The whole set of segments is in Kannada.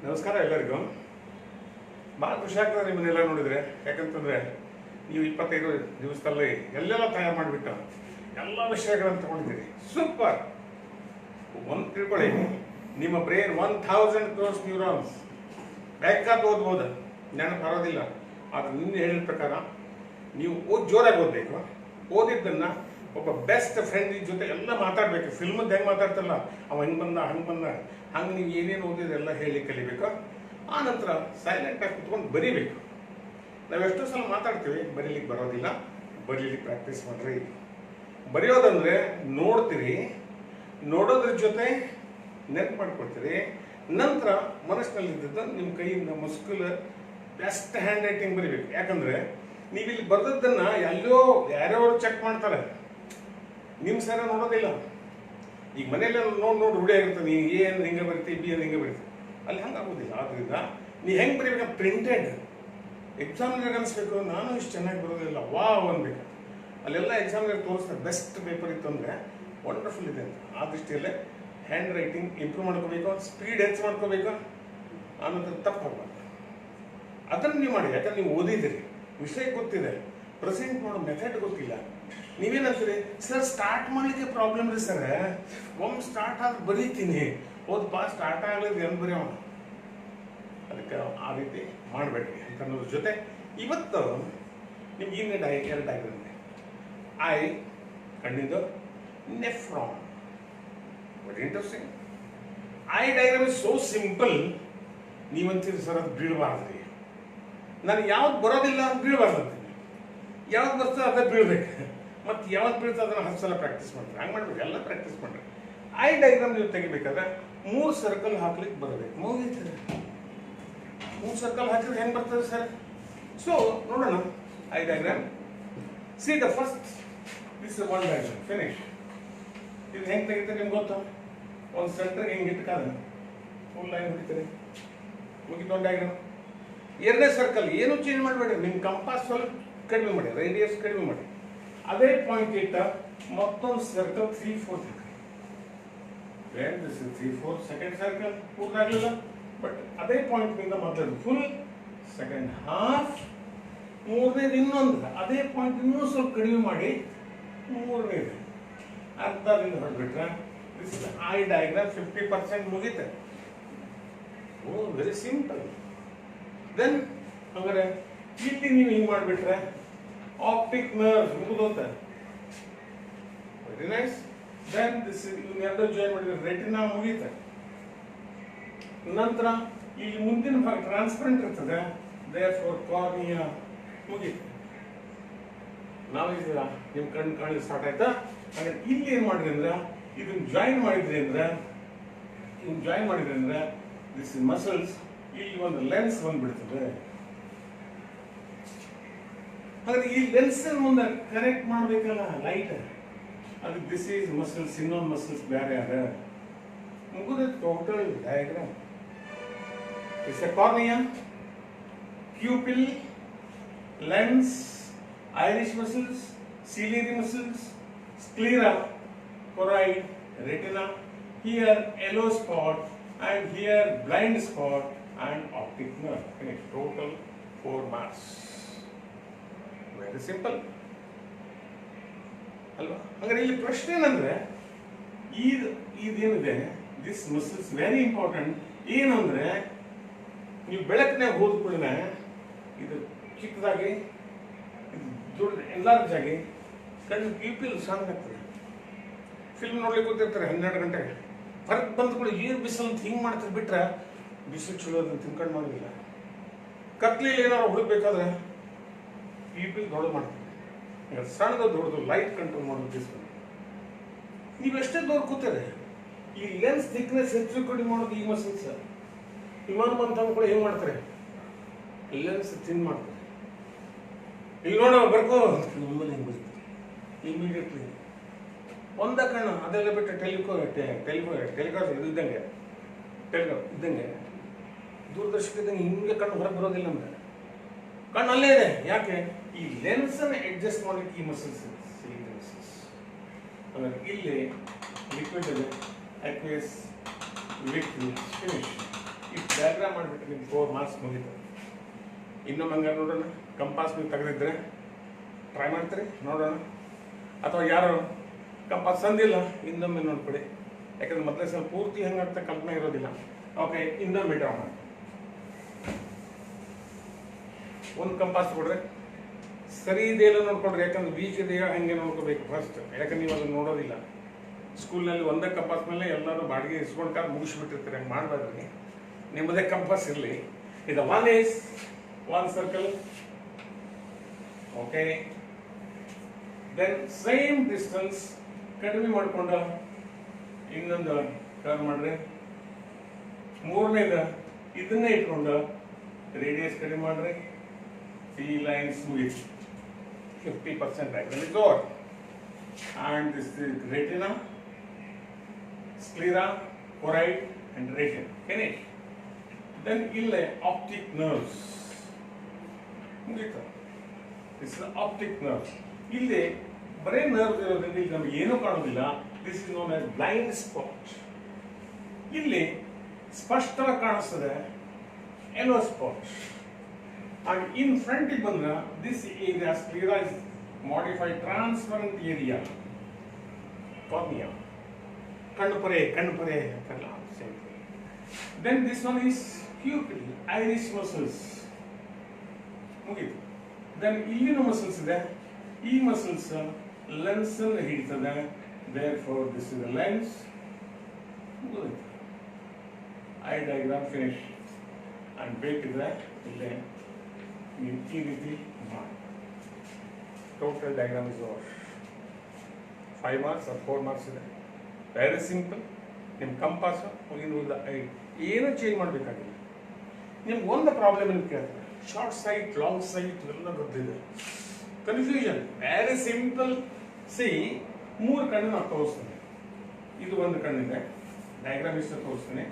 ನಮಸ್ಕಾರ ಎಲ್ಲರಿಗೂ. ಭಾಳ ಖುಷಿ ಆಗ್ತದೆ ನಿಮ್ಮನ್ನೆಲ್ಲ ನೋಡಿದರೆ. ಯಾಕಂತಂದರೆ ನೀವು 25 ದಿವಸದಲ್ಲಿ ಎಲ್ಲೆಲ್ಲ ತಯಾರು ಮಾಡಿಬಿಟ್ಟು ಎಲ್ಲ ವಿಷಯಗಳನ್ನು ತಗೊಂಡಿದ್ದೀರಿ. ಸೂಪರ್. ಒಂದು ತಿಳ್ಕೊಳ್ಳಿ, ನಿಮ್ಮ ಬ್ರೈನ್ 1000 crores ನ್ಯೂರಾನ್ಸ್ ಬೇಕಾದ ಓದ್ಬೋದು, ನೆನಪು ಬರೋದಿಲ್ಲ. ಆದರೆ ನಿನ್ನೆ ಹೇಳಿದ ಪ್ರಕಾರ ನೀವು ಜೋರಾಗಿ ಓದಬೇಕು. ಓದಿದ್ದನ್ನು ಒಬ್ಬ ಬೆಸ್ಟ್ ಫ್ರೆಂಡ್ ಜೊತೆ ಎಲ್ಲ ಮಾತಾಡಬೇಕು. ಫಿಲ್ಮದ್ದು ಹೆಂಗೆ ಮಾತಾಡ್ತಲ್ಲ, ಅವ ಹಂಗೆ ಬಂದ ಹಂಗೆ ನೀವು ಏನೇನು ಓದಿದೆಲ್ಲ ಹೇಳಿ ಕಲಿಬೇಕು. ಆ ನಂತರ ಸೈಲೆಂಟಾಗಿ ಕುತ್ಕೊಂಡು ಬರೀಬೇಕು. ನಾವು ಎಷ್ಟೋ ಸಲ ಮಾತಾಡ್ತೀವಿ, ಬರೀಲಿಕ್ಕೆ ಬರೋದಿಲ್ಲ. ಬರೀಲಿಕ್ಕೆ ಪ್ರಾಕ್ಟೀಸ್ ಮಾಡ್ರಿ. ಬರೆಯೋದಂದರೆ ನೋಡ್ತೀರಿ, ನೋಡೋದ್ರ ಜೊತೆ ನೆನಪು ಮಾಡ್ಕೊಳ್ತೀರಿ. ನಂತರ ಮನಸ್ಸಿನಲ್ಲಿದ್ದದ್ದು ನಿಮ್ಮ ಕೈಯಿಂದ ಮುಸ್ಕುಲ್ ಬೆಸ್ಟ್ ಹ್ಯಾಂಡ್ ರೈಟಿಂಗ್ ಬರೀಬೇಕು. ಯಾಕಂದರೆ ನೀವಿಲ್ಲಿ ಬರೆದದ್ದನ್ನು ಎಲ್ಲೋ ಯಾರ್ಯಾರು ಚೆಕ್ ಮಾಡ್ತಾರೆ, ನಿಮ್ಮ ಸರ ನೋಡೋದಿಲ್ಲ. ಈಗ ಮನೆಯಲ್ಲ ನೋಡಿ ರೂಢಿ ಆಗಿರ್ತದೆ. ನೀವು ಎ ಅಂದ್ರೆ ಹಿಂಗೆ ಬರೀತೀವಿ, ಬಿ ಅಂದ್ರೆ ಹಿಂಗೆ ಬರೀತೀವಿ. ಅಲ್ಲಿ ಹಂಗೆ ಆಗೋದಿಲ್ಲ. ಆದ್ದರಿಂದ ನೀವು ಹೆಂಗೆ ಬರೀಬೇಕು, ಪ್ರಿಂಟೆಡ್ ಎಕ್ಸಾಮ್ನಾಗ ಅನಿಸ್ಬೇಕು, ನಾನು ಇಷ್ಟು ಚೆನ್ನಾಗಿ ಬರೋದಿಲ್ಲ, ವಾವ್ ಅನ್ಬೇಕು. ಅಲ್ಲೆಲ್ಲ ಎಕ್ಸಾಮ್ನಾಗ ತೋರಿಸ್ತಾರೆ ಬೆಸ್ಟ್ ಪೇಪರ್ ಇತ್ತು ಅಂದರೆ ವಂಡರ್ಫುಲ್ ಇದೆ ಅಂತ. ಆ ದೃಷ್ಟಿಯಲ್ಲೇ ಹ್ಯಾಂಡ್ ರೈಟಿಂಗ್ ಇಂಪ್ರೂವ್ ಮಾಡ್ಕೋಬೇಕು, ಸ್ಪೀಡ್ ಹೆಚ್ಚು ಮಾಡ್ಕೋಬೇಕು. ಆನಂತರ ತಪ್ಪಾಗಬಾರ್ದು. ಅದನ್ನು ನೀವು ಮಾಡಿ. ಯಾಕಂದ್ರೆ ನೀವು ಓದಿದ್ದೀರಿ, ವಿಷಯ ಗೊತ್ತಿದೆ, ಪ್ರೆಸೆಂಟ್ ಮಾಡೋ ಮೆಥಡ್ ಗೊತ್ತಿಲ್ಲ. ನೀವೇನಂತೀರಿ, ಸರ್ ಸ್ಟಾರ್ಟ್ ಮಾಡಲಿಕ್ಕೆ ಪ್ರಾಬ್ಲಮ್ ರೀ ಸರ್. ಒಮ್ಮೆ ಸ್ಟಾರ್ಟ್ ಆದ್ರೆ ಬರೀತೀನಿ, ಸ್ಟಾರ್ಟ್ ಆಗಲಿದ್ದು ಏನು ಬರೆಯೋಣ. ಅದಕ್ಕೆ ಆ ರೀತಿ ಮಾಡಬೇಡ್ರಿ ಅಂತ ಅನ್ನೋದ್ರ ಜೊತೆ ಇವತ್ತು ನಿಮ್ಗೆ ಇನ್ನೇ ಎರಡು ಡಯಾಗ್ರಾಮ್ ಇದೆ. ಐ ಕಣ್ಣಿದ್ದು, nephron. Very interesting. Eye diagram is so simple. ನೀವಂತೀರಿ ಸರ್ ಅದು ಬೀಳಬಾರ್ದ್ರಿ, ನನಗೆ ಯಾವ್ದು ಬರೋದಿಲ್ಲ ಅಂತ ಬೀಳಬಾರ್ದು ಅಂತೀನಿ. ಯಾವ್ದು ಬರ್ತದೆ ಅದೇ ಬೀಳ್ಬೇಕು. ಮತ್ತು ಯಾವ್ದು ಬೀಳ್ತದೆ ಅದನ್ನು 10 ಸಲ ಪ್ರಾಕ್ಟೀಸ್ ಮಾಡ್ತಾರೆ. ಹಂಗೆ ಮಾಡ್ಬೇಕು, ಎಲ್ಲ ಪ್ರಾಕ್ಟೀಸ್ ಮಾಡ್ರಿ. ಐ ಡಯಾಗ್ರಾಮ್ ನೀವು ತೆಗಿಬೇಕಾದ್ರೆ 3 ಸರ್ಕಲ್ ಹಾಕ್ಲಿಕ್ಕೆ ಬರಬೇಕು. ಮುಗೀತದೆ. 3 ಸರ್ಕಲ್ ಹಾಕಿದ್ರೆ ಹೆಂಗೆ ಬರ್ತದೆ ಸರ್? ಸೊ ನೋಡೋಣ I diagram. C the first, this one diagram finish. ಇದು ಹೆಂಗೆ ತೆಗಿತಾರೆ ನಿಮ್ಗೆ ಗೊತ್ತಾ? ಒಂದು ಸೆಂಟ್ರಿಗೆ ಹೆಂಗೆ ಇಟ್ಕಾದ ಫುಲ್ ಲೈನ್ ಹೊಡಿತಾರೆ, ಮುಗಿತು ಒಂದು ಡಯಾಗ್ರಾಮ್. ಎರಡನೇ ಸರ್ಕಲ್ ಏನು ಚೇಂಜ್ ಮಾಡಬೇಡ್ರಿ, ನಿಮ್ಮ ಕಂಪಾಸ್ ಸ್ವಲ್ಪ ಕಡಿಮೆ ಮಾಡಿ, ರೇಡಿಯಸ್ ಕಡಿಮೆ ಮಾಡಿ. ಅದೇ ಪಾಯಿಂಟ್ ಇಟ್ಟ ಮತ್ತೊಂದು circle 3, 4 this is 3, 4 second circle ಪೂರ್ಣಾಗಲಿಲ್ಲ. ಬಟ್ ಅದೇ ಪಾಯಿಂಟ್ನಿಂದ ಮಾತಾಡೋದು ಫುಲ್ ಸೆಕೆಂಡ್ ಹಾಫ್. ಮೂರನೇದು ಇನ್ನೊಂದು ಅದೇ ಪಾಯಿಂಟ್ ಇನ್ನೂ ಸ್ವಲ್ಪ ಕಡಿಮೆ ಮಾಡಿ ಮೂರನೇದು ಅರ್ಧದಿಂದ ಹೊರಬಿಟ್ರೆ ದಿಸ್ ಇಸ್ ಐ ಡಯಾಗ್ರಾಮ್. 50% ಮುಗೀತೆ. Oh very simple. ದೆನ್ ಅಂದರೆ ಇಲ್ಲಿ ನೀವು ಹಿಂಗೆ ಮಾಡಿಬಿಟ್ರೆ ಆಪ್ಟಿಕ್ ನರ್ವ್ ಮುಗಿದು ಅಂತ. Very nice. ದೆನ್ ದಿಸ್ ಇವನ್ನೆರಡು ಜಾಯಿನ್ ಮಾಡಿದ್ರೆ ರೆಟಿನಾ ಮುಗೀತೆ. ನಂತರ ಇಲ್ಲಿ ಮುಂದಿನ ಭಾಗ ಟ್ರಾನ್ಸ್ಪರೆಂಟ್ ಇರ್ತದೆ, ದೇರ್ಫೋರ್ ಕಾರ್ನಿಯಾ ಮುಗೀತು. ನಾವಿದ್ದೀರಾ, ನಿಮ್ಮ ಕಣ್ಣು ಕಾಣಲಿಕ್ಕೆ ಸ್ಟಾರ್ಟ್ ಆಯ್ತಾ? ಹಾಗೆ ಇಲ್ಲಿ ಏನು ಮಾಡಿದ್ರಿ ಅಂದ್ರೆ ಇದನ್ನ ಜಾಯಿನ್ ಮಾಡಿದ್ರಿ ಅಂದ್ರೆ ದಿಸ್ ಇಸ್ ಮಸಲ್ಸ್. ಇಲ್ಲಿ ಒಂದು ಲೆನ್ಸ್ ಬಂದ್ಬಿಡ್ತದೆ. ಹಾಗಾದ್ರೆ ಈ ಲೆನ್ಸ್ ಮುಂದೆ ಕನೆಕ್ಟ್ ಮಾಡಬೇಕಲ್ಲ ಲೈಟ್, ಅದು ದಿಸ್ ಈಸ್ ಮಸಲ್ಸ್. ಇನ್ನೊಂದು ಮಸಲ್ಸ್ ಬೇರೆ ಯಾರ ಮುಗಿದ total diagram. It's A cornea, pupil, lens, Irish muscles, ciliary muscles, sclera, choroid, retina. Here yellow spot and here blind spot and optic nerve. Finish. Total 4 marks. Very simple. ಅಲ್ವಾ? ಹಾಗಾದ್ರೆ ಇಲ್ಲಿ ಪ್ರಶ್ನೆ ಏನಂದ್ರೆ ಇದೇನಿದೆ, ದಿಸ್ ಮಸಲ್ಸ್ ವೆರಿ ಇಂಪಾರ್ಟೆಂಟ್. ಏನಂದ್ರೆ ನೀವು ಬೆಳಕಿನಾಗ ಹೋದ ಕೂಡಲೇ ಇದು ಚಿಕ್ಕದಾಗಿ ದೊಡ್ಡ ಎನ್ಲಾರ್ಜ್ ಆಗಿ ಕಣ್ಣು ಪ್ಯೂಪಿಲ್ ಸಣ್ಣ ಆಗ್ತದೆ. ಫಿಲ್ಮ್ ನೋಡ್ಲಿಕ್ಕೆ ಕೂತಿರ್ತಾರೆ 12 ಗಂಟೆಗೆ, ಹೊರಗೆ ಬಂದ ಕೂಡ ಏನು ಬಿಸಿಲು ಅಂತ ಹಿಂಗೆ ಮಾಡ್ತಾರೆ. ಬಿಟ್ರೆ ಬಿಸಿಲು ಚಲೋ ಅದನ್ನು ತಿನ್ಕೊಂಡು ಮಾಡೋದಿಲ್ಲ. ಕತ್ಲಿಯಲ್ಲಿ ಏನಾದ್ರು ಹುಡುಕ್ಬೇಕಾದ್ರೆ ಪ್ಯೂಪಿಲ್ ದೊಡ್ಡ ಮಾಡ್ತಾರೆ. ಸಣ್ಣದು ದೊಡ್ಡದು ಲೈಟ್ ಕಂಟ್ರೋಲ್ ಮಾಡೋದು ಬಿಸಿಲು. ನೀವು ಎಷ್ಟೇ ದೂರ ಕೂತಾರೆ, ಈ ಲೆನ್ಸ್ ಥಿಕ್ನೆಸ್ ಹೆಚ್ಚು ಕಡಿಮೆ ಮಾಡೋದು ಈ ಮಸಲ್ಸ್. ವಿಮಾನ ಬಂತ ಕೂಡ ಹೆಂಗೆ ಮಾಡ್ತಾರೆ, ಲೆನ್ಸ್ ಥಿನ್ ಮಾಡ್ತಾರೆ. ಇಲ್ಲಿ ನೋಡೋ ಬರ್ಕೋ ನಮ್ಮಲ್ಲಿ ಹೆಂಗೆ ಬರೀತಾರೆ ಇಮಿಡಿಯೇಟ್ಲಿ ಒಂದ ಕಣ್ಣು. ಅದೆಲ್ಲ ಬಿಟ್ಟು ಟೆಲಿಕಾಸ್ಟ್ ಇದ್ದಂಗೆ ದೂರದರ್ಶಕ ಇದ್ದಂಗೆ ಹಿಂಗೆ ಕಣ್ಣು ಹೊರಗೆ ಬರೋದಿಲ್ಲ. ನಮ್ಗೆ ಕಣ್ಣು ಅಲ್ಲೇ ಇದೆ. ಯಾಕೆ? ಈ ಲೆನ್ಸ್ ಅನ್ನು ಅಡ್ಜಸ್ಟ್ ಮಾಡಲಿಕ್ಕೆ ಈ ಮಸಲ್ಸ್ ಆಮೇಲೆ ಇಲ್ಲಿ ಲಿಕ್ವಿಡ್ ಇದೆ, aqueous liquid finish. ಈ ಡಯಾಗ್ರಾಮ್ ಮಾಡಿಬಿಟ್ಟು ನಿಮ್ಗೆ 4 ಮಾರ್ಕ್ಸ್ ಮುಗೀತು. ಇನ್ನೊಮ್ಮೆ ಹಂಗಾರೆ ನೋಡೋಣ. ಕಂಪಾಸ್ ನೀವು ತೆಗೆದಿದ್ರೆ ಟ್ರೈ ಮಾಡ್ತೀರಿ ನೋಡೋಣ, ಅಥವಾ ಯಾರು ಕಂಪಾಸ್ ತಂದಿಲ್ಲ ಇನ್ನೊಮ್ಮೆ ನೋಡ್ಕೊಡಿ. ಯಾಕಂದ್ರೆ ಮೊದಲೇ ಸಲ ಪೂರ್ತಿ ಹೆಂಗಾಗ್ತಾ ಕಲ್ಪನೆ ಇರೋದಿಲ್ಲ. ಓಕೆ, ಇನ್ನೊಮ್ಮೆ ಡ್ರಾ ಮಾಡಿ. ಒಂದು ಕಂಪಾಸ್ ಕೊಡ್ರೆ ಸರಿ ಇದೆಯಲ್ಲ ನೋಡ್ಕೊಡ್ರಿ, ಯಾಕಂದ್ರೆ ವೀಕ್ ಇದೆಯಾ ಹಂಗೆ ನೋಡ್ಕೋಬೇಕು ಫಸ್ಟ್. ಯಾಕಂದ್ರೆ ನೀವು ಅದನ್ನು ನೋಡೋದಿಲ್ಲ. ಸ್ಕೂಲ್ನಲ್ಲಿ ಒಂದೇ ಕಂಪಾಸ್ ಮೇಲೆ ಎಲ್ಲರೂ ಬಾಡಿಗೆ ಇಸ್ಕೊಂಡು ಮುಗಿಸ್ಬಿಟ್ಟಿರ್ತೀರಿ, ಹಂಗೆ ಮಾಡಬೇಡ್ರಿ. ನಿಮ್ಮದೇ ಕಂಪಾಸ್ ಇರಲಿ. ಇದು 1 is 1 circle. Okay, then same distance ಕಡಿಮೆ ಮಾಡ್ಕೊಂಡು ಇನ್ನೊಂದು ಕರ್ವ್ ಮಾಡ್ರಿ. ಮೂರನೇದು ಇದನ್ನೇ ಇಟ್ಕೊಂಡು ರೇಡಿಯಸ್ ಕಡಿಮೆ ಮಾಡ್ರಿ. 3 lines ಮುಗಿತು. 50% diagram is over. And this is retina, sclera, choroid and retina. Finish. Then illé optic nerves. ಮುಗಿತು. This is optic nerves. ಇಲ್ಲಿ ಬರೇ ನರ್ವ್ಸ್ ಇರೋದ್ರಿಂದ ಇಲ್ಲಿ ನಮಗೆ ಏನೂ ಕಾಣೋದಿಲ್ಲ. This is known as blind spot. ಇಲ್ಲಿ ಸ್ಪಷ್ಟವಾಗಿ ಕಾಣಿಸ್ತದೆ yellow spot. And in front ಬಂದ್ರೆ this area sclera is modified transparent area. Cornea. ಕಣ್ಣುಪೊರೆ ಅಂತಲ್ಲ. Then this one is pupil, iris muscles. ಮುಗಿತು. Then ಇಲ್ಲಿನ ಮಸಲ್ಸ್ ಇದೆ. ಈ ಮಸಲ್ಸ್ ಲೆನ್ಸ್ ಅನ್ನು ಹಿಡಿತದೆ. Therefore this is the lens. ಮುಗಿತು. I diagram finish. And ಬೇಕಿದ್ರೆ ಇಲ್ಲೇ ನೀವು ಈ ರೀತಿ ಮಾಡಿ. Total diagram is over. 5 marks or 4 marks ಇದೆ. Very simple. ನಿಮ್ಮ ಕಂಪಾಸ್ ಏನೂ ಚೇಂಜ್ ಮಾಡಬೇಕಾಗಿಲ್ಲ. ನಿಮ್ಗೆ ಒಂದು ಪ್ರಾಬ್ಲಮ್ ಏನು ಕೇಳ್ತಾರೆ, ಶಾರ್ಟ್ ಸೈಟ್ ಲಾಂಗ್ ಸೈಟ್ ಎಲ್ಲ ಗೊತ್ತಿದೆ, ಕನ್ಫ್ಯೂಷನ್. Very simple. ಸಿ 3 ಕಣ್ಣು ನಾವು ತೋರಿಸ್ತೀನಿ. ಇದು ಒಂದು ಕಣ್ಣಿದೆ, ಡಯಾಗ್ರಾಮ್ ಇಷ್ಟ ತೋರಿಸ್ತೀನಿ.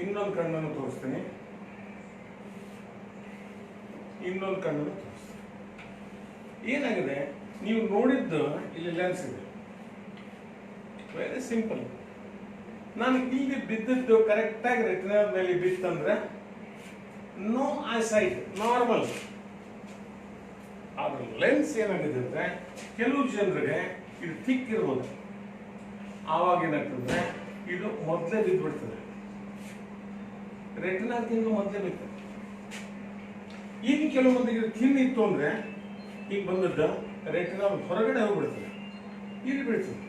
ಇನ್ನೊಂದು ಕಣ್ಣನ್ನು ತೋರಿಸ್ತೀನಿ, ಇನ್ನೊಂದು ಕಣ್ಣನ್ನು ತೋರಿಸ್ತೀನಿ. ಏನಾಗಿದೆ, ನೀವು ನೋಡಿದ್ದು ಇಲ್ಲಿ ಲೆನ್ಸ್ ಇದೆ. Very simple. ನಾನು ಇಲ್ಲಿ ಬಿದ್ದದ್ದು ಕರೆಕ್ಟಾಗಿ ರೆಟಿನಾ ಮೇಲೆ ಬಿತ್ತಂದ್ರೆ ನೋ ಐ ಸೈಟ್, ನಾರ್ಮಲ್. ಆದ್ರೆ ಲೆನ್ಸ್ ಏನಾಗಿದೆ ಅಂದ್ರೆ ಕೆಲವು ಜನರಿಗೆ ಇದು ಥಿಕ್ ಇರ್ಬೋದು. ಆವಾಗ ಏನಾಗ್ತದೆ, ಇದು ಮೊದಲೇ ಬಿದ್ದುಬಿಡ್ತದೆ, ರೆಟಿನಾಕ್ಕಿಂತ ಮೊದಲೇ ಬಿಡ್ತದೆ. ಇನ್ನು ಕೆಲವು ಮಂದಿಗೆ ಥಿನ್ ಇತ್ತು ಅಂದ್ರೆ ಈಗ ಬಂದದ್ದು ರೆಟಿನಾ ಹೊರಗಡೆ ಹೋಗ್ಬಿಡ್ತದೆ, ಇಲ್ಲಿ ಬೀಳ್ತದೆ.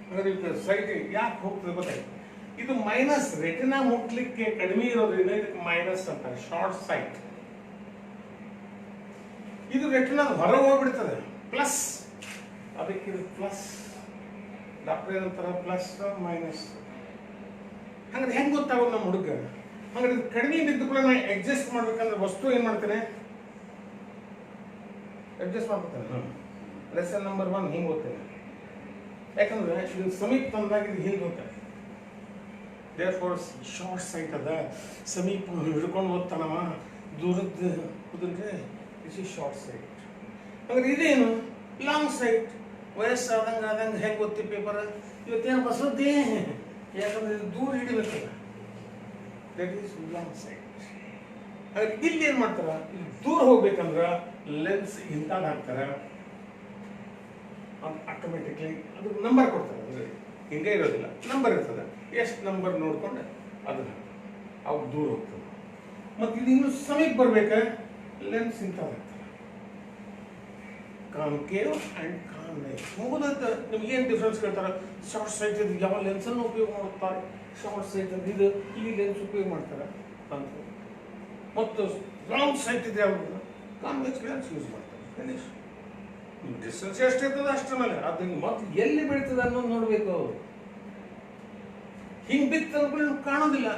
ಹಾಗಾದ್ರೆ ಸೈಟ್ ಯಾಕೆ ಹೋಗ್ತದೆ ಗೊತ್ತಾಯ್ತು. ಇದು ಮೈನಸ್, ರೆಟಿನಾ ಮುಟ್ಲಿಕ್ಕೆ ಕಡಿಮೆ ಇರೋದ್ರಿಂದ ಇದಕ್ಕೆ ಮೈನಸ್ ಅಂತಾರೆ, ಶಾರ್ಟ್ ಸೈಟ್. ಇದು ರೆಟಿನಾ ಹೊರಗೆ ಹೋಗ್ಬಿಡ್ತದೆ, ಪ್ಲಸ್. ಅದಕ್ಕೆ ಇದು ಪ್ಲಸ್. ಡಾಕ್ಟರ್ ಏನಂತಾರೆ, ಪ್ಲಸ್ ಮೈನಸ್. ಹಾಗಾದ್ರೆ ಹೆಂಗ್ ಗೊತ್ತಾಗೋದು ನಮ್ಮ ಹುಡುಗ? ಹಾಗಾದ್ರೆ ಕಡಿಮೆ ಬಿದ್ದು ಕೂಡ ನಾನು ಅಡ್ಜಸ್ಟ್ ಮಾಡ್ಬೇಕಂದ್ರೆ ವಸ್ತು ಏನ್ ಮಾಡ್ತೇನೆ, ಅಡ್ಜಸ್ಟ್ ಮಾಡ್ಕೊತೇನೆ. ಲೆಸನ್ ನಂಬರ್ 1 ಹಿಂಗೆ ಓದ್ತೇನೆ. ಯಾಕಂದ್ರೆ ಇದನ್ನ ಸಮೀಪ ತಂದಾಗ ಇದು ಹಿಂಗೆ ಹೋಗ್ತದೆ. ದೇರ್ಫೋರ್ ಶಾರ್ಟ್ ಸೈಟ್ ಅದ, ಸಮೀಪ ಹಿಡ್ಕೊಂಡು ಓದ್ತಾನವ, ದೂರದ್ದು ಕುದುರೆ ಇಸ್ ಶಾರ್ಟ್ ಸೈಟ್. ಹಾಗಾದ್ರೆ ಇದೇನು ಲಾಂಗ್ ಸೈಟ್. ವಯಸ್ಸಾದಂಗೆ ಹೆಂಗೆ ಓದ್ತಿ ಪೇಪರ್, ಇವತ್ತೇನು ಬಸೋದ್ದಿ, ಯಾಕಂದ್ರೆ ಇದು ದೂರ ಹಿಡಿಬೇಕಲ್ಲ, ದಟ್ ಈಸ್ ಲಾಂಗ್ ಸೈಟ್. ಹಾಗಾದ್ರೆ ಇಲ್ಲಿ ಏನು ಮಾಡ್ತಾರ, ಇಲ್ಲಿ ದೂರ ಹೋಗ್ಬೇಕಂದ್ರೆ ಲೆನ್ಸ್ ಇಂತಾಗ ಹಾಕ್ತಾರೆ, ಆಟೋಮೆಟಿಕ್ಲಿ ಅದು ನಂಬರ್ ಕೊಡ್ತಾರೆ. ಅಂದರೆ ಹಿಂಗೆ ಇರೋದಿಲ್ಲ, ನಂಬರ್ ಇರ್ತದೆ. ಎಷ್ಟು ನಂಬರ್ ನೋಡ್ಕೊಂಡು ಅದನ್ನ ಅವು ದೂರ ಹೋಗ್ತದೆ. ಮತ್ತು ಇದು ಇನ್ನೂ ಸಮೀಪ ಬರ್ಬೇಕಾ, ಲೆನ್ಸ್ ಇಂತ ಹಾಕ್ತಾರೆ. Concave and convex. ಮುಗಿದ ನಿಮ್ಗೇನು ಡಿಫ್ರೆನ್ಸ್ ಕೇಳ್ತಾರೆ, ಶಾರ್ಟ್ ಸೈಟ್ ಇದು ಯಾವ ಲೆನ್ಸನ್ನು ಉಪಯೋಗ ಮಾಡುತ್ತಾರೆ, ಶಾರ್ಟ್ ಸೈಟ್ ಅದು ಇದು ಈ ಲೆನ್ಸ್ ಉಪಯೋಗ ಮಾಡ್ತಾರೆ ಅಂತ. ಮತ್ತು ಲಾಂಗ್ ಸೈಟ್ ಇದೆ ಯಾವುದು, ಕಾನ್ವೆಕ್ಸ್ ಲೆನ್ಸ್ ಯೂಸ್ ಮಾಡ್ತಾರೆ. ಫಿನಿಶ್. ಡಿಸ್ಟೆನ್ಸ್ ಎಷ್ಟಿರ್ತದೆ ಅಷ್ಟರ ಮೇಲೆ ಅದನ್ನ ಮತ್ತೆ ಎಲ್ಲಿ ಬೀಳ್ತದೆ ಅನ್ನೋದು ನೋಡ್ಬೇಕು. ಅವರು ಹಿಂಗೆ ಬಿತ್ತಂದ್ರೂ ಕಾಣೋದಿಲ್ಲ,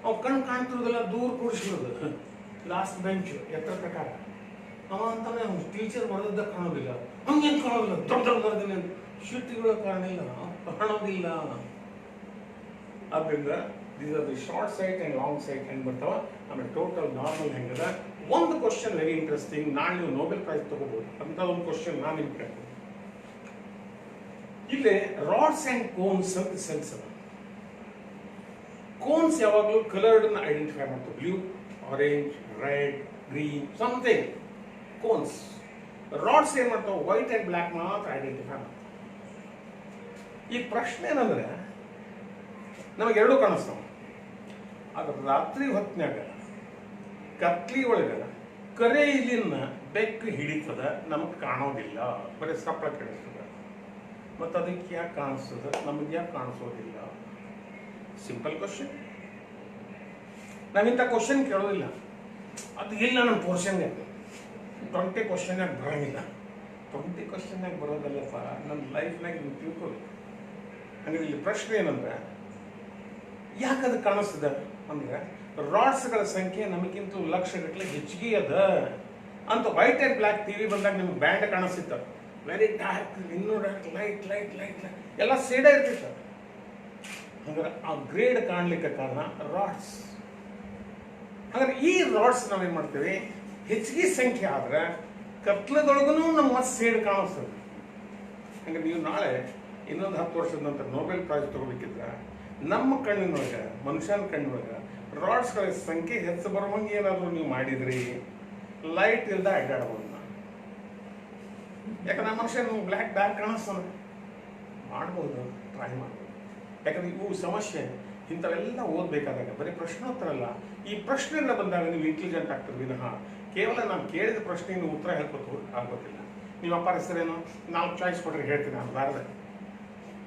ಅವ್ ಕಣ್ಣು ಕಾಣ್ತಿರೋದಿಲ್ಲ, ದೂರ ಕೂಡಿಸ್ಬಿಡೋದು. ಲಾಸ್ಟ್ ಬೆಂಚ್ ಎತ್ತರ ಪ್ರಕಾರ ಅವ ಅಂತಾನೆ ಟೀಚರ್ ಬರೋದ ಕಾಣೋದಿಲ್ಲ, ಹಂಗೇನು ಕಾಣೋದಿಲ್ಲ, ದೊಡ್ಡ ದೊಡ್ಡ ಬರ್ತೀನಿ ಅಂತ ಶೂಟಿಗಳು ಕಾಣೋದಿಲ್ಲ. ಆದ್ದರಿಂದ these are the short site and long site ಹೆಂಗೆ ಬರ್ತಾವ. ಆಮೇಲೆ ಟೋಟಲ್ ನಾರ್ಮಲ್ ಹೆಂಗದ. ಒಂದು ಕ್ವಶನ್ ವೆರಿ ಇಂಟ್ರೆಸ್ಟಿಂಗ್, ನಾಳೆ ನೀವು ನೋಬೆಲ್ ಪ್ರೈಸ್ ತಗೋಬಹುದು ಅಂತ ಒಂದು ಕ್ವಶನ್ ನಾನು ನಿಮ್ಗೆ ಕೇಳ್ತೀನಿ. ಇಲ್ಲಿ ರಾಡ್ಸ್ ಅಂಡ್ ಕೋನ್ಸ್ ಅಂತ ಸೆಲ್ಸ್ ಅದ. ಕೋನ್ಸ್ ಯಾವಾಗಲೂ ಕಲರ್ಡನ್ನ ಐಡೆಂಟಿಫೈ ಮಾಡ್ತವೆ, blue, orange, red, green, something cones. Rods ಏನ್ ಮಾಡ್ತಾವೆ, ವೈಟ್ ಅಂಡ್ ಬ್ಲ್ಯಾಕ್ ಮಾತ್ರ ಐಡೆಂಟಿಫೈ ಮಾಡ್ತಾವೆ. ಈ ಪ್ರಶ್ನೆ ಏನಂದ್ರೆ ನಮಗೆ ಎರಡೂ ಕಾಣಿಸ್ತಾವ. ಆದ್ರೆ ರಾತ್ರಿ ಹೊತ್ತಿನಾಗ ಕತ್ಲಿ ಒಳಗ ಕರೆ ಇಲಿನ ಬೆಕ್ಕು ಹಿಡಿತದ, ನಮಗೆ ಕಾಣೋದಿಲ್ಲ, ಬರೀ ಸಪ್ಪಳ ಕೇಳಿಸ್ತದ. ಮತ್ತು ಅದಕ್ಕೆ ಯಾಕೆ ಕಾಣಿಸ್ತದ, ನಮಗೆ ಯಾಕೆ ಕಾಣಿಸೋದಿಲ್ಲ? Simple question. ನಾವಿಂಥ ಕ್ವಶನ್ ಕೇಳೋದಿಲ್ಲ. ಅದು ಇಲ್ಲ ನಮ್ಮ ಪೋರ್ಷನ್ಗೆ. 20 ಕ್ವಶನ್ನಾಗ ಬರೋಂಗಿಲ್ಲ. 20 ಕ್ವಶನ್ನಾಗ ಬರೋದಲ್ಲಪ್ಪ, ನನ್ನ ಲೈಫ್ನಾಗ ನೀವು ತಿಳ್ಕೋಬೇಕು. ಹಂಗೆ ಇಲ್ಲಿ ಪ್ರಶ್ನೆ ಏನಂದ್ರೆ ಯಾಕೆ ಅದು ಕಾಣಿಸ್ತದ ಅಂದ್ರೆ ರಾಡ್ಸ್ಗಳ ಸಂಖ್ಯೆ ನಮಗಿಂತ ಲಕ್ಷಗಟ್ಟಲೆ ಹೆಚ್ಚಿಗೆ ಅದ ಅಂತ. ವೈಟ್ ಅಂಡ್ ಬ್ಲ್ಯಾಕ್ ಟಿವಿ ಬಂದಾಗ ನಿಮ್ಗೆ ಬ್ಯಾಂಡ್ ಕಾಣಿಸ್ತಿತ್ತು, ವೆರಿ ಡಾರ್ಕ್, ಇನ್ನೂ dark, light light light light ಎಲ್ಲ ಸೇಡ ಇರ್ತಿತ್ತು. ಹಂಗಾರೆ ಆ ಗ್ರೇಡ್ ಕಾಣ್ಲಿಕ್ಕೆ ಕಾರಣ ರಾಡ್ಸ್. ಹಾಗಾದ್ರೆ ಈ ರಾಡ್ಸ್ ನಾವೇನ್ ಮಾಡ್ತೀವಿ, ಹೆಚ್ಚಿಗೆ ಸಂಖ್ಯೆ ಆದ್ರೆ ಕತ್ಲದೊಳಗೂ ನಮ್ಮ ಸೇಡ್ ಕಾಣಿಸ್ತದೆ. ಹಂಗೆ ನೀವು ನಾಳೆ ಇನ್ನೊಂದು 10 ವರ್ಷದ ನಂತರ ನೊಬೆಲ್ ಪ್ರೈಸ್ ತಗೋಬೇಕಿದ್ರೆ ನಮ್ಮ ಕಣ್ಣಿನೊಳಗೆ, ಮನುಷ್ಯನ ಕಣ್ಣಿನೊಳಗೆ ರಾಡ್ಸ್ಗಳ ಸಂಖ್ಯೆ ಹೆಚ್ಚು ಬರುವಂಗೆ ಏನಾದರೂ ನೀವು ಮಾಡಿದ್ರಿ, ಲೈಟ್ ಇಲ್ದ ಅಡ್ಡಾಡಬಹುದು. ಯಾಕಂದ್ರೆ ಆ ಮನುಷ್ಯ ಬ್ಲ್ಯಾಕ್ ಡಾರ್ಕ್ ಕಾಣಿಸ್ತಾನೆ, ಮಾಡ್ಬೋದು, ಟ್ರೈ ಮಾಡ್ಬೋದು. ಯಾಕಂದ್ರೆ ಇವು ಸಮಸ್ಯೆ ಇಂಥವೆಲ್ಲ ಓದಬೇಕಾದಾಗ ಬರೀ ಪ್ರಶ್ನೋತ್ತರ ಅಲ್ಲ, ಈ ಪ್ರಶ್ನೆಗಳ ಬಂದಾಗ ನೀವು ಇಂಟೆಲಿಜೆಂಟ್ ಆಗ್ತದೆ ವಿನಃ ಕೇವಲ ನಾನು ಕೇಳಿದ ಪ್ರಶ್ನೆಗೆ ಉತ್ತರ ಹೇಳ್ಕೊತ ಆಗೋದಿಲ್ಲ. ನೀವು ಅಪ್ಪ ಹೆಸರೇನು 4 ಚಾಯ್ಸ್ ಕೊಟ್ಟರೆ ಹೇಳ್ತೀನಿ, ನಾನು ಬಾರದೆ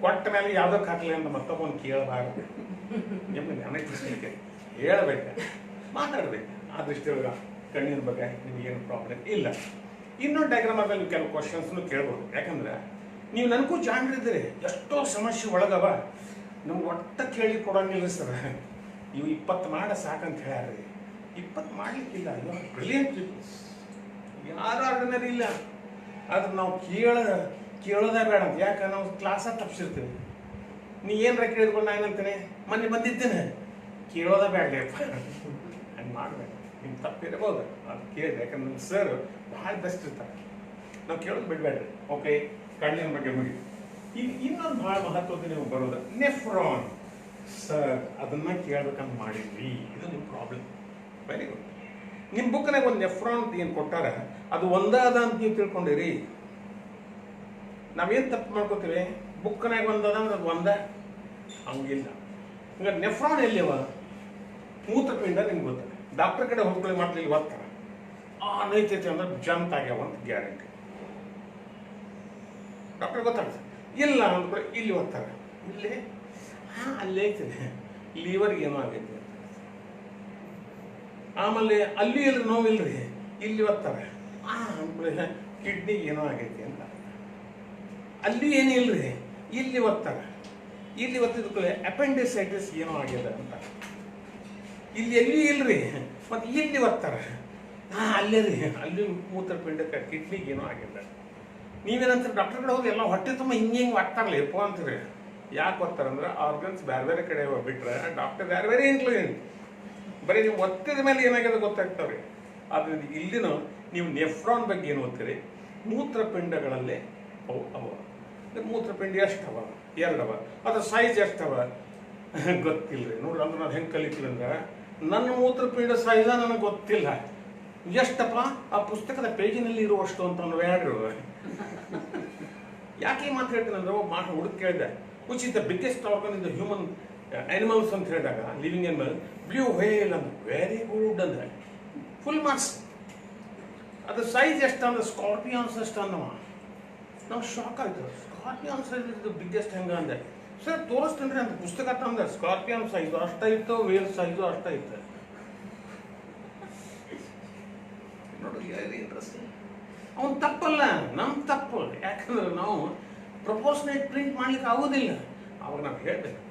ಕೊಟ್ಟ ಮೇಲೆ ಯಾವುದಕ್ಕೆ ಹಾಕಲಿ ಅಂತ ಮತ್ತೊಬ್ಬನು ಕೇಳಬಾರದು. ನಿಮಗೆ ಅನೇಕ ಪ್ರಶ್ನೆಗೆ ಹೇಳ್ಬೇಕು, ಮಾತಾಡ್ಬೇಕು. ಆ ದೃಷ್ಟಿಯೊಳಗ ಕಣ್ಣಿನ ಬಗ್ಗೆ ನಿಮಗೇನು ಪ್ರಾಬ್ಲಮ್ ಇಲ್ಲ. ಇನ್ನೊಂದು ಡಯಾಗ್ರಾಮ್ ಆದಾಗ ನೀವು ಕೆಲವು ಕ್ವಶನ್ಸ್ನು ಕೇಳ್ಬೋದು. ಯಾಕಂದ್ರೆ ನೀವು ನನಗೂ ಜಾಣ್ರಿದ್ದೀರಿ, ಎಷ್ಟೋ ಸಮಸ್ಯೆ ಒಳಗವ ನಮ್ಗೆ ಒಟ್ಟ ಕೇಳಿ ಕೊಡೋಂಗಿಲ್ಲ ಸರ್. ಇವು 20 ಮಾಡ ಸಾಕಂತ ಹೇಳ್ಯಾರ್ರಿ. 20 ಮಾಡ್ಲಿಕ್ಕಿಲ್ಲ. ಇವಾಗ ಬ್ರಿಲಿಯಂಟ್ ಪೀಪಲ್ಸ್ ಯಾರು ಆರ್ಡಿನರಿ ಇಲ್ಲ. ಆದ್ರೆ ನಾವು ಕೇಳೋದೇ ಬೇಡ ಅಂತ. ಯಾಕೆ ನಾವು ಕ್ಲಾಸಾಗ ತಪ್ಪಿಸಿರ್ತೀವಿ. ನೀ ಏನಾರ ಕೇಳಿದ್ಕೊಂಡು ನಾನು ಏನಂತೇನೆ, ಮೊನ್ನೆ ಬಂದಿದ್ದೇನೆ, ಕೇಳೋದೇ ಬೇಡಪ್ಪ. ಹಂಗೆ ಮಾಡ್ಬೇಕು. ನಿಮ್ಗೆ ತಪ್ಪಿರಬಹುದು, ಅದು ಕೇಳಿದೆ. ಯಾಕಂದ್ರೆ ನಮ್ಮ ಸರ್ ಭಾಳ ಬೆಸ್ಟ್ ಇರ್ತಾರೆ, ನಾವು ಕೇಳೋದು ಬಿಡಬೇಡ್ರಿ. ಓಕೆ, ಕಣ್ಣಿನ ಬಗ್ಗೆ ಮುಗಿ. ಇನ್ನೊಂದು ಭಾಳ ಮಹತ್ವದ ನೀವು ಬರೋದು ನೆಫ್ರಾನ್. ಸರ್ ಅದನ್ನ ಕೇಳ್ಬೇಕಂತ ಮಾಡಿದ್ವಿ, ಇದು ನಿಮ್ಮ ಪ್ರಾಬ್ಲಮ್. Very good. ನಿಮ್ಮ ಬುಕ್ನಾಗ ಒಂದು ನೆಫ್ರಾನ್ ಅಂತ ಏನು ಕೊಟ್ಟಾರ, ಅದು ಒಂದಾದ ಅಂತ ನೀವು ತಿಳ್ಕೊಂಡಿರಿ. ನಾವೇನು ತಪ್ಪು ಮಾಡ್ಕೋತೀವಿ, ಬುಕ್ನಾಗ ಒಂದದ ಅಂದ್ರೆ ಅದು ಒಂದ, ಹಂಗಿಲ್ಲ. ಈಗ ನೆಫ್ರಾನ್ ಎಲ್ಲಿವ, ಮೂತ್ರಪಿಂಡ ನಿಮ್ಗೆ ಗೊತ್ತಿಲ್ಲ. ಡಾಕ್ಟರ್ ಕಡೆ ಹೋಗ್ಕೊಳ್ಳಿ ಮಾಡ್ಲಿಲ್ಲ ಒತ್ತಾರ, ನೈತೈತೆ ಅಂದ್ರೆ ಜಂಪ್ ಆಗ್ಯಾವ ಅಂತ ಗ್ಯಾರಂಟಿ. ಡಾಕ್ಟರ್ ಗೊತ್ತಾಗ್ತದೆ. ಇಲ್ಲ ಅಂದ್ಕೊಳ್ಳಿ ಇಲ್ಲಿ ಒತ್ತಾರೆ, ಇಲ್ಲಿ ಅಲ್ಲೇ ಐತದೆ, ಲಿವರ್ಗೆ ಏನೋ ಆಗೈತಿ. ಆಮೇಲೆ ಅಲ್ಲಿ ಎಲ್ಲಿ ನೋವಿಲ್ರಿ, ಇಲ್ಲಿ ಒತ್ತಾರೆ, ಅಂದ್ಕೊಳ್ಳಿ ಕಿಡ್ನಿಗೆ ಏನೋ ಆಗೈತಿ ಅಂತ. ಅಲ್ಲಿ ಏನಿಲ್ರಿ, ಇಲ್ಲಿ ಒತ್ತಾರೆ, ಇಲ್ಲಿ ಒತ್ತಿದ್ಕೊಳ್ಳಿ ಅಪೆಂಡಿಸೈಟಿಸ್ ಏನೋ ಆಗ್ಯದ ಅಂತ. ಇಲ್ಲಿ ಎಲ್ಲಿ ಇಲ್ರಿ, ಮತ್ತೆ ಇಲ್ಲಿ ಒತ್ತಾರೆ, ಅಲ್ಲೇ ರೀ, ಅಲ್ಲಿ ಮೂತ್ರಪಿಂಡಕ್ಕೆ ಕಿಡ್ನಿಗೆ ಏನೋ ಆಗ್ಯದ. ನೀವೇನಂತೀರಿ, ಡಾಕ್ಟರ್ ಕಡೆ ಹೋಗಿ ಎಲ್ಲ ಹೊಟ್ಟೆ ತುಂಬ ಹಿಂಗೆ ಒತ್ತಾರಲ್ಲ ಎಪ್ಪೋ ಅಂತೀರಿ. ಯಾಕೆ ಒತ್ತಾರಂದ್ರೆ ಆರ್ಗನ್ಸ್ ಬೇರೆ ಬೇರೆ ಕಡೆ ಬಿಟ್ರೆ ಡಾಕ್ಟರ್ ಬೇರೆ ಬೇರೆ ಇಂಟೆಲಿಜೆಂಟ್. ಬರೀ ನೀವು ಒತ್ತಿದ ಮೇಲೆ ಏನಾಗಿದೆ ಗೊತ್ತಾಗ್ತಾವ್ರಿ. ಆದ್ರಿಂದ ಇಲ್ಲಿನೂ ನೀವು ನೆಫ್ರಾನ್ ಬಗ್ಗೆ ಏನು ಓದ್ತೀರಿ, ಮೂತ್ರಪಿಂಡಗಳಲ್ಲೇ ಅವ. ಮೂತ್ರಪಿಂಡ ಎಷ್ಟವ, 2 ಅವ. ಅದ್ರ ಸೈಜ್ ಎಷ್ಟವ ಗೊತ್ತಿಲ್ಲರಿ. ನೋಡ್ರಿ, ಅಂದ್ರೆ ನಾನು ಹೆಂಗೆ ಕಲಿತಿಲ್ಲ ಅಂದ್ರೆ ನನ್ನ ಮೂತ್ರಪಿಂಡ ಸೈಜ ನನಗೆ ಗೊತ್ತಿಲ್ಲ. ಎಷ್ಟಪ್ಪ, ಆ ಪುಸ್ತಕದ ಪೇಜಿನಲ್ಲಿ ಇರುವಷ್ಟು ಅಂತ ಹೇಳ್ರು. ಯಾಕೆ ಮಾತು ಹೇಳ್ತೀನಿ ಅಂದ್ರೆ ಮಾತು ಹುಡುಕ್ ಕೇಳಿದೆ, which is the biggest organ in the human animals ಅಂತ ಹೇಳಿದಾಗ ಲಿವಿಂಗ್ ಅನಿಮಲ್, ಬ್ಲೂ ವೇಲ್ ಅಂತ. ವೆರಿ ಗುಡ್ ಅಂದ್ರೆ ಫುಲ್ ಮಾರ್ಕ್ಸ್. ಅದು ಸೈಜ್ ಎಷ್ಟು ಅಂದ್ರೆ ಸ್ಕಾರ್ಪಿಯಾನ್ಸ್ ಅಷ್ಟು ಅಂದವ. ನಮ್ಗೆ ಶಾಕ್ ಆಯ್ತು, ಸ್ಕಾರ್ಪಿಯಾನ್ ಸೈಜ್ ಇಸ್ ದ ಬಿಗ್ಗೆಸ್ಟ್ ಹೆಂಗ ಅಂದೆ. ಸರ್ ತೋರಿಸ್ತೇನ್ರಿ ಅಂತ ಪುಸ್ತಕ ತಂದೆ, ಸ್ಕಾರ್ಪಿಯಾನ್ ಸೈಜು ಅಷ್ಟ ಇತ್ತು, ವೇಲ್ ಸೈಜು ಅಷ್ಟ ಇತ್ತು. ನೋಡಿ, ವೆರಿ ಇಂಟ್ರೆಸ್ಟಿಂಗ್. ಅವನು ತಪ್ಪಲ್ಲ, ನಮ್ಮ ತಪ್ಪು. ಯಾಕಂದ್ರೆ ನಾವು ಪ್ರಪೋರ್ಷನೇಟ್ ಪ್ರಿಂಟ್ ಮಾಡ್ಲಿಕ್ಕೆ ಆಗೋದಿಲ್ಲ. ಅವಾಗ ನಾವು ಹೇಳ್ಬೇಕು.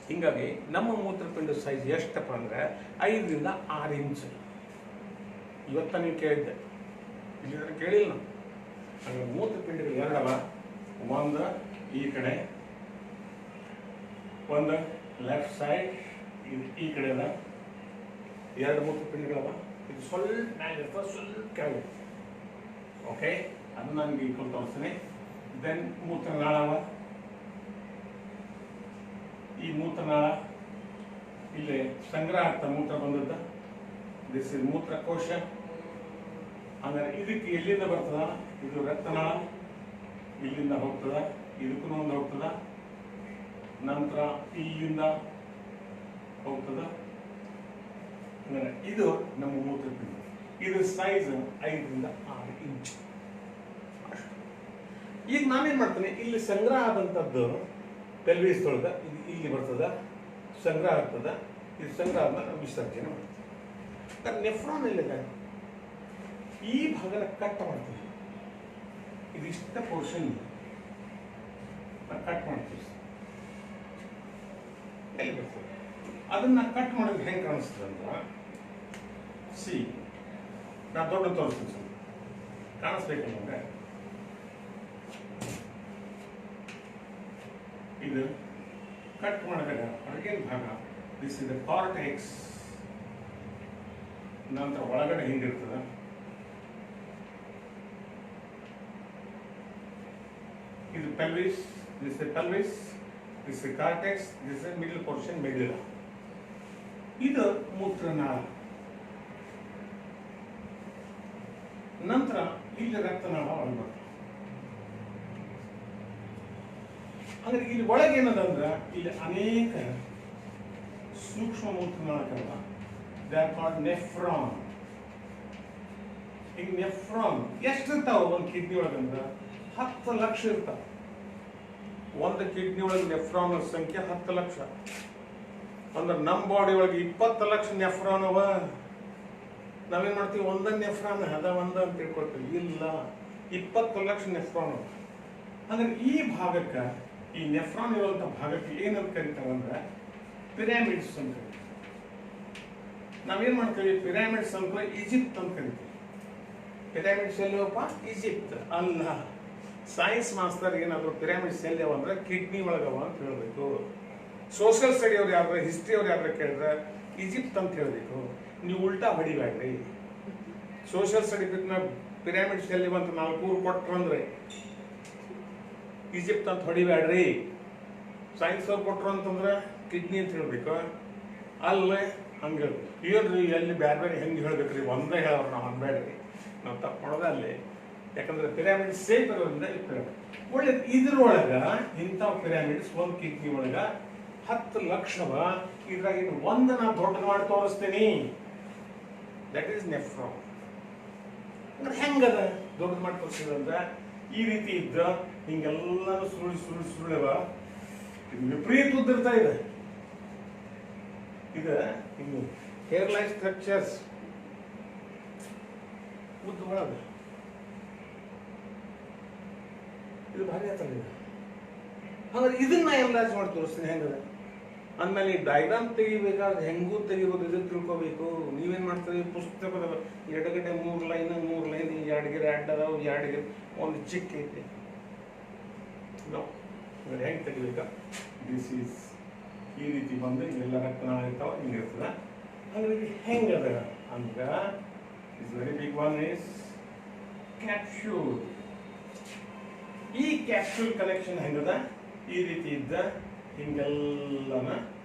ಹಿಂಗಾಗಿ ನಮ್ಮ ಮೂತ್ರಪಿಂಡ ಸೈಜ್ ಎಷ್ಟಪ್ಪ ಅಂದ್ರೆ 5 ರಿಂದ 6 ಇಂಚು. ಇವತ್ತ ನೀವು ಕೇಳಿದ್ದೆ, ಇಲ್ಲಿ ಕೇಳಿಲ್ಲ ನಾವು. ಹಾಗೆ ಮೂತ್ರಪಿಂಡಗಳು 2 ಅವ. ಒಂದು ಈ ಕಡೆ, ಒಂದು ಲೆಫ್ಟ್ ಸೈಡ್, ಈ ಕಡೆ ಅದ. 2 ಮೂತ್ರಪಿಂಡಗಳವ. ಇದು ಸ್ವಲ್ಪ ಸ್ವಲ್ಪ ಕೆಳಗೆ. ಓಕೆ, ಅದು ನನಗೆ ಈಗ ತೋರಿಸ್ತೀನಿ. ದೆನ್ ಮೂತ್ರನಾಳ ಅವ. ಈ ಮೂತ್ರನಾಳ ಇಲ್ಲಿ ಸಂಗ್ರಹ ಆಗ್ತಾ ಮೂತ್ರ ಬಂದದ್ದ. This is ಮೂತ್ರಕೋಶ. ಅಂದ್ರೆ ಇದಕ್ಕೆ ಎಲ್ಲಿಂದ ಬರ್ತದ? ಇದು ರಕ್ತನಾಳ, ಇಲ್ಲಿಂದ ಹೋಗ್ತದ, ಇದಕ್ಕೂ ಒಂದು ಹೋಗ್ತದ, ನಂತರ ಇಲ್ಲಿಂದ ಹೋಗ್ತದ. ಅಂದ್ರೆ ಇದು ನಮ್ಮ ಮೂತ್ರಪಿಂಡ. ಇದು ಸೈಜ್ 5 ರಿಂದ 6 ಇಂಚ್. ಈಗ ನಾನೇನ್ ಮಾಡ್ತೇನೆ, ಇಲ್ಲಿ ಸಂಗ್ರಹ ಆದಂತದ್ದು ಪೆಲ್ವಿಸ್ ಒಳಗ ಇದು ಇಲ್ಲಿ ಬರ್ತದ, ಸಂಗ್ರಹ ಆಗ್ತದ. ಇದು ಸಂಗ್ರಹ ಆದ್ಮೇಲೆ ನಾವು ವಿಸರ್ಜನೆ ಮಾಡ್ತೀವಿ. ನೆಫ್ರಾನ್ ಇಲ್ಲಿದೆ, ಈ ಭಾಗನ ಕಟ್ ಮಾಡ್ತೀವಿ. ಇದಿಷ್ಟ ಪೋರ್ಷನ್ ಕಟ್ ಮಾಡ್ತೀವಿ. ಎಲ್ಲಿ ಬರ್ತದೆ? ಅದನ್ನ ಕಟ್ ಮಾಡಿದ್ರೆ ಹೆಂಗೆ ಕಾಣಿಸ್ತದೆ ಅಂದ್ರೆ, ಸಿ ನಾ ದೊಡ್ಡ ತೋರಿಸ್ತೀನಿ ಸರ್, ಕಾಣಿಸ್ಬೇಕಂದ್ರೆ ಇದು ಕಟ್ ಮಾಡಿದಾಗ ಹೊರಗಿನ ಭಾಗ ದಿಸ್ ಇಸ್ ದ ಕಾರ್ಟೆಕ್ಸ್. ನಂತರ ಒಳಗಡೆ ಹಿಂಗಿರ್ತದ, ಇದು pelvis, this is pelvis, this is cortex, this is middle portion middle. ಇದು ಮೂತ್ರನಾಳ. ನಂತರ ಇಲ್ಲಿ ರಕ್ತನಾಳ ಒಳಗೆ ಬರ್ತದೆ. ಅಂದ್ರೆ ಇಲ್ಲಿ ಒಳಗೆ ಏನದಂದ್ರೆ ಇಲ್ಲಿ ಅನೇಕ ಸೂಕ್ಷ್ಮ ಮೂತ್ರನಾಳಗಳವ. They are called nephron. ಈಗ ನೆಫ್ರಾನ್ ಎಷ್ಟು ಇರ್ತಾವ ಒಂದು ಕಿಡ್ನಿ ಒಳಗಂದ್ರೆ 10 ಲಕ್ಷ ಇರ್ತಾವ. ಒಂದು ಕಿಡ್ನಿ ಒಳಗೆ ನೆಫ್ರಾನ್ ಸಂಖ್ಯೆ 10 ಲಕ್ಷ. ಅಂದ್ರೆ ನಮ್ಮ ಬಾಡಿ ಒಳಗೆ 20 ಲಕ್ಷ ನೆಫ್ರಾನ್ ಅವ. ನಾವೇನ್ ಮಾಡ್ತೀವಿ, ಒಂದೊಂದು ನೆಫ್ರಾನ್ ಅದ ಒಂದ ಅಂತ ತಿಳ್ಕೊಳ್ತೀವಿ. ಇಲ್ಲ, 20 ಲಕ್ಷ ನೆಫ್ರಾನ್ ಅವ. ಅಂದ್ರೆ ಈ ಭಾಗಕ್ಕೆ, ಈ ನೆಫ್ರಾನ್ ಇರುವಂತ ಭಾಗಕ್ಕೆ ಏನಂತ ಕರಿತಾರಂದ್ರೆ ಪಿರಾಮಿಡ್ಸ್ ಅಂತ ಕರಿತೀವಿ. ನಾವೇನ್ ಮಾಡ್ತೀವಿ, ಪಿರಾಮಿಡ್ಸ್ ಅಂತ ಈಜಿಪ್ಟ್ ಅಂತ ಕರಿತೀವಿ. ಪಿರಾಮಿಡ್ಸ್ ಎಲ್ಲವಪ್ಪ? ಈಜಿಪ್ಟ್ ಅಲ್ಲ. ಸೈನ್ಸ್ ಮಾಸ್ತರ್ ಏನಾದ್ರು ಪಿರಾಮಿಡ್ಸ್ ಎಲ್ಲಿವ ಅಂದ್ರೆ ಕಿಡ್ನಿ ಒಳಗವ ಅಂತ ಹೇಳ್ಬೇಕು. ಸೋಷಿಯಲ್ ಸ್ಟಡಿ ಅವ್ರು ಯಾರು, ಹಿಸ್ಟ್ರಿ ಅವ್ರು ಯಾರು ಕೇಳಿದ್ರೆ ಈಜಿಪ್ಟ್ ಅಂತ ಹೇಳ್ಬೇಕು. ನೀವು ಉಲ್ಟಾ ಹೊಡಿಬೇಡ್ರಿ. ಸೋಷಿಯಲ್ ಸ್ಟಡಿ ಪಿರಾಮಿಡ್ಸ್ ಎಲ್ಲಿವ ಅಂತ 4 ಕೊಟ್ರಂದ್ರೆ ಈಜಿಪ್ಟ್ ಅಂತ ಹೊಡಿಬೇಡ್ರಿ. ಸೈನ್ಸ್ ಅವ್ರು ಕೊಟ್ರು ಅಂತಂದ್ರೆ ಕಿಡ್ನಿ ಅಂತ ಹೇಳ್ಬೇಕು. ಅಲ್ಲೇ ಹಂಗ ಏನ್ರಿ ಎಲ್ಲಿ ಬೇರೆ ಬೇರೆ ಹೆಂಗೆ ಹೇಳ್ಬೇಕ್ರಿ, ಒಂದೇ ಹೇಳೋರು ನಾವು ಅನ್ಬೇಡ್ರಿ. ನಾವು ತಪ್ಪು ಮಾಡೋದೇ ಅಲ್ಲಿ. ಯಾಕಂದ್ರೆ ಪಿರಾಮಿಡ್ ಸೇಫ್ ಇರೋದ್ರಿಂದ ಒಳ್ಳೆ. ಇದ್ರೊಳಗ ಇಂಥ ಪಿರಾಮಿಡ್ಸ್ ಒಂದು ಕಿಡ್ನಿ ಒಳಗ 10 ಲಕ್ಷವ. ಇದ್ರಾಗ ಒಂದು ನಾ ದೊಡ್ಡ ಮಾಡಿ ತೋರಿಸ್ತೀನಿ. That is nephron. ಅಂದ್ರೆ ಹೆಂಗದ ದೊಡ್ಡ ಮಾಡಿ ತೋರಿಸಿದ್ರೆ ಈ ರೀತಿ ಇದ್ದ ಹಿಂಗೆಲ್ಲಾನು ಸುರುಳಿವ. ವಿಪರೀತ ಉದ್ದಿರ್ತಾ ಇದೆ. ಇದು ಹಿಂಗೆ ಹೇರ್ ಲೈನ್ ಸ್ಟ್ರಕ್ಚರ್ಸ್ ಉದ್ದ ಒಳಗ ಇದು ಭಾರಿ ಆತಲ್ಲ. ಹಾಗಾದ್ರೆ ಇದನ್ನ ಎಲ್ಲಾಜ್ ಮಾಡಿ ತೋರಿಸ್ತೀನಿ ಹೆಂಗದ. ಅಂದ್ಮೇಲೆ ಈ ಡೈಗ್ರಾಮ್ ತೆಗಿಬೇಕಾದ್ರೆ ಹೆಂಗೂ ತೆಗಿಬೋದು, ಇದನ್ನ ತಿಳ್ಕೋಬೇಕು. ನೀವೇನ್ ಮಾಡ್ತೀರಿ, ಪುಸ್ತಕದ ಎಡಗಡೆ 3 ಲೈನ್ 2 ಗೆರೆ ಅಡ್ಡ ಅದಾವ, 2 ಗೆರೆ ಒಂದು ಚಿಕ್ಕ ಐತಿ. ಹೆಂಗ್ ತೆಗಿಬೇಕ? ದಿಸ್ ಈಸ್ ಈ ರೀತಿ ಬಂದು ಇಲ್ಲೆಲ್ಲ ರಕ್ತನಾಳ ಇರ್ತಾವ, ಹಿಂಗಿರ್ತದ. ಹಾಗಾಗಿ ಹೆಂಗದ ಅಂದ್ರ is very big one is capsule. ಈ ಕ್ಯಾಪ್ಸ್ಯೂಲ್ ಕಲೆಕ್ಷನ್ ಹೆಂಗದ? ಈ ರೀತಿ ಇದ್ದ ಹಿಂಗೆಲ್ಲನ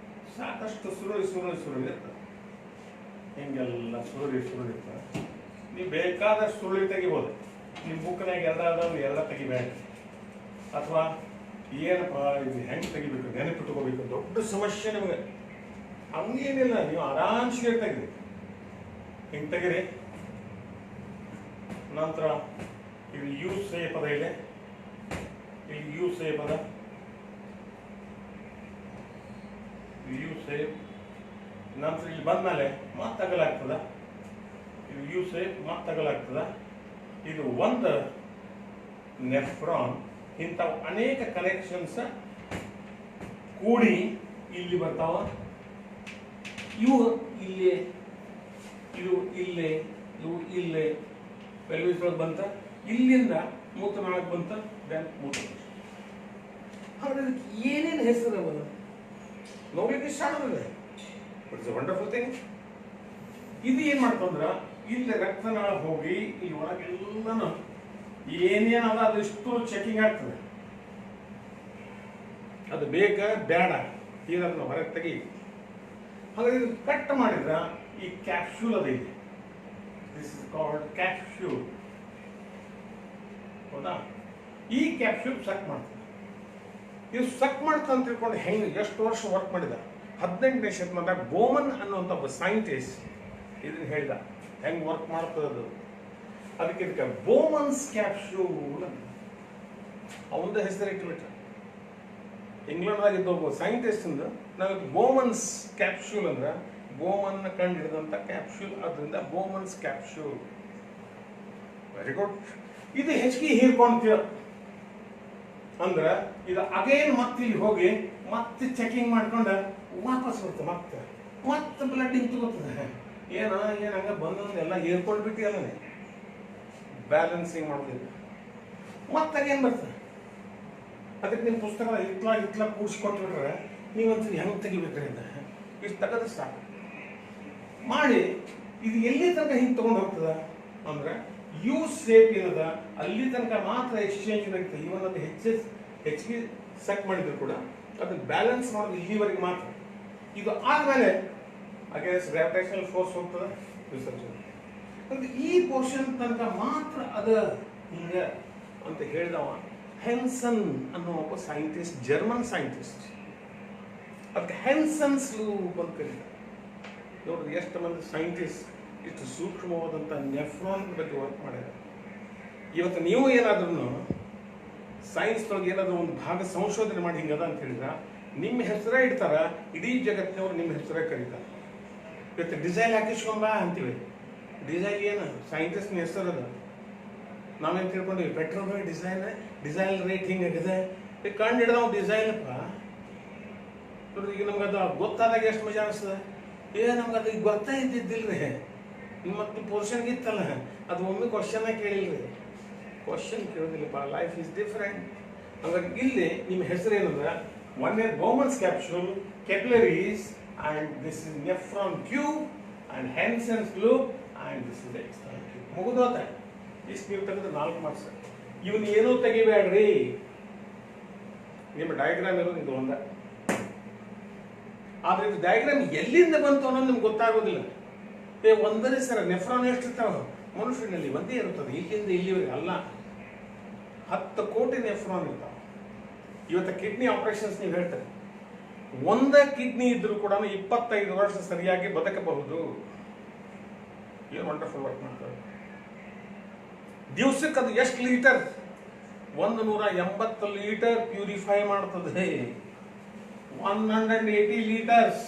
ಸಾಕಷ್ಟು ಸುರುಳಿ ಇರ್ತದೆ. ಹಿಂಗೆಲ್ಲ ಸುರುಳಿ ಇರ್ತದೆ. ನೀವು ಬೇಕಾದಷ್ಟು ಸುರುಳಿ ತೆಗಿಬೋದು. ನಿಮ್ಮ ಬುಕ್ನಾಗ ಎರಡ ತೆಗಿಬೇಡ. ಅಥವಾ ಏನಪ್ಪ ಇದು ಹೆಂಗೆ ತೆಗಿಬೇಕು ನೆನಪಿಟ್ಕೋಬೇಕು, ದೊಡ್ಡ ಸಮಸ್ಯೆ ನಿಮಗೆ. ಹಂಗೇನಿಲ್ಲ, ನೀವು ಆರಾಮ್ಸೆ ತೆಗಿರಿ. ಹಿಂಗೆ ತೆಗಿರಿ. ನಂತರ ಇದು ಯು ಸೇಪ್ ಅದ, ಇಲ್ಲಿ ಯು ಸೇಪ್ ಅದ, ಯು ಸೇಪ್. ನಂತರ ಇಲ್ಲಿ ಬಂದ್ಮೇಲೆ ಮತ್ತೆ ಅಗಲಾಗ್ತದ. ಇದು ಯು ಸೇಪ್ ಮತ್ತೆ ಅಗಲಾಗ್ತದ. ಇದು ಒಂದು ನೆಫ್ರಾನ್. ಇಂಥವು ಅನೇಕ ಕನೆಕ್ಷನ್ಸ್ ಕೂಡಿ ಇಲ್ಲಿ ಬರ್ತಾವ. ಇವು ಇಲ್ಲೇ, ಇದು ಇಲ್ಲೇ, ಇವು ಇಲ್ಲೇ ಪೆಲ್ವಿಸ್ ಒಳಗೆ ಬಂತ. ಇಲ್ಲಿಂದ ಮೂತ್ರನಾಳಕ್ಕೆ ಬಂತ, ದೆನ್ ಮೂತ್ರಕೋಶ. ಹಾಗಾದ್ರೆ ಏನೇನು ಹೆಸರು ಅವ ನೋಡ್ಲಿಕ್ಕೆ ಶಾಣದಿದೆ. It's a wonderful thing. ಇದು ಏನ್ ಮಾಡ್ತಂದ್ರ ಇಲ್ಲಿ ರಕ್ತನಾಳ ಹೋಗಿ ಇಲ್ಲಿ ಒಳಗೆಲ್ಲನೂ ಏನೇನದ ಅದಿಷ್ಟು ಚೆಕಿಂಗ್ ಆಗ್ತದೆ. ಅದು ಬೇಕ ಬೇಡ ಇದನ್ನು ಹೊರಗೆ ತೆಗಿ. ಹಾಗಾದ್ರೆ ಇದು ಕಟ್ ಮಾಡಿದ್ರೆ ಈ ಕ್ಯಾಪ್ಸ್ಯೂಲ್ ಅದ ಇದೆ, ದಿಸ್ ಇಸ್ ಕಾಲ್ಡ್ ಕ್ಯಾಪ್ಸ್ಯೂಲ್. ಹೌದಾ? ಈ ಕ್ಯಾಪ್ಸ್ಯೂಲ್ ಸಕ್ ಮಾಡ್ತದೆ. ಇದು ಸಕ್ ಮಾಡ್ತಾ ಅಂತ ತಿಳ್ಕೊಂಡು ಹೆಂಗೆ ಎಷ್ಟು ವರ್ಷ ವರ್ಕ್ ಮಾಡಿದ, 18ನೇ ಶತಮಾನದಾಗ ಬೋಮನ್ ಅನ್ನುವಂಥ ಒಬ್ಬ ಸೈಂಟಿಸ್ಟ್ ಇದನ್ನ ಹೇಳಿದ ಹೆಂಗೆ ವರ್ಕ್ ಮಾಡ್ತದೆ ಅದು. ಅದಕ್ಕೆ ಇದಕ್ಕೆ ಬೋಮನ್ಸ್ ಕ್ಯಾಪ್ಸ್ಯೂಲ್ ಅಂತ ಅವಂದ ಹೆಸರು ಇಟ್ಬಿಟ್ರೆ. ಇಂಗ್ಲೆಂಡ್ದಾಗ ಇದ್ದ ಒಬ್ಬ ಸೈಂಟಿಸ್ಟ್ ಅಂದ ನಾವು ಬೋಮನ್ಸ್ ಕ್ಯಾಪ್ಸ್ಯೂಲ್ ಅಂದ್ರೆ ಬೋಮನ್ ಕಂಡು ಹಿಡಿದಂಥ ಕ್ಯಾಪ್ಸ್ಯೂಲ್, ಅದರಿಂದ ಬೋಮನ್ಸ್ ಕ್ಯಾಪ್ಸ್ಯೂಲ್. Very good. ಇದು ಹೆಚ್ಚಿಗೆ ಹೀರ್ಕೊಂತೀವ ಅಂದ್ರೆ ಇದು ಅಗೇನ್ ಮತ್ತೆ ಇಲ್ಲಿ ಹೋಗಿ ಮತ್ತೆ ಚೆಕಿಂಗ್ ಮಾಡ್ಕೊಂಡು ವಾಪಸ್ ಬರ್ತದೆ, ಮತ್ತೆ ಬ್ಲಡ್ ಹಿಂಗೆ ತಗೋತದೆ. ಏನು ಹಂಗ ಬಂದಲ್ಲ ಹೀರ್ಕೊಂಡು ಬಿಟ್ಟಿಯಲ್ಲ, ಬ್ಯಾಲೆನ್ಸಿಂಗ್ ಮಾಡೋದಿಲ್ಲ, ಮತ್ತೆ ಅಗೇನ್ ಬರ್ತದೆ. ಅದಕ್ಕೆ ನಿಮ್ಮ ಪುಸ್ತಕ ಇತ್ಲ ಕೂಡಿಸ್ಕೊಟ್ಬಿಟ್ರೆ ನೀವಂತ ಹೆಂಗೆ ತೆಗಿಬೇಕ್ರಿ ಅಂತ ಇಷ್ಟು ತೆಗೆದ್ರೆ ಸಾಕು ಮಾಡಿ. ಇದು ಎಲ್ಲಿ ತನಕ ಹಿಂಗೆ ತೊಗೊಂಡು ಹೋಗ್ತದ ಅಂದ್ರೆ ಯು ಸೇಪ್ ಏನದ ಅಲ್ಲಿ ತನಕ ಮಾತ್ರ ಎಕ್ಸ್ಚೇಂಜ್ ನಡೀತದೆ. ಇವನ್ ಅದು ಹೆಚ್ಚಿಗೆ ಸೆಟ್ ಮಾಡಿದ್ರು ಕೂಡ ಅದನ್ನ ಬ್ಯಾಲೆನ್ಸ್ ಮಾಡೋದು ಇಲ್ಲಿವರೆಗೆ ಮಾತ್ರ. ಇದು ಆದ್ಮೇಲೆ ಅಗೇನ್ಸ್ಟ್ ಗ್ರಾವಿಟೇಷನಲ್ ಫೋರ್ಸ್ ಹೋಗ್ತದೆ ವಿಸರ್ಜನೆ. ಅಂದ್ರೆ ಈ ಪೋರ್ಷನ್ ತನಕ ಮಾತ್ರ ಅದ ಹಿಂಗ ಅಂತ ಹೇಳಿದವ ಹೆನ್ಸನ್ ಅನ್ನೋ ಒಬ್ಬ ಸೈಂಟಿಸ್ಟ್, ಜರ್ಮನ್ ಸೈಂಟಿಸ್ಟ್. ಅದಕ್ಕೆ ಹೆನ್ಸನ್ಸ್ ಲೂಪ್ ಅಂತ ಕರೀತಾರೆ. ನೋಡ್ರಿ ಎಷ್ಟು ಮಂದಿ ಸೈಂಟಿಸ್ಟ್ ಇಷ್ಟು ಸೂಕ್ಷ್ಮವಾದಂಥ ನೆಫ್ರಾನ್ ಬಗ್ಗೆ ವರ್ಕ್ ಮಾಡಿದ್ದಾರೆ. ಇವತ್ತು ನೀವು ಏನಾದ್ರೂ ಸೈನ್ಸ್ದೊಳಗೆ ಏನಾದರೂ ಒಂದು ಭಾಗ ಸಂಶೋಧನೆ ಮಾಡಿ ಹಿಂಗದ ಅಂತ ಹೇಳಿದ್ರೆ ನಿಮ್ಮ ಹೆಸರೇ ಇಡ್ತಾರ, ಇಡೀ ಜಗತ್ತಿನವ್ರು ನಿಮ್ಮ ಹೆಸರೇ ಕರೀತಾರೆ. ಇವತ್ತು ಡಿಸೈಲ್ ಹಾಕಿಸ್ಕೊಂಬ ಅಂತೀವಿ. ಡಿಸೈಲ್ ಏನು ಸೈಂಟಿಸ್ಟ್ನ ಹೆಸರದ ನಾವೇನು ತಿಳ್ಕೊಂಡಿವಿ, ಪೆಟ್ರೋಲ್ ಡಿಸೈಲ್ ರೇಟ್ ಹಿಂಗೆ ಡಿಸೈಲ್ ಕಂಡು ಹಿಡ್ದವ್ ಡಿಸೈಲಪ್ಪ. ನೋಡ್ರಿ ಈಗ ನಮ್ಗೆ ಅದು ಗೊತ್ತಾದಾಗ ಎಷ್ಟು ಮಜಾ ಅನಿಸ್ತದೆ. ನಮ್ಗೆ ಅದು ಈಗ ಗೊತ್ತೇ ಇದ್ದಿದ್ದಿಲ್ರಿ, ಮತ್ತು ಪೋರ್ಷನ್ಗೆ ಇತ್ತಲ್ಲ ಅದು ಒಮ್ಮೆ ಕ್ವಶನ್ನ ಕೇಳಿಲ್ರಿ. ಕ್ವಶನ್ ಕೇಳೋದಿಲ್ಲಪ್ಪ, ಲೈಫ್ ಈಸ್ ಡಿಫರೆಂಟ್. ಹಾಗಾಗಿ ಇಲ್ಲಿ ನಿಮ್ಮ ಹೆಸರು ಏನಂದ್ರೆ ಒಂದೇ Bowman's capsule, capillaries, and this is nephron tube, and Henle's loop, and this is ಎಕ್ಸ್ಟ್ರಾನ್ ಟ್ಯೂಬ್. ಮುಗಿದೋತ ಇಷ್ಟು ನೀವು ತೆಗೆದು 4 ಮಾರ್ಕ್ಸ್. ಇವನು ಏನೂ ತೆಗಿಬೇಡ್ರಿ, ನಿಮ್ಮ ಡಯಾಗ್ರಾಮ್ ಇರೋದು ಇದು ಒಂದ. ಆದ್ರೆ ಇದು ಡಯಾಗ್ರಾಮ್ ಎಲ್ಲಿಂದ ಬಂತು ಅನ್ನೋದು ನಿಮ್ಗೆ ಗೊತ್ತಾಗೋದಿಲ್ಲ. ಒಂದನೇ ಸರ ನೆಫ್ರಾನ್ ಎಷ್ಟಿರ್ತಾವ ಮನುಷ್ಯನಲ್ಲಿ ಒಂದೇ ಇರುತ್ತದೆ, ಇಲ್ಲಿಂದ ಇಲ್ಲಿವರೆಗೆ ಅಲ್ಲ, 10 ಕೋಟಿ ನೆಫ್ರಾನ್ ಇರ್ತಾವ. ಇವತ್ತು ಕಿಡ್ನಿ ಆಪರೇಷನ್ಸ್ ನೀವು ಹೇಳ್ತಾರೆ, ಒಂದೇ ಕಿಡ್ನಿ ಇದ್ರೂ ಕೂಡ 25 ವರ್ಷ ಸರಿಯಾಗಿ ಬದುಕಬಹುದು. ಏನು ವಂಡರ್ಫುಲ್ ವರ್ಕ್ ಮಾಡ್ತಾರೆ. ದಿವಸಕ್ಕೆ ಅದು ಎಷ್ಟು ಲೀಟರ್? 180 ಲೀಟರ್ ಪ್ಯೂರಿಫೈ ಮಾಡ್ತದೆ. 180 ಲೀಟರ್ಸ್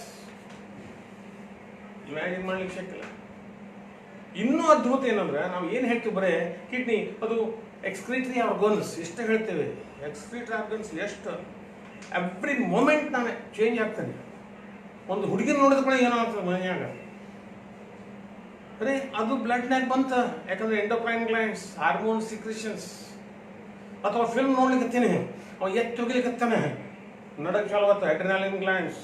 ಇಮ್ಯಾಜಿನ್ ಮಾಡ್ಲಿಕ್ಕೆ ಶಕ್ತಿಲ್ಲ. ಇನ್ನೂ ಅದ್ಭುತ ಏನಂದ್ರೆ ನಾವು ಏನು ಹೇಳ್ತೀವಿ ಬರೇ ಕಿಡ್ನಿ ಅದು ಎಕ್ಸ್ಕ್ರೀಟರಿ ಆರ್ಗನ್ಸ್ ಇಷ್ಟ ಹೇಳ್ತೇವೆ. ಎಕ್ಸ್ಕ್ರೀಟರಿ ಆರ್ಗನ್ಸ್ ಎಷ್ಟು ಎವ್ರಿ ಮೊಮೆಂಟ್ ನಾನು ಚೇಂಜ್ ಆಗ್ತಾನೆ. ಒಂದು ಹುಡುಗಿನ ನೋಡಿದ ಕೂಡ ಏನೋ ಆಗ್ತದೆ ಮನೆಯಾಗ, ಅರೆ ಅದು ಬ್ಲಡ್ನಾಗ ಬಂತ, ಯಾಕಂದ್ರೆ ಎಂಡೋಕ್ರೈನ್ ಗ್ಲ್ಯಾಂಡ್ಸ್, ಹಾರ್ಮೋನ್ ಸಿಕ್ರಿಷನ್ಸ್. ಅಥವಾ ಫಿಲ್ಮ್ ನೋಡ್ಲಿಕ್ಕತ್ತೀನಿ ಅವ ಎತ್ತು ಹೋಗ್ಲಿಕ್ಕತ್ತಾನೆ, ನಡಕ್ ಚಾಲು ಆತ, ಅಡ್ರಿನಾಲಿನ್ ಗ್ಲ್ಯಾಂಡ್ಸ್,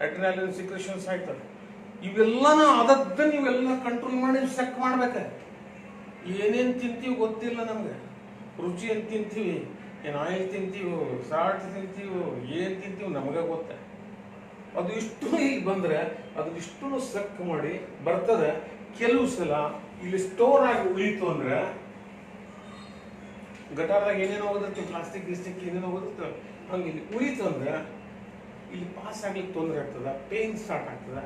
ಅಡ್ರಿನಾಲಿನ್ ಸಿಕ್ರಿಷನ್ಸ್ ಆಯ್ತದೆ. ಇವೆಲ್ಲನ ಅದದ್ದು ನೀವೆಲ್ಲ ಕಂಟ್ರೋಲ್ ಮಾಡಿ ಚೆಕ್ ಮಾಡ್ಬೇಕ. ಏನೇನು ತಿಂತೀವಿ ಗೊತ್ತಿಲ್ಲ ನಮ್ಗೆ, ರುಚಿ ಅಂತ ತಿಂತೀವಿ, ಏನು ಆಯಿಲ್ ತಿಂತೀವೋ, ಸಾಲ್ಟ್ ತಿಂತೀವೋ, ಏನು ತಿಂತೀವೋ ನಮಗೆ ಗೊತ್ತ. ಅದು ಇಷ್ಟು ಇಲ್ಲಿ ಬಂದ್ರೆ ಅದು ಇಷ್ಟು ಸಕ್ ಮಾಡಿ ಬರ್ತದೆ. ಕೆಲವು ಸಲ ಇಲ್ಲಿ ಸ್ಟೋರ್ ಆಗಿ ಉಳಿತು ಅಂದ್ರೆ ಗಟಾರದಾಗ ಏನೇನೋ ಹೋಗಿರ್ತೀವಿ, ಪ್ಲಾಸ್ಟಿಕ್ ಗಿಸ್ಟಿಕ್ ಏನೇನೋ ಹೋಗಿರ್ತೀವಿ, ಹಂಗೆ ಇಲ್ಲಿ ಉಳಿತು ಅಂದ್ರೆ ಇಲ್ಲಿ ಪಾಸ್ ಆಗ್ಲಿಕ್ಕೆ ತೊಂದರೆ ಆಗ್ತದೆ, ಪೇನ್ ಸ್ಟಾರ್ಟ್ ಆಗ್ತದೆ.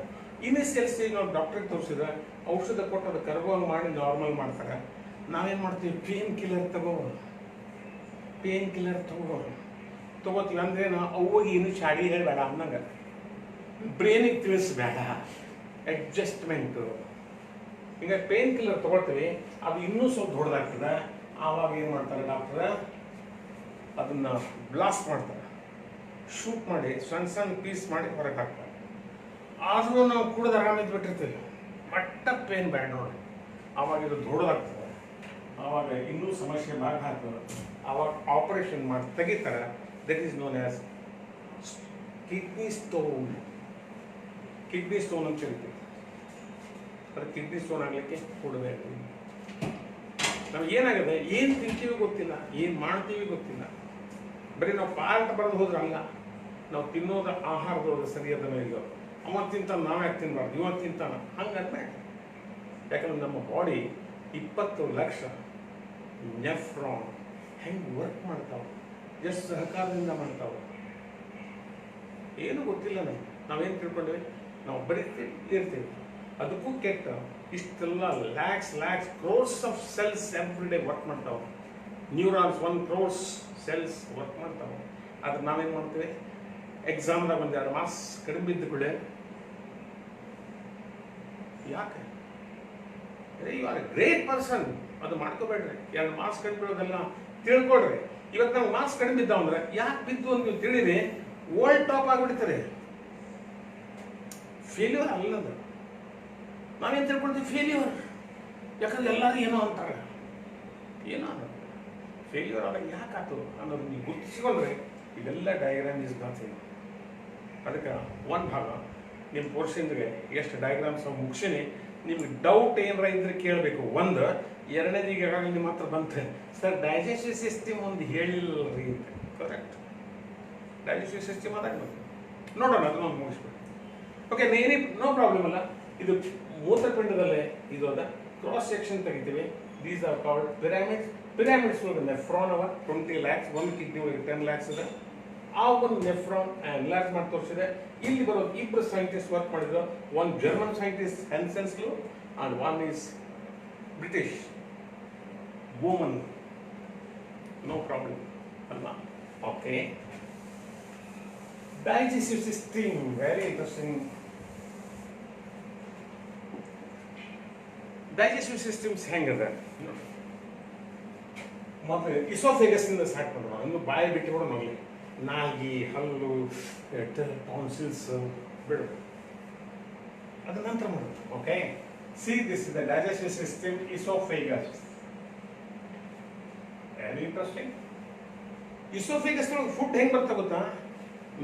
ಇನಿಷಿಯಲ್ ಸ್ಟೇಜ್ ನಾವು ಡಾಕ್ಟ್ರಿಗೆ ತೋರಿಸಿದ್ರೆ ಔಷಧ ಕೊಟ್ಟು ಅದು ಕರ್ವಂಗೆ ಮಾಡಿ ನಾರ್ಮಲ್ ಮಾಡ್ತಾರೆ. ನಾವೇನು ಮಾಡ್ತೀವಿ, ಪೇನ್ ಕಿಲ್ಲರ್ ತಗೋತೀವಿ. ಅಂದ್ರೆ ನಾವು ಅವಾಗ ಏನು ಶಾಡಿ ಹೇಳಬೇಡ ಅನ್ನಂಗೆ, ಬ್ರೇನಿಗೆ ತಿಳಿಸ್ಬೇಡ, ಅಡ್ಜಸ್ಟ್ಮೆಂಟು. ಈಗ ಪೇನ್ ಕಿಲ್ಲರ್ ತಗೊಳ್ತೀವಿ, ಅದು ಇನ್ನೂ ಸ್ವಲ್ಪ ದೊಡ್ಡದಾಗ್ತದೆ. ಆವಾಗ ಏನು ಮಾಡ್ತಾರೆ ಡಾಕ್ಟ್ರ, ಅದನ್ನ ಬ್ಲಾಸ್ಟ್ ಮಾಡ್ತಾರೆ, ಶೂಟ್ ಮಾಡಿ ಸಣ್ಣ ಸಣ್ಣ ಪೀಸ್ ಮಾಡಿ ಹೊರಗೆ ಹಾಕ್ತಾರೆ. ಆದರೂ ನಾವು ಕುಡಿದು ಆರಾಮಿದ್ದು ಬಿಟ್ಟಿರ್ತೀವಿ, ಮಟ್ಟ ಪೇನ್ ಬ್ಯಾಡ್ ನೋಡಿ. ಆವಾಗ ಇದು ದೊಡ್ಡದಾಗ್ತದೆ, ಆವಾಗ ಇನ್ನೂ ಸಮಸ್ಯೆ ಭಾಗ ಹಾಕ್ತದೆ. ಆವಾಗ ಆಪರೇಷನ್ ಮಾಡಿ ತೆಗಿತಾರೆ. That is known as kidney stone. Kidney stone ಅಂತ ಹೇಳ್ತೀವಿ. ಅದು ಕಿಡ್ನಿ ಸ್ಟೋನ್ ಆಗಲಿಕ್ಕೆ ಕೊಡಬೇಕು. ನಮ್ಗೆ ಏನಾಗಿದೆ, ಏನು ತಿಂತೀವಿ ಗೊತ್ತಿಲ್ಲ, ಏನು ಮಾಡ್ತೀವಿ ಗೊತ್ತಿಲ್ಲ. ಬರೀ ನಾವು ಪಾರ್ಟ್ ಬರೆದು ಹೋದ್ರೆ ಅಲ್ಲ, ನಾವು ತಿನ್ನೋದು ಆಹಾರದೊಳಗೆ ಸರಿಯಾದ ಮೇಲೆ ಅವ ತಿಂತಾನೆ, ನಾವು ಯಾಕೆ ತಿನ್ನಬಾರ್ದು, ಇವ ತಿಂತಾನೆ, ಹಂಗಂದ್ರೆ ಯಾಕಂದ್ರೆ ನಮ್ಮ ಬಾಡಿ 20 ಲಕ್ಷ ನೆಫ್ರಾನ್ ಹೆಂಗೆ ವರ್ಕ್ ಮಾಡ್ತಾವೆ, ಎಷ್ಟು ಸಹಕಾರದಿಂದ ಮಾಡ್ತಾವೆ ಏನು ಗೊತ್ತಿಲ್ಲ ನಮ್ಗೆ. ನಾವೇನು ತಿಳ್ಕೊಂಡ್ವಿ, ನಾವು ಬರೀತೀವಿ ಇರ್ತೀವಿ. ಅದಕ್ಕೂ ಕೆಟ್ಟ ಇಷ್ಟೆಲ್ಲ lakhs crores of cells every day work ಮಾಡ್ತಾವೆ. ನ್ಯೂರಾನ್ಸ್ 1 crore ಸೆಲ್ಸ್ ವರ್ಕ್ ಮಾಡ್ತಾವೆ. ಆದ್ರೆ ನಾವೇನು ಮಾಡ್ತೀವಿ, ಎಕ್ಸಾಮ್ದಾಗ 1-2 ಮಾರ್ಕ್ಸ್ ಕಡಿಮೆ ಬಿದ್ದು ಕೂಡ ಯಾಕೆ you are a great person, ಅದು ಮಾಡ್ಕೋಬೇಡ್ರಿ. 2 ಮಾರ್ಕ್ಸ್ ಕಡಿಮೆ ಬೀಳೋದೆಲ್ಲ ತಿಳ್ಕೊಡ್ರಿ. ಇವತ್ತು ನಾವು ಮಾರ್ಕ್ಸ್ ಕಡಿಮೆ ಬಿದ್ದಾವ ಅಂದ್ರೆ ಯಾಕೆ ಬಿದ್ದು ಅಂತ ನೀವು ತಿಳಿರಿ, ವರ್ಲ್ಡ್ ಟಾಪ್ ಆಗಿಬಿಡ್ತಾರೆ. ಫೇಲ್ಯೂರ್ ಅಲ್ಲದ, ನಾವೇನು ತಿಳ್ಕೊಳ್ತೀವಿ ಫೇಲ್ಯೂರ್, ಯಾಕಂದ್ರೆ ಎಲ್ಲರೂ ಏನೋ ಅಂತಾರೆ, ಏನೋ ಅನ್ನೋದು ಫೇಲ್ಯೂರ್ ಆದಾಗ ಯಾಕೆ ಆಯ್ತು ಅನ್ನೋದು ನೀವು ಗುರುತಿಸಿಕೊಂಡ್ರೆ ಇದೆಲ್ಲ ಡಯಾಗ್ರಾಮ್ ಇಸ್ ನಥಿಂಗ್. ಅದಕ್ಕೆ ಒಂದು ಭಾಗ ನಿಮ್ಮ ಪೋರ್ಷನ್ಗೆ ಎಷ್ಟು ಡಯಾಗ್ರಾಮ್ಸ್ ಮುಗಿಸಿನಿ, ನಿಮ್ಗೆ ಡೌಟ್ ಏನಾರ ಇದ್ರೆ ಕೇಳಬೇಕು. ಒಂದು ಎರಡನೇದು ಈಗಾಗಲೇ ನಿಮ್ಮ ಹತ್ರ ಬಂತು, ಸರ್ ಡೈಜೆಸ್ಟಿವ್ ಸಿಸ್ಟಮ್ ಒಂದು ಹೇಳಿಲ್ಲ ರೀ ಅಂತ. ಕರೆಕ್ಟ್, ಡೈಜೆಸ್ಟಿವ್ ಸಿಸ್ಟಮ್ ಅದಾಗ ನೋಡೋಣ, ಅದನ್ನ ಒಂದು ಮುಗಿಸ್ಬೇಕು. ಓಕೆ, ಏನೇ ನೋ ಪ್ರಾಬ್ಲಮ್ ಅಲ್ಲ. ಇದು ಮೂತ್ರಪಿಂಡದಲ್ಲೇ ಇದು ಅದ ಕ್ರಾಸ್ ಸೆಕ್ಷನ್ ತೆಗಿತೀವಿ. These are called pyramids. Pyramids ಒಳಗೆ ನೆಫ್ರಾನ್ ಅವ 20 lakhs, ಒಂದು ಕಿಡ್ನಿ ಒಳಗೆ 10 lakhs ಇದೆ. ಆ ಒಂದು ನೆಫ್ರಾನ್ ಎನ್ಲಾರ್ಜ್ ಮಾಡಿ ತೋರಿಸಿದೆ. ಇಲ್ಲಿ ಬರೋದು 2 ಸೈಂಟಿಸ್ಟ್ ವರ್ಕ್ ಮಾಡಿದ್ರು. ಒಂದು ಜರ್ಮನ್ ಸೈಂಟಿಸ್ಟ್ ಹೆನ್ಸೆನ್ಸ್ಲು and one is British woman. No problem ಅಲ್ಲ. Okay, digestive system, very interesting. Digestive systems ಹೆಂಗದ ಮತ್ತೆ ಇಸೋಫೇಗಸ್ ಇಂದ ಸ್ಟಾರ್ಟ್ ಮಾಡೋಣ. ಇನ್ನು ಬಾಯಿ ಬಿಟ್ಟು ಕೂಡ ನೋಡಲಿ, ನಾಲ್ಗಿ, ಹಲ್ಲು, ಟಾನ್ಸಿಲ್ಸ್ ಬಿಡು, ಅದ ನಂತರ ಮಾಡೋದು. Okay, see this is the digestive system, oesophagus. Very interesting. Oesophagus ಒಳಗೆ ಫುಡ್ ಹೆಂಗೆ ಬರ್ತಾ ಗೊತ್ತಾ,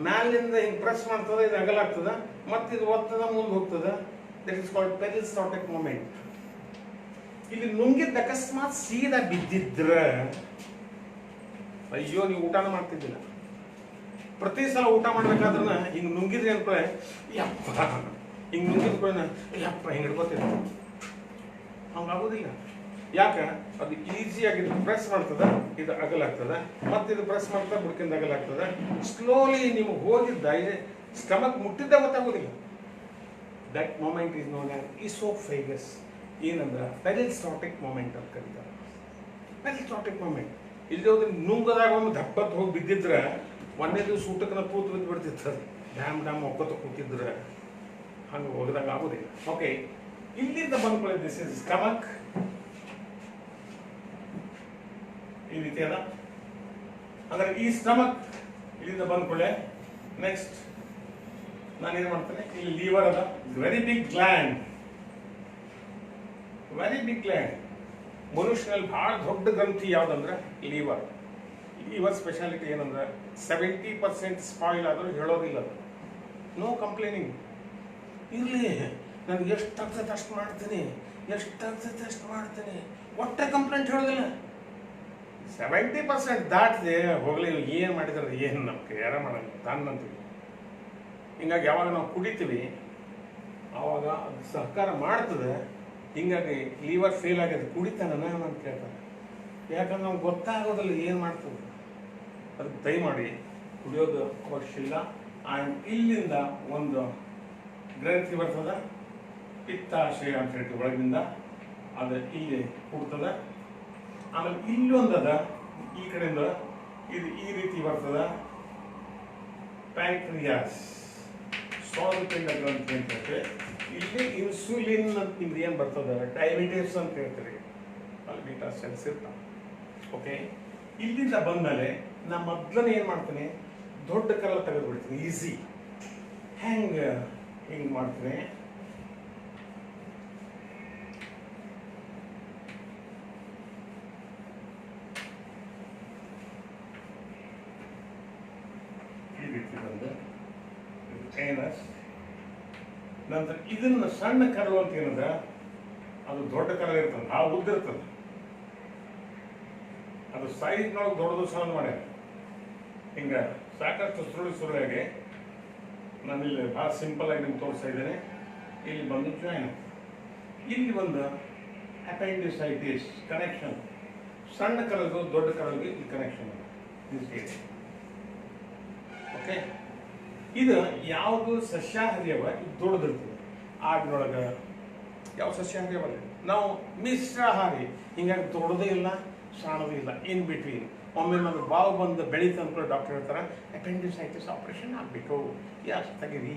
ಮ್ಯಾಲಿಂದ ಹಿಂಗೆ ಪ್ರೆಸ್ ಮಾಡ್ತದ, ಇದು ಅಗಲಾಗ್ತದ, ಮತ್ತೆ ಇದು ಒತ್ತದ ಮುಂದೆ ಹೋಗ್ತದ. That is called peristaltic movement. ಇಲ್ಲಿ ನುಂಗಿದ್ದ ಅಕಸ್ಮಾತ್ ಸೀದಾ ಬಿದ್ದಿದ್ರ ಅಯ್ಯೋ ನೀವು ಊಟನ ಮಾಡ್ತಿದ್ದಿಲ್ಲ. ಪ್ರತಿ ಸಲ ಊಟ ಮಾಡ್ಬೇಕಾದ್ರೆ ಹಿಂಗೆ ನುಂಗಿದ್ರಿ ಅನ್ಕೊಳ್ಳೆ, ಯಪ್ಪ ಹಿಂಗೆ ನುಂಗಿದ ಕೂಡ ಯಪ್ಪ ಹಿಂಗೆ ಹಿಡ್ಕೋತಿದ್ದ, ಹಂಗಾಗೋದಿಲ್ಲ. ಯಾಕೆ, ಅದು ಈಸಿಯಾಗಿ ಪ್ರೆಸ್ ಮಾಡ್ತದ, ಇದು ಅಗಲಾಗ್ತದ, ಮತ್ತೆ ಇದು ಪ್ರೆಸ್ ಮಾಡ್ತಾ ಬುಡಕಿಂದ ಅಗಲಾಗ್ತದ. ಸ್ಲೋಲಿ ನಿಮಗೆ ಹೋಗಿದ್ದ ಸ್ಟಮಕ್ ಮುಟ್ಟಿದ್ದ ಗೊತ್ತಾಗೋದಿಲ್ಲ. That movement is known as oesophagus. ಏನಂದ್ರೆ ಪೆರಿಸ್ಟಾಲ್ಟಿಕ್ ಮೂಮೆಂಟ್ ಅಂತ ಕರೀತಾರೆ. ಪೆರಿಸ್ಟಾಲ್ಟಿಕ್ ಮೂಮೆಂಟ್ ಇಲ್ಲಿ ಹೋದ್ರೆ ನುಂಗದಾಗ ಒಂದು ದಪ್ಪತ್ತು ಹೋಗಿ ಬಿದ್ದಿದ್ರೆ ಒಂದೇ ದಿವಸ ಊಟಕ್ಕನ ತೂತು ಬಿದ್ದು ಬಿಡ್ತಿತ್ತು. ಡ್ಯಾಮ್ ಒಕ್ಕತ್ತು ಕೂತಿದ್ರೆ ಹಂಗೆ ಹೋಗದಾಗ ಆಗೋದಿಲ್ಲ. ಓಕೆ, ಇಲ್ಲಿಂದ ಬಂದ್ಕೊಳ್ಳಿ, ದಿಸ್ ಇಸ್ ಸ್ಟಮಕ್. ಈ ರೀತಿ ಅದ ಅಂದ್ರೆ ಈ ಸ್ಟಮಕ್ ಇಲ್ಲಿಂದ ಬಂದ್ಕೊಳ್ಳೆ. ನೆಕ್ಸ್ಟ್ ನಾನೇನ್ ಮಾಡ್ತೇನೆ, ಇಲ್ಲಿ ಲೀವರ್ ಅದ, very big gland. Very big gland. ಮನುಷ್ಯನಲ್ಲಿ ಬಹಳ ದೊಡ್ಡ ಗ್ರಂಥಿ ಯಾವ್ದಂದ್ರೆ ಲೀವರ್. ಲೀವರ್ ಸ್ಪೆಷಾಲಿಟಿ ಏನಂದ್ರೆ 70% ಸ್ಪಾಯಿಲ್ ಆದರೂ ಹೇಳೋದಿಲ್ಲ. ಅದು ನೋ ಕಂಪ್ಲೇನಿಂಗ್. ಇರಲಿ, ನನಗೆ ಎಷ್ಟಾಗ್ತದೆ ಅಷ್ಟು ಮಾಡ್ತೀನಿ, ಎಷ್ಟಾಗ್ತದೆ ಅಷ್ಟು ಮಾಡ್ತೀನಿ, ಒಟ್ಟೆ ಕಂಪ್ಲೇಂಟ್ ಹೇಳೋದಿಲ್ಲ. 70% ದಾಟಿದೆ ಹೋಗ್ಲಿ, ಏನು ಮಾಡಿದ್ರೆ ಏನು ನಮ್ಗೆ ಯಾರ ಮಾಡಲ್ಲ ತಾನಂತೀವಿ. ಹಿಂಗಾಗಿ ಯಾವಾಗ ನಾವು ಕುಡಿತೀವಿ ಆವಾಗ ಅದು ಸಹಕಾರ ಮಾಡ್ತದೆ. ಹಿಂಗಾಗಿ ಲೀವರ್ ಫೇಲ್ ಆಗಿದೆ, ಕುಡಿತಾನ ಅಂತ ಕೇಳ್ತಾರೆ. ಯಾಕಂದ್ರೆ ನಮ್ಗೆ ಗೊತ್ತಾಗೋದಿಲ್ಲ ಏನು ಮಾಡ್ತದೆ. ಅದಕ್ಕೆ ದಯಮಾಡಿ ಕುಡಿಯೋದು ಅವಶ್ಯ ಇಲ್ಲ. ಆ್ಯಂಡ್ ಇಲ್ಲಿಂದ ಒಂದು ಗ್ರಂಥಿ ಬರ್ತದೆ, ಪಿತ್ತಾಶಯ ಅಂತ ಹೇಳ್ತೀವಿ ಒಳಗಿಂದ, ಅದು ಇಲ್ಲಿ ಕೊಡ್ತದ. ಆಮೇಲೆ ಇಲ್ಲೊಂದದ, ಈ ಕಡೆಯಿಂದ ಇದು ಈ ರೀತಿ ಬರ್ತದ, ಪ್ಯಾಂಕ್ರಿಯಾಸ್, ಸ್ವಾದುಪಿಂಡ ಗ್ರಂಥಿ ಅಂತ ಹೇಳ್ತೀವಿ. ಇಲ್ಲಿ ಇನ್ಸುಲಿನ್ ಅಂತ ನಿಮ್ದು ಏನು ಬರ್ತದೆ, ಡಯಾಬಿಟಿಸ್ ಅಂತ ಹೇಳ್ತೀರಿ, ಅಲ್ಲಿ ಬೀಟಾ ಸೆಲ್ಸ್ ಇರ್ತಾವೆ. ಓಕೆ, ಇಲ್ಲಿಂದ ಬಂದಮೇಲೆ ನಾ ಮೊದಲನೇ ಏನು ಮಾಡ್ತೀನಿ, ದೊಡ್ಡ ಕಲ್ಲ ತೆಗೆದುಬಿಡ್ತೀನಿ. ಈಸಿ. ಹೆಂಗೆ ಮಾಡ್ತೀನಿ, ಈ ರೀತಿ ಬಂದು ಏನಸ್. ನಂತರ ಇದನ್ನ ಸಣ್ಣ ಕರು ಅಂತ ಏನಂದ್ರೆ ಅದು ದೊಡ್ಡ ಕರ ಇರ್ತದೆ, ಆ ಉದ್ದ ಇರ್ತದೆ. ಅದು ಸೈಜ್ನೊಳಗೆ ದೊಡ್ಡದು ಸಣ್ಣ ಮಾಡ್ಯಾರ. ಹಿಂಗ ಸಾಕಷ್ಟು ಸುರುಳಿಯಾಗಿ ನಾನಿಲ್ಲಿ ಭಾಳ ಸಿಂಪಲ್ ಆಗಿ ನಿಮ್ಗೆ ತೋರಿಸ್ತಾ ಇದ್ದೇನೆ. ಇಲ್ಲಿ ಬಂದು ಜಾಯಿನ್, ಇಲ್ಲಿ ಬಂದು ಅಪೆಂಡಿಸೈಟಿಸ್ ಕನೆಕ್ಷನ್, ಸಣ್ಣ ಕರಲು ದೊಡ್ಡ ಕರಲ್ಗೆ ಇಲ್ಲಿ ಕನೆಕ್ಷನ್ ಇದೆ. ಓಕೆ, ಇದು ಯಾವುದು ಸಸ್ಯಾಹಾರಿಯವ ಇದು ದೊಡ್ಡದಿರ್ತದೆ. ಆಗಿನೊಳಗೆ ಯಾವ ಸಸ್ಯಾಹಾರಿಯವಲ್ಲ, ನಾವು ಮಿಶ್ರಾಹಾರಿ, ಹಿಂಗಾಗಿ ದೊಡ್ಡದೇ ಇಲ್ಲ ಸಣ್ಣದೇ ಇಲ್ಲ, ಇನ್ ಬಿಟ್ವೀನ್. ಒಮ್ಮೆ ನಮಗೆ ಬಾವು ಬಂದು ಬೆಳೀತು ಅಂದ್ಕೊಂಡು ಡಾಕ್ಟರ್ ಹೇಳ್ತಾರೆ ಅಪೆಂಡಿಸೈಟಿಸ್ ಆಪ್ರೇಷನ್ ಆಗಬೇಕು, ಯಾಕೆ ತೆಗೀರಿ,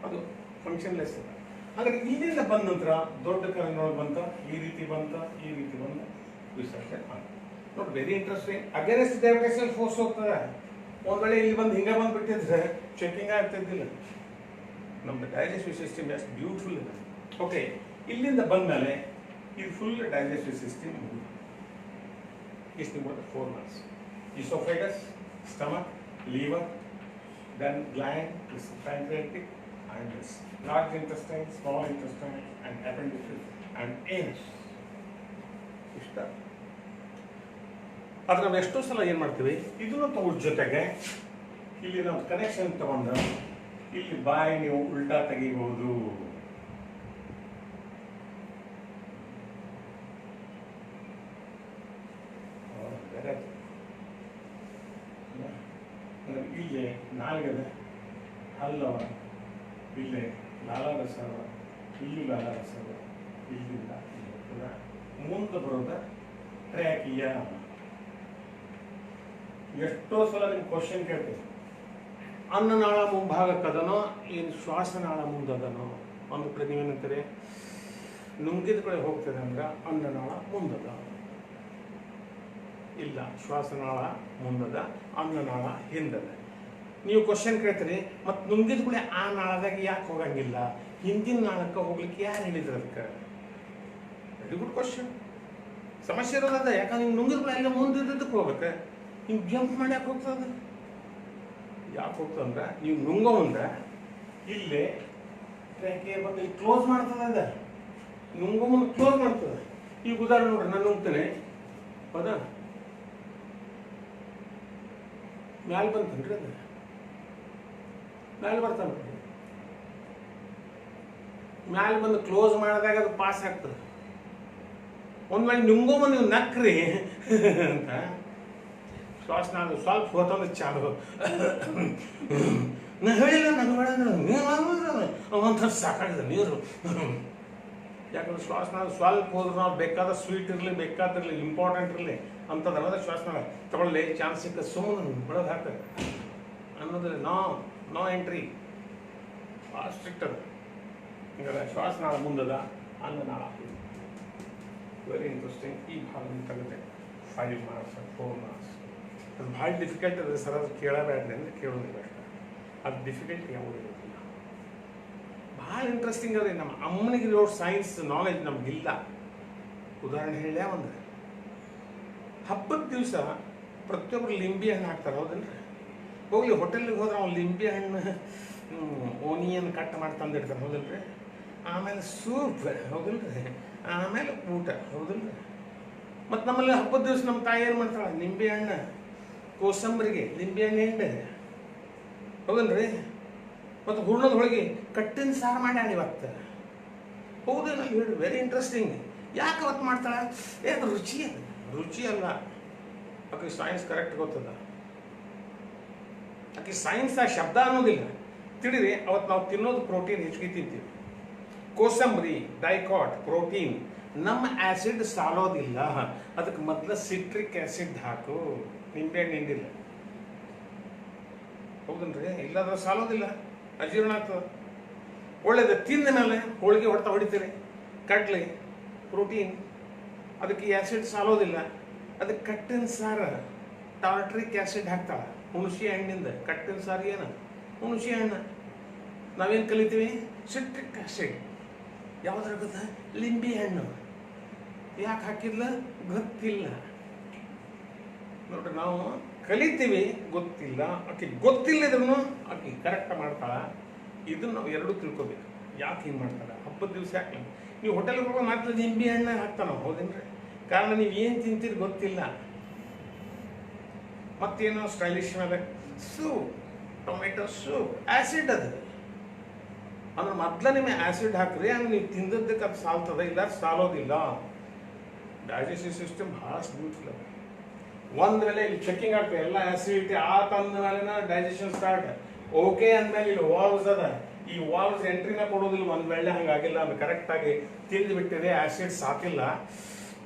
ಅದು ಫಂಕ್ಷನ್ಲೆಸ್ ಇಲ್ಲ. ಹಾಗಾದ್ರೆ ಇಲ್ಲಿಂದ ಬಂದ ನಂತರ ದೊಡ್ಡ ಕರನೊಳಗೆ ಬಂತ, ಈ ರೀತಿ ಬಂತ, ಈ ರೀತಿ ಬಂದ ವಿಸರ್ಜನೆ ಆಗ ನೋಡಿ. Very interesting. Against gravitational force ಹೋಗ್ತದೆ. ಒಂದ್ ವೇಳೆ ಇಲ್ಲಿ ಬಂದು ಹಿಂಗೆ ಬಂದ್ಬಿಟ್ಟಿದ್ರೆ ಚೆಕಿಂಗ್ ಆಗ್ತಿದ್ದಿಲ್ಲ. ನಮ್ದು ಡೈಜೆಸ್ಟಿವ್ ಸಿಸ್ಟಮ್ ಎಷ್ಟು ಬ್ಯೂಟಿಫುಲ್ ಇದೆ. ಓಕೆ, ಇಲ್ಲಿಂದ ಬಂದಮೇಲೆ ಇದು ಫುಲ್ ಡೈಜೆಸ್ಟಿವ್ ಸಿಸ್ಟಮ್ ಎಷ್ಟು ನಿಮ್ಗೆ 4 months. Esophagus, stomach, liver, then gland, pancreatic, and large intestine, small intestine, and appendixes, and anus. ಇಷ್ಟ. ಆದ್ರೆ ನಾವು ಎಷ್ಟೋ ಸಲ ಏನು ಮಾಡ್ತೀವಿ, ಇದನ್ನು ತಗೊಂಡ ಜೊತೆಗೆ ಇಲ್ಲಿ ನಾವು ಕನೆಕ್ಷನ್ ತಗೊಂಡು ಇಲ್ಲಿ ಬಾಯಿ ನೀವು ಉಲ್ಟಾ ತೆಗಿಬಹುದು. ಇಲ್ಲಿ ನಾಲ್ಗದ ಹಲ್ಲವ, ಇಲ್ಲಿ ಲಾಲಾರಸವ, ಇಲ್ಲಿ ಲಾಲಾರಸವ, ಇಲ್ಲಿಂದ ಮುಂದೆ ಬರೋದ ಟ್ರ್ಯಾಕಿಯ. ಎಷ್ಟೋ ಸಲ ನಿಮ್ಗೆ ಕ್ವಶನ್ ಕೇಳ್ತೀವಿ, ಅನ್ನನಾಳ ಮುಂಭಾಗಕ್ಕದನೋ ಏನು ಶ್ವಾಸನಾಳ ಮುಂದದನೋ? ಒಂದು ಕಡೆ ನೀವೇನಂತಾರೆ ನುಂಗಿದ ಕಡೆ ಹೋಗ್ತದೆ ಅಂದ್ರೆ ಅನ್ನನಾಳ ಮುಂದದ, ಇಲ್ಲ ಶ್ವಾಸನಾಳ ಮುಂದದ, ಅನ್ನನಾಳ ಹಿಂದದ. ನೀವು ಕ್ವಶನ್ ಕೇಳ್ತೀರಿ, ಮತ್ತು ನುಂಗಿದ ಕೂಡ ಆ ನಾಳದಾಗ ಯಾಕೆ ಹೋಗಂಗಿಲ್ಲ, ಹಿಂದಿನ ನಾಳಕ್ಕೆ ಹೋಗ್ಲಿಕ್ಕೆ ಯಾರು ಹೇಳಿದ್ರು? ಅದಕ್ಕೆ ವೆರಿ ಗುಡ್ ಕ್ವಶನ್. ಸಮಸ್ಯೆ ಇರೋದ, ಯಾಕಂದ್ರೆ ನೀವು ನುಂಗಿದ ಕೂಡ ಎಲ್ಲ ಮುಂದಿದ್ದಕ್ಕೆ ಹೋಗ್ಬೇಕು, ನೀವು ಜಂಪ್ ಮಾಡಿ ಯಾಕೆ ಹೋಗ್ತದ? ಯಾಕೆ ಹೋಗ್ತದಂದ್ರೆ ನೀವು ನುಂಗೋ ಅಂದ್ರೆ ಇಲ್ಲೇ ಟ್ರ್ಯಾಕಿಯ ಬಂದು ಇಲ್ಲಿ ಕ್ಲೋಸ್ ಮಾಡ್ತದೆ, ಅದ ನುಂಗೋ ಮುಂದೆ ಕ್ಲೋಸ್ ಮಾಡ್ತದೆ. ಈಗ ಉದಾಹರಣೆ ನೋಡ್ರಿ, ನಾನು ನುಂಗ್ತೇನೆ, ಹೌದಾ, ಮ್ಯಾಲೆ ಬಂತನ್ರಿ, ಅದು ಮ್ಯಾಲೆ ಬರ್ತಾನೆ, ಮ್ಯಾಲೆ ಬಂದು ಕ್ಲೋಸ್ ಮಾಡಿದಾಗ ಅದು ಪಾಸ್ ಆಗ್ತದೆ. ಒಂದ್ ವೇಳೆ ನುಂಗೋ ಮುಂದೆ ನೀವು ನಕ್ರಿ ಅಂತ ಶ್ವಾಸ ನಾನು ಸ್ವಲ್ಪ ಹೋತಂದ್ರೆ ಚಾಲು, ನಾ ಹೇಳಿಲ್ಲ ನನಗೆ ಬೇಡ, ಒಂಥರ ಸಾಕಾಗಿದೆ ನೀರು. ಯಾಕಂದ್ರೆ ಶ್ವಾಸನಾಳ ಸ್ವಲ್ಪ ಹೋದ್ರೆ ನಾವು ಬೇಕಾದ ಸ್ವೀಟ್ ಇರಲಿ, ಬೇಕಾದಿರಲಿ, ಇಂಪಾರ್ಟೆಂಟ್ ಇರಲಿ ಅಂಥದ್ದು ಶ್ವಾಸನಾಳ ತಗೊಳ್ಳಿ, ಚಾನ್ಸ್ ಸಿಕ್ಕ ಸುಮ್ಮನೆ ಬೆಳೆದು ಹಾಕ್ತಾರೆ ಅನ್ನೋದ್ರೆ ನೋ ಎಂಟ್ರಿ, ಭಾಳ ಸ್ಟ್ರಿಕ್ಟ್ ಅದು. ಹೀಗಾಗಿ ಶ್ವಾಸನಾಳ ಮುಂದದ, ಅನ್ನನಾಳ. Very interesting. ಈ ಭಾಗ ತಗುತ್ತೆ 5 marks 4 marks. ಅದು ಭಾಳ ಡಿಫಿಕಲ್ಟ್ ಅದ ಸರ್, ಅದು ಕೇಳಬೇಡ್ರಿ ಅಂದರೆ ಕೇಳೋದಿಲ್ಲ ಅಷ್ಟ, ಅದು ಡಿಫಿಕಲ್ಟ್ ಯಾವುದೂ ಇರೋದಿಲ್ಲ. ಭಾಳ ಇಂಟ್ರೆಸ್ಟಿಂಗ್ ಅದ. ನಮ್ಮ ಅಮ್ಮನಿಗಿರೋ ಸೈನ್ಸ್ ನಾಲೆಜ್ ನಮಗಿಲ್ಲ. ಉದಾಹರಣೆ ಹೇಳ, ಒಂದು ಹಬ್ಬದ ದಿವಸ ಪ್ರತಿಯೊಬ್ಬರು ಲಿಂಬೆ ಹಣ್ಣು ಹಾಕ್ತಾರೆ, ಹೌದಲ್ರಿ? ಹೋಗ್ಲಿ ಹೋಟೆಲ್ಗೆ ಹೋದ್ರೆ ಅವ್ನು ಲಿಂಬೆ ಹಣ್ಣು ಓನಿಯನ್ ಕಟ್ ಮಾಡಿ ತಂದಿಡ್ತಾರೆ, ಹೌದಲ್ರಿ? ಆಮೇಲೆ ಸೂಪ್, ಹೌದಲ್ರಿ? ಆಮೇಲೆ ಊಟ, ಹೌದಲ್ರಿ? ಮತ್ತು ನಮ್ಮಲ್ಲಿ ಹಬ್ಬದ ದಿವಸ ನಮ್ಮ ತಾಯಿ ಏನು ಮಾಡ್ತಾಳೆ, ನಿಂಬೆ ಹಣ್ಣು ಕೋಸಂಬರಿಗೆ ನಿಂಬೆ ಹಣ್ಣು ಹಿಂಡೆ, ಹೌದಲ್ರಿ? ಮತ್ತು ಹೂರ್ಣದ ಹೋಳಿಗೆ ಕಟ್ಟಿನ ಸಾರು ಮಾಡ್ಯಾಣ ಇವತ್ತು, ಹೌದೇನಲ್ಲ? ಹೇಳಿ, ವೆರಿ ಇಂಟ್ರೆಸ್ಟಿಂಗ್. ಯಾಕೆ ಅವತ್ತು ಮಾಡ್ತಾಳೆ? ಅದು ರುಚಿ, ಅದು ರುಚಿ ಅಲ್ಲ, ಆಕೆ ಸೈನ್ಸ್ ಕರೆಕ್ಟ್ ಗೊತ್ತದ. ಆಕೆ ಸೈನ್ಸ್ ಆ ಶಬ್ದ ಅನ್ನೋದಿಲ್ಲ, ತಿಳಿರಿ. ಅವತ್ತು ನಾವು ತಿನ್ನೋದು ಪ್ರೋಟೀನ್ ಹೆಚ್ಚಿಗೆ ತಿಂತೀವಿ. ಕೋಸಂಬರಿ ಡೈಕಾಟ್ ಪ್ರೋಟೀನ್, ನಮ್ಮ ಆ್ಯಸಿಡ್ ಸಾಲೋದಿಲ್ಲ, ಅದಕ್ಕೆ ಮೊದಲು ಸಿಟ್ರಿಕ್ ಆ್ಯಸಿಡ್ ಹಾಕು. ನಿಂಬೆಹಣ್ಣು ಹಿಂಡಿಲ್ಲ, ಹೌದನ್ರಿ? ಇಲ್ಲಾದ್ರೆ ಸಾಲೋದಿಲ್ಲ, ಅಜೀರ್ಣ ಆಗ್ತದೆ. ಒಳ್ಳೇದು ತಿಂದ ಮೇಲೆ ಹೋಳಿಗೆ ಹೊಡ್ತಾ ಹೊಡಿತೀರಿ, ಕಡ್ಲೆ ಪ್ರೋಟೀನ್, ಅದಕ್ಕೆ ಆ್ಯಸಿಡ್ ಸಾಲೋದಿಲ್ಲ, ಅದಕ್ಕೆ ಕಟ್ಟಿನ ಸಾರು ಟಾರ್ಟ್ರಿಕ್ ಆ್ಯಸಿಡ್ ಹಾಕ್ತಾಳೆ. ಹುಣಸೆ ಹಣ್ಣಿಂದ ಕಟ್ಟಿನ ಸಾರು ಏನು? ಹುಣಸೆ ಹಣ್ಣು. ನಾವೇನು ಕಲಿತೀವಿ? Citric acid. ಯಾವ್ದ್ರ ಗೊತ್ತಾ? ಲಿಂಬೆ ಹಣ್ಣು. ಯಾಕೆ ಹಾಕಿಲ್ಲ ಗೊತ್ತಿಲ್ಲ. ನೋಡ್ರಿ, ನಾವು ಕಲಿತೀವಿ, ಗೊತ್ತಿಲ್ಲ. ಆಕೆ ಗೊತ್ತಿಲ್ಲದ್ರೂ ಆಕೆ ಕರೆಕ್ಟ್ ಮಾಡ್ತಾಳ. ಇದನ್ನ ನಾವು ಎರಡೂ ತಿಳ್ಕೊಬೇಕು. ಯಾಕೆ ಹಿಂಗೆ ಮಾಡ್ತಾಳೆ? ಹಬ್ಬದ ದಿವಸ ಯಾಕೆ ನೀವು ಹೋಟೆಲ್ಗೆ ಹೋಗೋ ಮಾತ್ರ ನಿಂಬೆ ಹಣ್ಣು ಹಾಕ್ತಾನ, ಹೌದೇನ್ರಿ? ಕಾರಣ ನೀವು ಏನು ತಿಂತೀರಿ ಗೊತ್ತಿಲ್ಲ. ಮತ್ತೇನೋ ಸ್ಟೈಲಿಶ್ ಮೇಲೆ ಟೊಮೆಟೊ ಸೂಪ್ ಆ್ಯಸಿಡ್ ಅದು ಅಂದ್ರೆ ಮೊದಲ ನಿಮಗೆ ಆ್ಯಸಿಡ್ ಹಾಕ್ರಿ ಹಂಗೆ ನೀವು ತಿಂದದ್ದಕ್ಕೆ ಅದು ಸಾಲ್ತದ ಇಲ್ಲ ಸಾಲೋದಿಲ್ಲ. ಡೈಜೆಸ್ಟಿವ್ ಸಿಸ್ಟಮ್ ಭಾಳ ಸ್ಮೂತ್ಫುಲ್ ಅದ. ಒಂದು ವೇಳೆ ಇಲ್ಲಿ ಚೆಕಿಂಗ್ ಆಗ್ತದೆ ಎಲ್ಲ ಆ್ಯಸಿಡಿಟಿ ಆತಂದ ಮೇಲೆ ಡೈಜೆಷನ್ ಸ್ಟಾರ್ಟ್ ಓಕೆ ಅಂದಮೇಲೆ ಇಲ್ಲಿ ವಾಲ್ವ್ಸ್ ಅದ. ಈ ವಾಲ್ವ್ಸ್ ಎಂಟ್ರಿನ ಕೊಡೋದಿಲ್ಲ. ಒಂದು ವೇಳೆ ಹಂಗಾಗಿಲ್ಲ ಅದು ಕರೆಕ್ಟಾಗಿ ತಿಂದು ಬಿಟ್ಟಿದೆ, ಆ್ಯಸಿಡ್ ಸಾಕಿಲ್ಲ,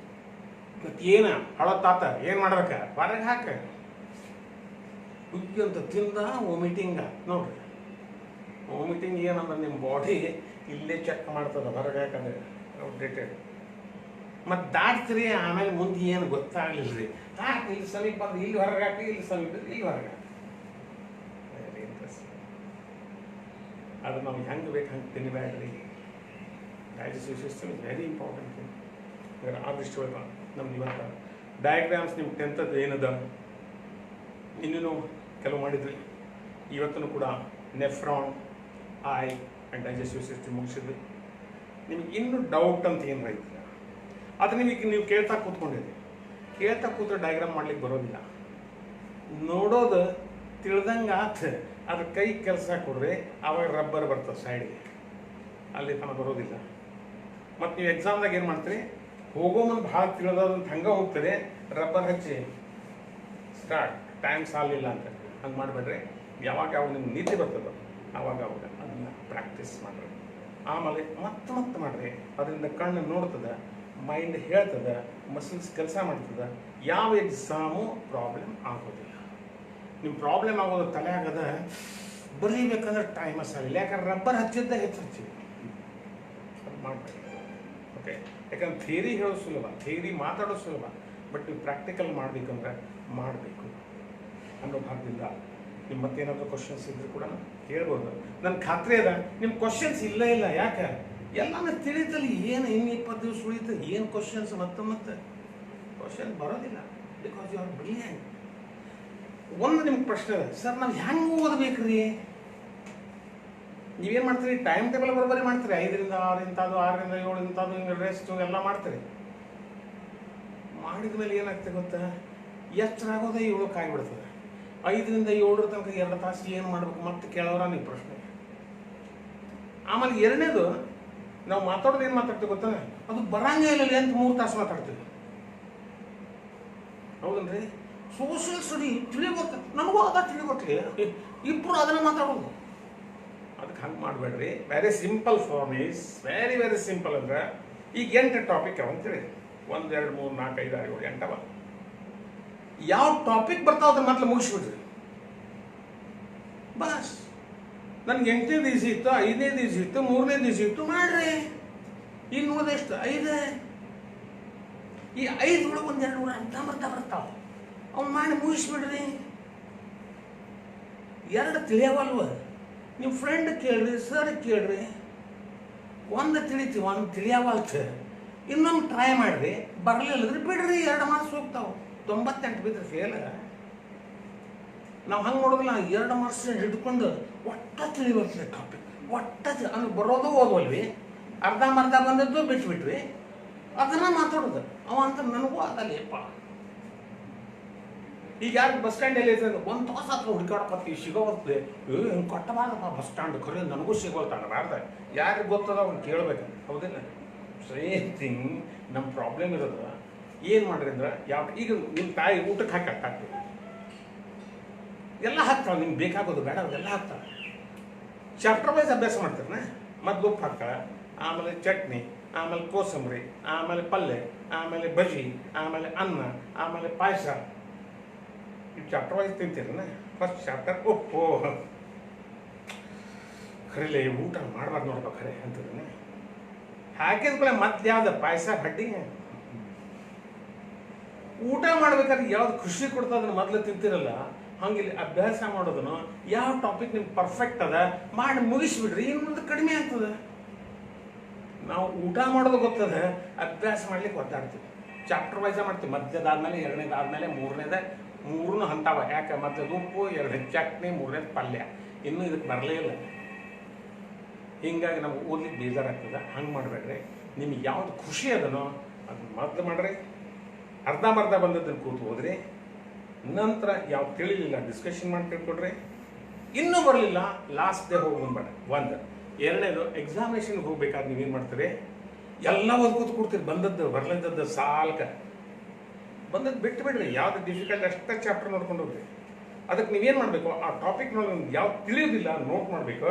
ಮತ್ತು ಏನು ಹಳತ್ತಾತ ಏನು ಮಾಡ್ಬೇಕ ಹೊರಗೆ ಹಾಕ ಅಂತ ತಿಂದ ವಾಮಿಟಿಂಗ್ ನೋಡ್ರಿ. ವಾಮಿಟಿಂಗ್ ಏನಂದ್ರೆ ನಿಮ್ಮ ಬಾಡಿ ಇಲ್ಲೇ ಚೆಕ್ ಮಾಡ್ತದೆ ಹೊರಗೆ ಹಾಕಂದ್ರೆ ಔಟ್ಡೇಟೆಡ್. ಮತ್ತು ದಾಟ್ತೀರಿ ಆಮೇಲೆ ಮುಂದೆ ಏನು ಗೊತ್ತಾಗಲಿಲ್ಲ ರೀ. ಹಾಕಿ ಇಲ್ಲಿ ಸಮೀಪ ಬಂದು ಇಲ್ಲಿ ಹೊರಗೆ ಹಾಕಿ, ಇಲ್ಲಿ ಸಮೀಪ ಇಲ್ಲಿ ಹೊರಗೆ ಹಾಕಿ. Very interesting. ಅದು ನಮ್ಗೆ ಹೆಂಗೆ ಬೇಕು ಹಂಗೆ ತಿನ್ನಬೇಡ್ರಿ. Digestive system is very important thing. ಆ ದೃಷ್ಟಿ ಒಳಗೆ ನಮ್ದು ಇವತ್ತು ಡಯಾಗ್ರಾಮ್ಸ್ ನಿಮ್ಮ 10th ಏನದ ಇನ್ನೂ ಕೆಲವು ಮಾಡಿದ್ರಿ. ಇವತ್ತೂ ಕೂಡ nephron, eye and digestive system ಮುಗಿಸಿದ್ವಿ. ನಿಮ್ಗೆ ಇನ್ನೂ ಡೌಟ್ ಅಂತ ಏನು ರೈತಿಲ್ಲ. ಅದು ನಿಮಗೆ ನೀವು ಕೇಳ್ತಾ ಕೂತ್ಕೊಂಡಿದ್ರಿ. ಕೇಳ್ತಾ ಕೂತ್ರೆ ಡಯಾಗ್ರಾಮ್ ಮಾಡ್ಲಿಕ್ಕೆ ಬರೋದಿಲ್ಲ. ನೋಡೋದು ತಿಳ್ದಂಗೆ ಆತ ಅದ್ರ ಕೈ ಕೆಲಸ ಕೊಡ್ರಿ, ಆವಾಗ ರಬ್ಬರ್ ಬರ್ತದೆ ಸೈಡ್ಗೆ, ಅಲ್ಲಿ ತನಕ ಬರೋದಿಲ್ಲ. ಮತ್ತು ನೀವು ಎಕ್ಸಾಮ್ದಾಗ ಏನು ಮಾಡ್ತೀರಿ, ಹೋಗೋ ಮುಂದೆ ಭಾಳ ತಿಳಿದೋದಂತ ಹಂಗೆ ಹೋಗ್ತದೆ, ರಬ್ಬರ್ ಹಚ್ಚಿ ಸ್ಟಾರ್ಟ್ ಟೈಮ್ ಸಾಲಿಲ್ಲ ಅಂತ ಹಂಗೆ ಮಾಡಿಬಿಡ್ರಿ. ಯಾವಾಗ ನಿಮ್ಗೆ ನಿದ್ದೆ ಬರ್ತದೋ ಆವಾಗ ಅದನ್ನು ಪ್ರಾಕ್ಟೀಸ್ ಮಾಡಿರಿ. ಆಮೇಲೆ ಮತ್ತೆ ಮಾಡಿರಿ. ಅದರಿಂದ ಕಣ್ಣು ನೋಡ್ತದೆ, ಮೈಂಡ್ ಹೇಳ್ತದೆ, ಮಸಲ್ಸ್ ಕೆಲಸ ಮಾಡ್ತದೆ. ಯಾವ ಎಕ್ಸಾಮು ಪ್ರಾಬ್ಲಮ್ ಆಗೋದಿಲ್ಲ. ನಿಮ್ಮ ಪ್ರಾಬ್ಲಮ್ ಆಗೋದು ತಲೆ ಆಗದ ಬರೀಬೇಕಂದ್ರೆ ಟೈಮ್ ಸಾಲಿಲ್ಲ. ಯಾಕಂದ್ರೆ ರಬ್ಬರ್ ಹಚ್ಚಿದ್ದ ಹೆಚ್ಚು ಹಚ್ಚಿದೆ ಅದು ಮಾಡಬೇಡಿ. ಓಕೆ, ಯಾಕಂದ್ರೆ ಥಿಯರಿ ಹೇಳೋದು ಸುಲಭ, ಥಿಯರಿ ಮಾತಾಡೋದು ಸುಲಭ, ಬಟ್ ನೀವು ಪ್ರಾಕ್ಟಿಕಲ್ ಮಾಡಬೇಕಂದ್ರೆ ಮಾಡಬೇಕು ಅನ್ನೋ ಭಾಗದಿಂದ ನಿಮ್ಮ ಮತ್ತೇನಾದರೂ ಕ್ವಶನ್ಸ್ ಇದ್ರೂ ಕೂಡ ಕೇಳ್ಬೋದು. ನನ್ನ ಖಾತ್ರಿ ಅದ ನಿಮ್ಮ ಕ್ವಶನ್ಸ್ ಇಲ್ಲ ಯಾಕೆ ಎಲ್ಲನೂ ತಿಳಿತಲ್ಲಿ ಏನು ಇನ್ನು 20 ದಿವಸ ಉಳಿತು ಏನು ಕ್ವಶನ್ಸ್ ಮತ್ತೆ ಕ್ವಶನ್ ಬರೋದಿಲ್ಲ. Because you are brilliant. ಒಂದು ನಿಮ್ಗೆ ಪ್ರಶ್ನೆ ಇದೆ, ಸರ್ ನಾವು ಹೆಂಗೆ ಓದಬೇಕ್ರಿ? ನೀವೇನು ಮಾಡ್ತೀರಿ, ಟೈಮ್ ಟೇಬಲ್ ಬರೋಬ್ಬರಿ ಮಾಡ್ತೀರಿ. 5ರಿಂದ 6 ಇಂಥದ್ದು, 6ರಿಂದ 7 ಇಂಥದ್ದು, ಹಿಂಗೆ ರೆಸ್ಟು ಎಲ್ಲ ಮಾಡ್ತೀರಿ. ಮಾಡಿದ ಮೇಲೆ ಏನಾಗ್ತದೆ ಗೊತ್ತಾ, ಎಚ್ಚರ ಆಗೋದೇ 7ಕ್ಕೆ ಆಗಿಬಿಡ್ತದೆ. 5ರಿಂದ 7 ತನಕ 2 ತಾಸು ಏನು ಮಾಡ್ಬೇಕು ಮತ್ತೆ ಕೇಳೋರ ನೀವು ಪ್ರಶ್ನೆ. ಆಮೇಲೆ ಎರಡನೇದು, ನಾವು ಮಾತಾಡೋದು ಏನು ಮಾತಾಡ್ತೀವಿ ಗೊತ್ತಾ, ಅದು ಬರಂಗೇ ಇಲ್ಲ ಅಂತ 3 ತಾಸು ಮಾತಾಡ್ತೀವಿ. ಹೌದನ್ರಿ? ಸೋಷಿಯಲ್ ಸ್ಟಡಿ ತಿಳಿಬೇಕು, ನನಗೂ ಅದ ತಿಳಿಬೇಕ್ರಿ, ಇಬ್ಬರು ಅದನ್ನು ಮಾತಾಡೋದು. ಅದಕ್ಕೆ ಹಂಗೆ ಮಾಡಬೇಡ್ರಿ. Very simple form is very very simple. ಅಂದ್ರೆ ಈಗ 8 ಟಾಪಿಕ್ ಅಂತೇಳಿ 1 2 3 4 5 6 7 8 ಅವ. ಯಾವ ಟಾಪಿಕ್ ಬರ್ತಾವ ಅದನ್ನ ಮೊದಲು ಮುಗಿಸ್ಬಿಡ್ರಿ ಬಸ್. ನನ್ಗೆ 8ನೇ ದಿವಸ ಇತ್ತು, 5ನೇ ದಿವಸ ಇತ್ತು, 3ನೇ ದಿವಸ ಇತ್ತು, ಮಾಡ್ರಿ. ಈಗ ನೋಡಿದೆ ಎಷ್ಟು 5. ಈ 5 ಒಳಗೆ 1 2 3 ಬರ್ತಾವ ಅವ್ನು ಮಾಡಿ ಮುಗಿಸ್ಬಿಡ್ರಿ. 2 ತಿಳಿಯವಲ್ವ, ನಿಮ್ಮ ಫ್ರೆಂಡ್ ಕೇಳ್ರಿ, ಸರ್ ಕೇಳ್ರಿ. 1 ತಿಳಿತೀವಿ, 1 ತಿಳಿಯವಲ್ತ, ಇನ್ನೊಂದು ಟ್ರೈ ಮಾಡಿರಿ. ಬರಲಿಲ್ಲದ್ರೆ ಬಿಡ್ರಿ, 2 ಮಾರ್ಕ್ಸ್ ಹೋಗ್ತಾವೆ. 98 ಬಿದ್ದರೆ ಫೇಲ್. ನಾವು ಹಂಗೆ ನೋಡೋದಿಲ್ಲ. 2 ಮಾರ್ಕ್ಸ್ ಹಿಡ್ಕೊಂಡು ಒಟ್ಟ ತಿಳಿಬರ್ತದೆ ಟಾಪಿಕ್, ಒಟ್ಟ ಅಂದ್ರೆ ಬರೋದು ಓದೋಲ್ವಿ, ಅರ್ಧಂಬರ್ಧ ಬಂದದ್ದು ಬಿಟ್ಬಿಟ್ವಿ, ಅದನ್ನು ಮಾತಾಡೋದು. ಅವ ಅಂತ ನನಗೂ ಅದಲ್ಲೇಪ್ಪ. ಈಗ ಯಾರು ಬಸ್ ಸ್ಟ್ಯಾಂಡಲ್ಲಿ ಇರ್ತದೆ 1 ತಾಸು ಹತ್ರ ಹುಡುಕಾಡಪ್ಪತ್ತೀವಿ, ಸಿಗೋವತ್ತೆ ಹಿಂಗೆ ಕೊಟ್ಟಬಾರ್ದಪ್ಪ ಬಸ್ ಸ್ಟ್ಯಾಂಡ್ ಖರೀ ನನಗೂ ಸಿಗೋಲ್ತಾನಬಾರ್ದ. ಯಾರಿಗೆ ಗೊತ್ತದ ಅವ್ನು ಕೇಳಬೇಕು, ಹೌದಿಲ್ಲ? ಸೇಮ್ ಥಿಂಗ್ ನಮ್ಮ ಪ್ರಾಬ್ಲಮ್ ಇರೋದು. ಏನು ಮಾಡ್ರಿ ಅಂದ್ರೆ ಈಗ ನಿಮ್ಮ ತಾಯಿ ಊಟಕ್ಕೆ ಹಾಕ್ತೀವಿ ಎಲ್ಲ ಹಾಕ್ತಾಳೆ, ನಿಮ್ಗೆ ಬೇಕಾಗೋದು ಬೇಡ ಅದೆಲ್ಲ ಹಾಕ್ತಾಳೆ. ಚಾಪ್ಟರ್ ವೈಸ್ ಅಭ್ಯಾಸ ಮಾಡ್ತಾರನ. ಮೊದಲು ಉಪ್ಪು ಹಾಕ್ತಾಳೆ, ಆಮೇಲೆ ಚಟ್ನಿ, ಆಮೇಲೆ ಕೋಸಂಬರಿ, ಆಮೇಲೆ ಪಲ್ಯ, ಆಮೇಲೆ ಬಜ್ಜಿ, ಆಮೇಲೆ ಅನ್ನ, ಆಮೇಲೆ ಪಾಯಸ. ಈ ಚಾಪ್ಟರ್ ವೈಸ್ ತಿಂತೀರನ. ಫಸ್ಟ್ ಚಾಪ್ಟರ್ ಉಪ್ಪು ಖರೀಲೆ ಊಟ ಮಾಡಬಾರ್ದು ನೋಡ್ಬೇಕು ಖರೆ ಅಂತಿದ್ದಾನೆ. ಹಾಕಿದ ಕೂಡ ಮತ್ತೆ ಯಾವ್ದು ಪಾಯಸ ಹಡ್ಡಿ. ಊಟ ಮಾಡ್ಬೇಕಾದ್ರೆ ಯಾವ್ದು ಖುಷಿ ಕೊಡ್ತಾ ಅದನ್ನು ಮೊದಲು ತಿಂತಿರಲ್ಲ, ಹಂಗಿಲ್ಲಿ ಅಭ್ಯಾಸ ಮಾಡೋದನ್ನು ಯಾವ ಟಾಪಿಕ್ ನಿಮ್ಗೆ ಪರ್ಫೆಕ್ಟ್ ಅದ ಮಾಡಿ ಮುಗಿಸ್ಬಿಡ್ರಿ. ಇನ್ನು ಮುಂದೆ ಕಡಿಮೆ ಆಗ್ತದೆ. ನಾವು ಊಟ ಮಾಡೋದು ಗೊತ್ತದ, ಅಭ್ಯಾಸ ಮಾಡ್ಲಿಕ್ಕೆ ಒದ್ದಾಡ್ತೀವಿ. ಚಾಪ್ಟರ್ ವೈಸ ಮಾಡ್ತೀವಿ. ಮಧ್ಯದಾದ್ಮೇಲೆ 2ನೇದಾದ್ಮೇಲೆ 3ನೇದ 3 ಹಂತಾವ. ಯಾಕೆ ಮಧ್ಯದ ಉಪ್ಪು, 2 ಚಟ್ನಿ, 3ನೇದು ಪಲ್ಯ. ಇನ್ನೂ ಇದಕ್ಕೆ ಬರಲೇ ಇಲ್ಲ. ಹಿಂಗಾಗಿ ನಮ್ಗೆ ಓದ್ಲಿಕ್ಕೆ ಬೇಜಾರಾಗ್ತದೆ. ಹಂಗೆ ಮಾಡಬೇಡ್ರಿ. ನಿಮ್ಗೆ ಯಾವ್ದು ಖುಷಿ ಅದನೋ ಅದನ್ನ ಮೊದಲು ಮಾಡ್ರಿ. ಅರ್ಧಂಬರ್ಧ ಬಂದದ್ದನ್ನು ಕೂತು ಹೋದ್ರಿ. ನಂತರ ಯಾವ ತಿಳಿಲಿಲ್ಲ ಡಿಸ್ಕಷನ್ ಮಾಡಿ ತಿಳ್ಕೊಡ್ರಿ. ಇನ್ನೂ ಬರಲಿಲ್ಲ, ಲಾಸ್ಟ್ ಡೇ ಹೋಗಿ ಬಂದ್ಬೇಡ. ಒಂದು ಎರಡನೇದು, ಎಕ್ಸಾಮಿನೇಷನ್ಗೆ ಹೋಗ್ಬೇಕಾದ್ರೆ ನೀವೇನು ಮಾಡ್ತೀರಿ, ಎಲ್ಲ ಓದ್ಕೋತ ಕೊಡ್ತೀರಿ, ಬಂದದ್ದು ಬರ್ಲಿದ್ದದ್ದು ಸಾಲ್ಕ ಬಂದದ್ದು ಬಿಟ್ಟು ಬಿಡ್ರಿ. ಯಾವ್ದು ಡಿಫಿಕಲ್ಟ್ ಅಷ್ಟೇ ಚಾಪ್ಟರ್ ನೋಡ್ಕೊಂಡು ಹೋಗ್ರಿ. ಅದಕ್ಕೆ ನೀವೇನು ಮಾಡಬೇಕು, ಆ ಟಾಪಿಕ್ನೊಳಗೆ ಯಾವ್ದು ತಿಳಿಯೋದಿಲ್ಲ ನೋಟ್ ಮಾಡಬೇಕು.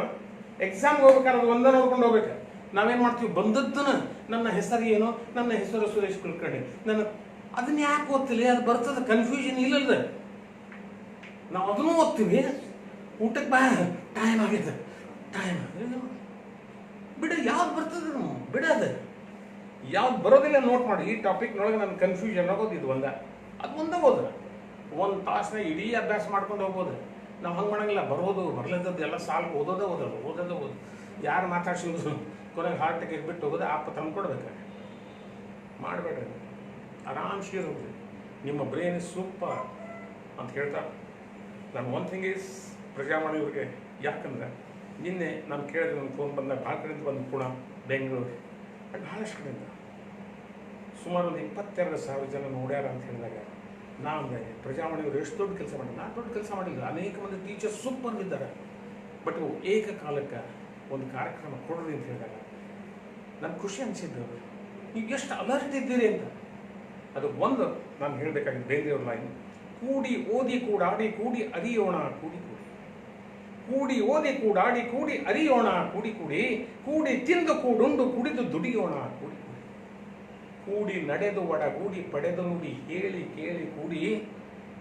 ಎಕ್ಸಾಮ್ಗೆ ಹೋಗ್ಬೇಕಾದ್ರೆ ಅದು ಒಂದೇ ನೋಡ್ಕೊಂಡು ಹೋಗ್ಬೇಕು. ನಾವೇನು ಮಾಡ್ತೀವಿ, ಬಂದದ್ದನ್ನ ನನ್ನ ಹೆಸರು ಏನು, ನನ್ನ ಹೆಸರು ಸುರೇಶ್ ಕುಲಕರ್ಣಿ, ಅದನ್ನ ಯಾಕೆ ಓದ್ತಿಲ್ಲ, ಅದು ಬರ್ತದೆ, ಕನ್ಫ್ಯೂಷನ್ ಇಲ್ಲದ. ನಾವು ಅದನ್ನು ಓದ್ತೀವಿ, ಊಟಕ್ಕೆ ಬಾ ಟೈಮ್ ಆಗೈತೆ, ಟೈಮ್ ಬಿಡ, ಯಾವ್ದು ಬರ್ತದೆ ಬಿಡೋದು, ಯಾವ್ದು ಬರೋದಿಲ್ಲ ನೋಟ್ ಮಾಡಿ. ಈ ಟಾಪಿಕ್ನೊಳಗೆ ನನ್ನ ಕನ್ಫ್ಯೂಷನ್ ಆಗೋದು ಇದು ಅದು ಒಂದೇ ಹೋದ್ರೆ ಒಂದು ತಾಸನ್ನ ಇಡೀ ಅಭ್ಯಾಸ ಮಾಡ್ಕೊಂಡು ಹೋಗ್ಬೋದು. ನಾವು ಹಂಗೆ ಮಾಡಂಗಿಲ್ಲ, ಬರೋದು ಬರ್ಲಿದ್ದದ್ದು ಎಲ್ಲ ಸಾಲು ಓದೋದು. ಯಾರು ಮಾತಾಡ್ಸಿದ್ರು ಕೊನೆಗೆ ಹಾರ್ಟ್ ಅಟ್ಯಾಕ್ ಬಿಟ್ಟು ಹೋಗೋದು, ಆಪ ತಂದ್ಕೊಡ್ಬೇಕು. ಮಾಡಬೇಡ್ರಿ, ಆರಾಮ್ಸೆ ಹೋಗ್ರಿ, ನಿಮ್ಮ ಬ್ರೈನ್ ಇಸ್ ಸೂಪರ್ ಅಂತ ಹೇಳ್ತಾರೆ. ನಾನು ಒನ್ ಥಿಂಗ್ ಈಸ್ ಪ್ರಜಾವಾಣಿಯವ್ರಿಗೆ, ಯಾಕಂದ್ರೆ ನಿನ್ನೆ ನಾನು ಕೇಳಿದ್ರೆ ನನ್ನ ಫೋನ್ ಬಂದಾಗ ಭಾಳ ಕಡೆಯಿಂದ ಬಂದು ಪುಣೆ, ಬೆಂಗಳೂರು, ಭಾಳಷ್ಟು ಕಡೆಯಿಂದ ಸುಮಾರು ಒಂದು 22,000 ಜನ ನೋಡ್ಯಾರ ಅಂತ ಹೇಳಿದಾಗ ನಾನು ಪ್ರಜಾವಾಣಿಯವರು ಎಷ್ಟು ದೊಡ್ಡ ಕೆಲಸ ಮಾಡಿದ್ರು. ನಾನು ದೊಡ್ಡ ಕೆಲಸ ಮಾಡಿಲ್ಲ, ಅನೇಕ ಮಂದಿ ಟೀಚರ್ಸ್ ಸೂಪರ್ ಇದ್ದಾರೆ. ಬಟ್ ಏಕಕಾಲಕ್ಕೆ ಒಂದು ಕಾರ್ಯಕ್ರಮ ಕೊಡ್ರಿ ಅಂತ ಹೇಳಿದಾಗ ನನಗೆ ಖುಷಿ ಅನಿಸಿದ್ದು, ನೀವು ಎಷ್ಟು ಅಲರ್ಟ್ ಇದ್ದೀರಿ ಅಂತ. ಅದು ಒಂದು ನಾನು ಹೇಳಬೇಕಾಗಿದ್ದು ಬೇಂದ್ರೆಯವ್ರ ಲೈನ್, ಕೂಡಿ ಓದಿ ಕೂಡಾಡಿ ಕೂಡಿ ಅರಿಯೋಣ ಕೂಡಿ ಕೂಡಿ, ಕೂಡಿ ಓದಿ ಕೂಡಾಡಿ ಕೂಡಿ ಅರಿಯೋಣ ಕೂಡಿ ಕೂಡಿ, ಕೂಡಿ ತಿಂದು ಕೂಡುಂಡು ಕುಡಿದು ದುಡಿಯೋಣ ಕೂಡಿ ಕೂಡಿ, ಕೂಡಿ ನಡೆದು ಒಡಗೂಡಿ ಪಡೆದು ನುಡಿ ಹೇಳಿ ಕೇಳಿ ಕೂಡಿ,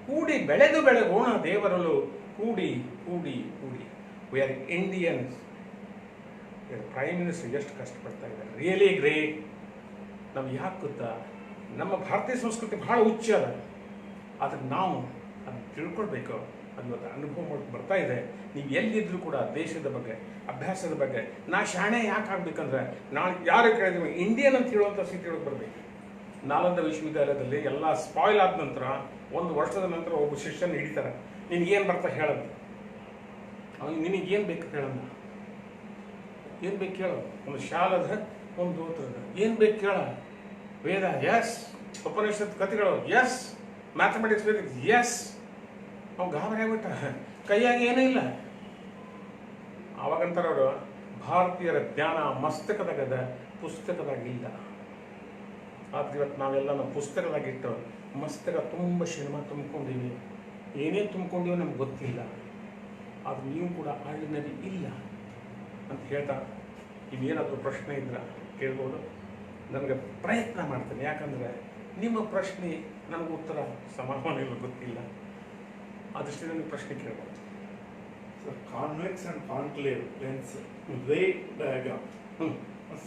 ಕೂಡಿ ಬೆಳೆದು ಬೆಳಗೋಣ ದೇವರಲು ಕೂಡಿ ಕೂಡಿ ಕೂಡಿ. We are Indians. Prime minister ಎಷ್ಟು ಕಷ್ಟಪಡ್ತಾ ಇದ್ದಾರೆ, ರಿಯಲಿ ಗ್ರೇಟ್. ನಮ್ಗೆ ಯಾಕೆ ಗೊತ್ತಾ, ನಮ್ಮ ಭಾರತೀಯ ಸಂಸ್ಕೃತಿ ಬಹಳ ಉಚ್ಚ ಅದ, ಅದಕ್ಕೆ ನಾವು ಅದನ್ನು ತಿಳ್ಕೊಳ್ಬೇಕು. ಅದು ಇವತ್ತು ಅನುಭವ ಮಾಡಿ ಬರ್ತಾ ಇದೆ. ನೀವು ಎಲ್ಲಿದ್ದರೂ ಕೂಡ ದೇಶದ ಬಗ್ಗೆ, ಅಭ್ಯಾಸದ ಬಗ್ಗೆ, ನಾ ಶಾಣೆ ಯಾಕೆ ಆಗ್ಬೇಕಂದ್ರೆ ನಾಳೆ ಯಾರು ಕೇಳಿದ್ವಿ ಇಂಡಿಯನ್ ಅಂತ ಹೇಳುವಂಥ ಸ್ಥಿತಿಯೊಳಗೆ ಬರಬೇಕು. ನಾಲಂದ ವಿಶ್ವವಿದ್ಯಾಲಯದಲ್ಲಿ ಎಲ್ಲ ಸ್ಪಾಯ್ಲ್ ಆದ ನಂತರ 1 ವರ್ಷದ ನಂತರ ಒಬ್ಬ ಶಿಷ್ಯನ ಹಿಡಿತಾರೆ, ನಿನಗೇನು ಬರ್ತಾ ಹೇಳಂತ. ಅವ್ನು ನಿನಗೇನು ಬೇಕು ಹೇಳಂದ, ಏನು ಬೇಕು ಕೇಳು, ಒಂದು ಶಾಲದ ಒಂದು ದೋತ್ರದ, ಏನು ಬೇಕು ಕೇಳ, ವೇದ ಎಸ್, ಉಪನಿಷತ್ ಕಥೆಗಳು ಎಸ್, ಮ್ಯಾಥಮೆಟಿಕ್ಸ್ ಬೇಕಿತ್ತು ಎಸ್. ಅವ್ನು ಗಾಬರಿ ಆಗ್ಬಿಟ್ಟ, ಕೈಯಾಗಿ ಏನೂ ಇಲ್ಲ. ಅವಾಗಂತಾರವರು ಭಾರತೀಯರ ಜ್ಞಾನ ಮಸ್ತಕದಾಗದ, ಪುಸ್ತಕದಾಗಿಲ್ಲ. ಆದ್ರೆ ಇವತ್ತು ನಾವೆಲ್ಲ ನಮ್ಮ ಪುಸ್ತಕದಾಗಿಟ್ಟು ಮಸ್ತಕ ತುಂಬ ಸಿನಿಮಾ ತುಂಬ್ಕೊಂಡೀವಿ, ಏನೇನು ತುಂಬ್ಕೊಂಡಿವೋ ನಮ್ಗೆ ಗೊತ್ತಿಲ್ಲ. ಆದ್ರೆ ನೀವು ಕೂಡ ಆರ್ಡಿನರಿ ಇಲ್ಲ ಅಂತ ಹೇಳ್ತಾ, ಇವೇನಾದರೂ ಪ್ರಶ್ನೆ ಇದ್ರೆ ಕೇಳ್ಬೋದು. ನನಗೆ ಪ್ರಯತ್ನ ಮಾಡ್ತೇನೆ, ಯಾಕಂದರೆ ನಿಮ್ಮ ಪ್ರಶ್ನೆ ನನಗೆ ಉತ್ತರ ಸಮಾಧಾನ ಗೊತ್ತಿಲ್ಲ, ಆದಷ್ಟು ನನಗೆ ಪ್ರಶ್ನೆ ಕೇಳ್ಬೋದು. Convex and conclave lens way diagram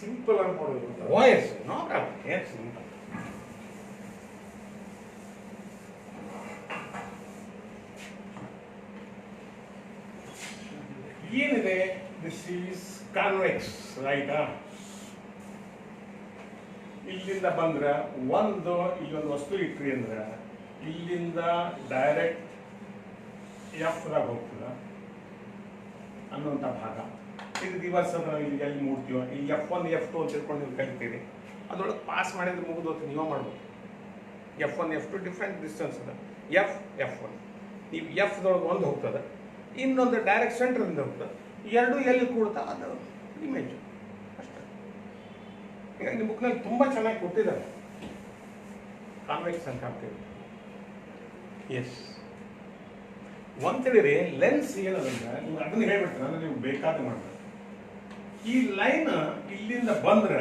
simple ಆಗಿ ಮಾಡೋದು. ವಾಯ್ಸ್ ನೋ ಪ್ರಾಬ್ಲಮ್, ಏನು ಸಿಂಪಲ್. ಏನಿದೆ, ದಿಸ್ ಈಸ್ ಕಾನ್ವೆಕ್ಸ್ ರೈಟಾ. ಇಲ್ಲಿಂದ ಬಂದ್ರೆ ಇಲ್ಲೊಂದು ವಸ್ತು ಇಟ್ರಿ ಅಂದ್ರೆ ಇಲ್ಲಿಂದ ಡೈರೆಕ್ಟ್ ಎಫ್ದಾಗ ಹೋಗ್ತದ ಅನ್ನುವಂಥ ಭಾಗ. ಇದು ದಿವಸ ಇಲ್ಲಿ ಎಲ್ಲಿ ಮೂಡ್ತೀವೋ, ಈ F1 F2 ಅಂತ ತಿಳ್ಕೊಂಡು ನೀವು ಕಲಿತೀರಿ. ಅದರೊಳಗೆ ಪಾಸ್ ಮಾಡಿದ್ರೆ ಮುಗಿದೋತು, ನೀವೇ ಮಾಡ್ಬೋದು. F1 F2 ಡಿಫ್ರೆಂಟ್ ಡಿಸ್ಟೆನ್ಸ್ ಅದ. F1 ನೀವು ಎಫ್ದೊಳಗೆ ಒಂದು ಹೋಗ್ತದೆ, ಇನ್ನೊಂದು ಡೈರೆಕ್ಟ್ ಸೆಂಟ್ರಿಂದ ಹೋಗ್ತದೆ, ಎರಡು ಎಲ್ಲಿ ಕೂಡ್ತಾ ಅದು ಇಮೇಜ್ ಅಷ್ಟೇ. ಹೀಗಾಗಿ ನಿಮ್ಮ ಬುಕ್ನಲ್ಲಿ ತುಂಬ ಚೆನ್ನಾಗಿ ಕೊಟ್ಟಿದ್ದಾರೆ ಕಾನ್ವೆಕ್ಸ್ ಅಂತ ಹಾಕ್ತೀವಿ. ಎಸ್ ಒಂದು ತಿಳಿರಿ, ಲೆನ್ಸ್ ಏನದಂದ್ರೆ ನಿಮ್ಗೆ ಅದನ್ನ ಹೇಳ್ಬಿಡ್ತಾರೆ, ಅಂದ್ರೆ ನೀವು ಬೇಕಾದ ಮಾಡ್ಬೇಕು. ಈ ಲೈನ್ ಇಲ್ಲಿಂದ ಬಂದ್ರೆ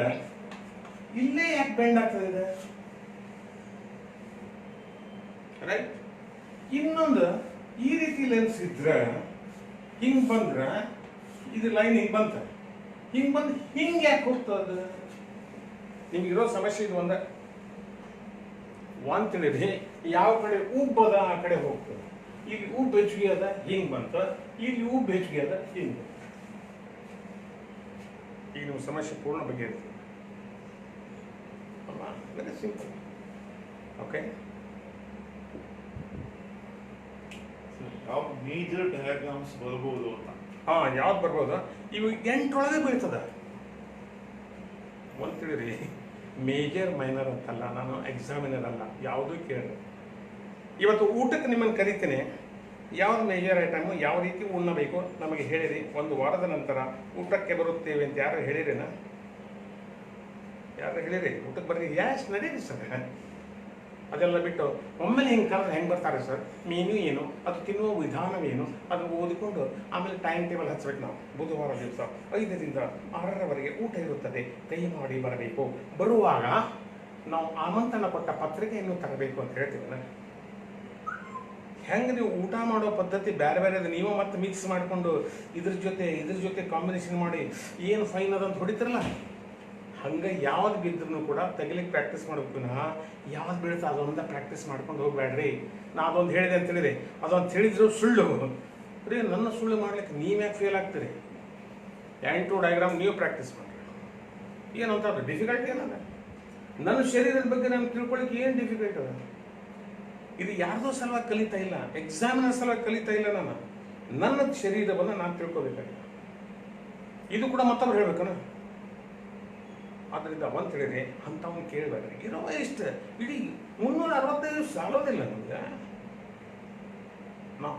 ಇಲ್ಲೇ ಯಾಕೆ ಬೆಂಡ್ ಆಗ್ತದೆ, ರೈಟ್? ಇನ್ನೊಂದು ಈ ರೀತಿ ಲೆನ್ಸ್ ಇದ್ರೆ ಹಿಂಗ್ ಬಂದ್ರೆ ಇದು ಲೈನ್ ಹಿಂಗ್ ಬಂತ, ಹಿಂಗ್ ಬಂದು ಹಿಂಗ್ ಯಾಕೆ ಹೋಗ್ತದ? ನಿಮ್ಗಿರೋ ಸಮಸ್ಯೆ ಇದು ಒಂದ್ ತಿಳಿರಿ, ಯಾವ ಕಡೆ ಉಬ್ಬದ ಆ ಕಡೆ ಹೋಗ್ತದೆ. ಇಲ್ಲಿ ಉಬ್ಬು ಹೆಚ್ಚಿಗೆ ಅದ ಹಿಂಗ್ ಬಂತ, ಇಲ್ಲಿ ಉಬ್ಬು ಹೆಚ್ಚಿಗೆ ಅದ ಹಿಂಗ್. ಈಗ ನಿಮ್ಮ ಸಮಸ್ಯೆ ಪೂರ್ಣ ಬಗೆಹರಿತು ಅಲ್ವಾ? Very simple. ಓಕೆ, ಯಾವ ಮೇಜರ್ ಡಯಾಗ್ರಾಮ್ಸ್ ಬರ್ಬೋದು ಅಂತ. ಯಾವ್ದು ಬರ್ಬೋದು? ಇವು 8 ಬೀಳ್ತದ. ಒಂದು ತಿಳಿರಿ, ಮೇಜರ್ ಮೈನರ್ ಅಂತಲ್ಲ, ನಾನು ಎಕ್ಸಾಮಿನರ್ ಅಲ್ಲ, ಯಾವುದೂ ಕೇಳಿ. ಇವತ್ತು ಊಟಕ್ಕೆ ನಿಮ್ಮನ್ನು ಕರಿತೀನಿ, ಯಾವ್ದು ಮೇಜರ್ ಐಟಮು ಯಾವ ರೀತಿ ಉಣ್ಣಬೇಕು ನಮಗೆ ಹೇಳಿರಿ. 1 ವಾರದ ನಂತರ ಊಟಕ್ಕೆ ಬರುತ್ತೇವೆ ಅಂತ ಯಾರು ಹೇಳಿರೇನ? ಯಾರು ಹೇಳಿರಿ ಊಟಕ್ಕೆ ಬರ್ರಿ? ಯಾಸ್ ನಡೀರಿ ಸರ್. ಅದೆಲ್ಲ ಬಿಟ್ಟು ಒಮ್ಮೆಲೆ ಹಿಂಗೆ ಕರೆದ್ರೆ ಹೆಂಗೆ ಬರ್ತಾರೆ ಸರ್? ಮೆನು ಏನು, ಅದು ತಿನ್ನುವ ವಿಧಾನವೇನು, ಅದು ಓದಿಕೊಂಡು ಆಮೇಲೆ ಟೈಮ್ ಟೇಬಲ್ ಹಚ್ಬೇಕು. ನಾವು ಬುಧವಾರ ದಿವಸ 5ರಿಂದ 6ರವರೆಗೆ ಊಟ ಇರುತ್ತದೆ, ದಯಮಾಡಿ ಬರಬೇಕು. ಬರುವಾಗ ನಾವು ಆಮಂತ್ರಣ ಕೊಟ್ಟ ಪತ್ರಿಕೆಯನ್ನು ತರಬೇಕು ಅಂತ ಹೇಳ್ತೀವಲ್ಲ. ಹೆಂಗೆ ನೀವು ಊಟ ಮಾಡೋ ಪದ್ಧತಿ ಬೇರೆ ಬೇರೆ ಅದು ನೀವು ಮತ್ತೆ ಮಿಕ್ಸ್ ಮಾಡಿಕೊಂಡು ಇದ್ರ ಜೊತೆ ಕಾಂಬಿನೇಷನ್ ಮಾಡಿ ಏನು ಫೈನ್ ಅದಂತ ಹೊಡಿತಿರಲ್ಲ, ಹಂಗೆ ಯಾವ್ದು ಬಿದ್ರೂ ಕೂಡ ತೆಗಿಲಿಕ್ಕೆ ಪ್ರಾಕ್ಟೀಸ್ ಮಾಡಬೇಕು. ವಿನಃ ಯಾವ್ದು ಬೀಳುತ್ತೆ ಅದೊಂದ ಪ್ರಾಕ್ಟೀಸ್ ಮಾಡ್ಕೊಂಡು ಹೋಗ್ಬೇಡ್ರಿ. ನಾ ಅದೊಂದು ಹೇಳಿದೆ ಅಂತ ಹೇಳಿದೆ, ಅದೊಂದು ಹೇಳಿದ್ರು ಸುಳ್ಳು ರೀ. ನನ್ನ ಸುಳ್ಳು ಮಾಡ್ಲಿಕ್ಕೆ ನೀವ್ಯಾಕೆ ಫೇಲ್ ಆಗ್ತೀರಿ? ಆ್ಯಂಟು ಡಯಾಗ್ರಾಮ್ ನೀವು ಪ್ರಾಕ್ಟೀಸ್ ಮಾಡಿರಿ. ಏನಂತ ಅದು ಡಿಫಿಕಲ್ಟ್ ಏನದ? ನನ್ನ ಶರೀರದ ಬಗ್ಗೆ ನಾನು ತಿಳ್ಕೊಳ್ಳಿಕ್ಕೆ ಏನು ಡಿಫಿಕಲ್ಟ್ ಅದ? ಇದು ಯಾರ್ದೋ ಸಲುವಾಗಿ ಕಲಿತಾ ಇಲ್ಲ, ಎಕ್ಸಾಮಿನ ಸಲುವಾಗಿ ಕಲಿತಾ ಇಲ್ಲ. ನನ್ನ ಶರೀರವನ್ನು ನಾನು ತಿಳ್ಕೊಬೇಕಾಗಿಲ್ಲ. ಇದು ಕೂಡ ಮತ್ತೊಬ್ರು ಹೇಳ್ಬೇಕನ? ಆದ್ದರಿಂದ ಒಂದು ಹೇಳಿದ್ರೆ ಅಂಥವನ್ನ ಕೇಳಬೇಡ್ರಿ. ಇರೋ ಇಷ್ಟ ಇಡೀ 365 ಸಾಲೋದಿಲ್ಲ ನಮ್ಗೆ. ನಾವು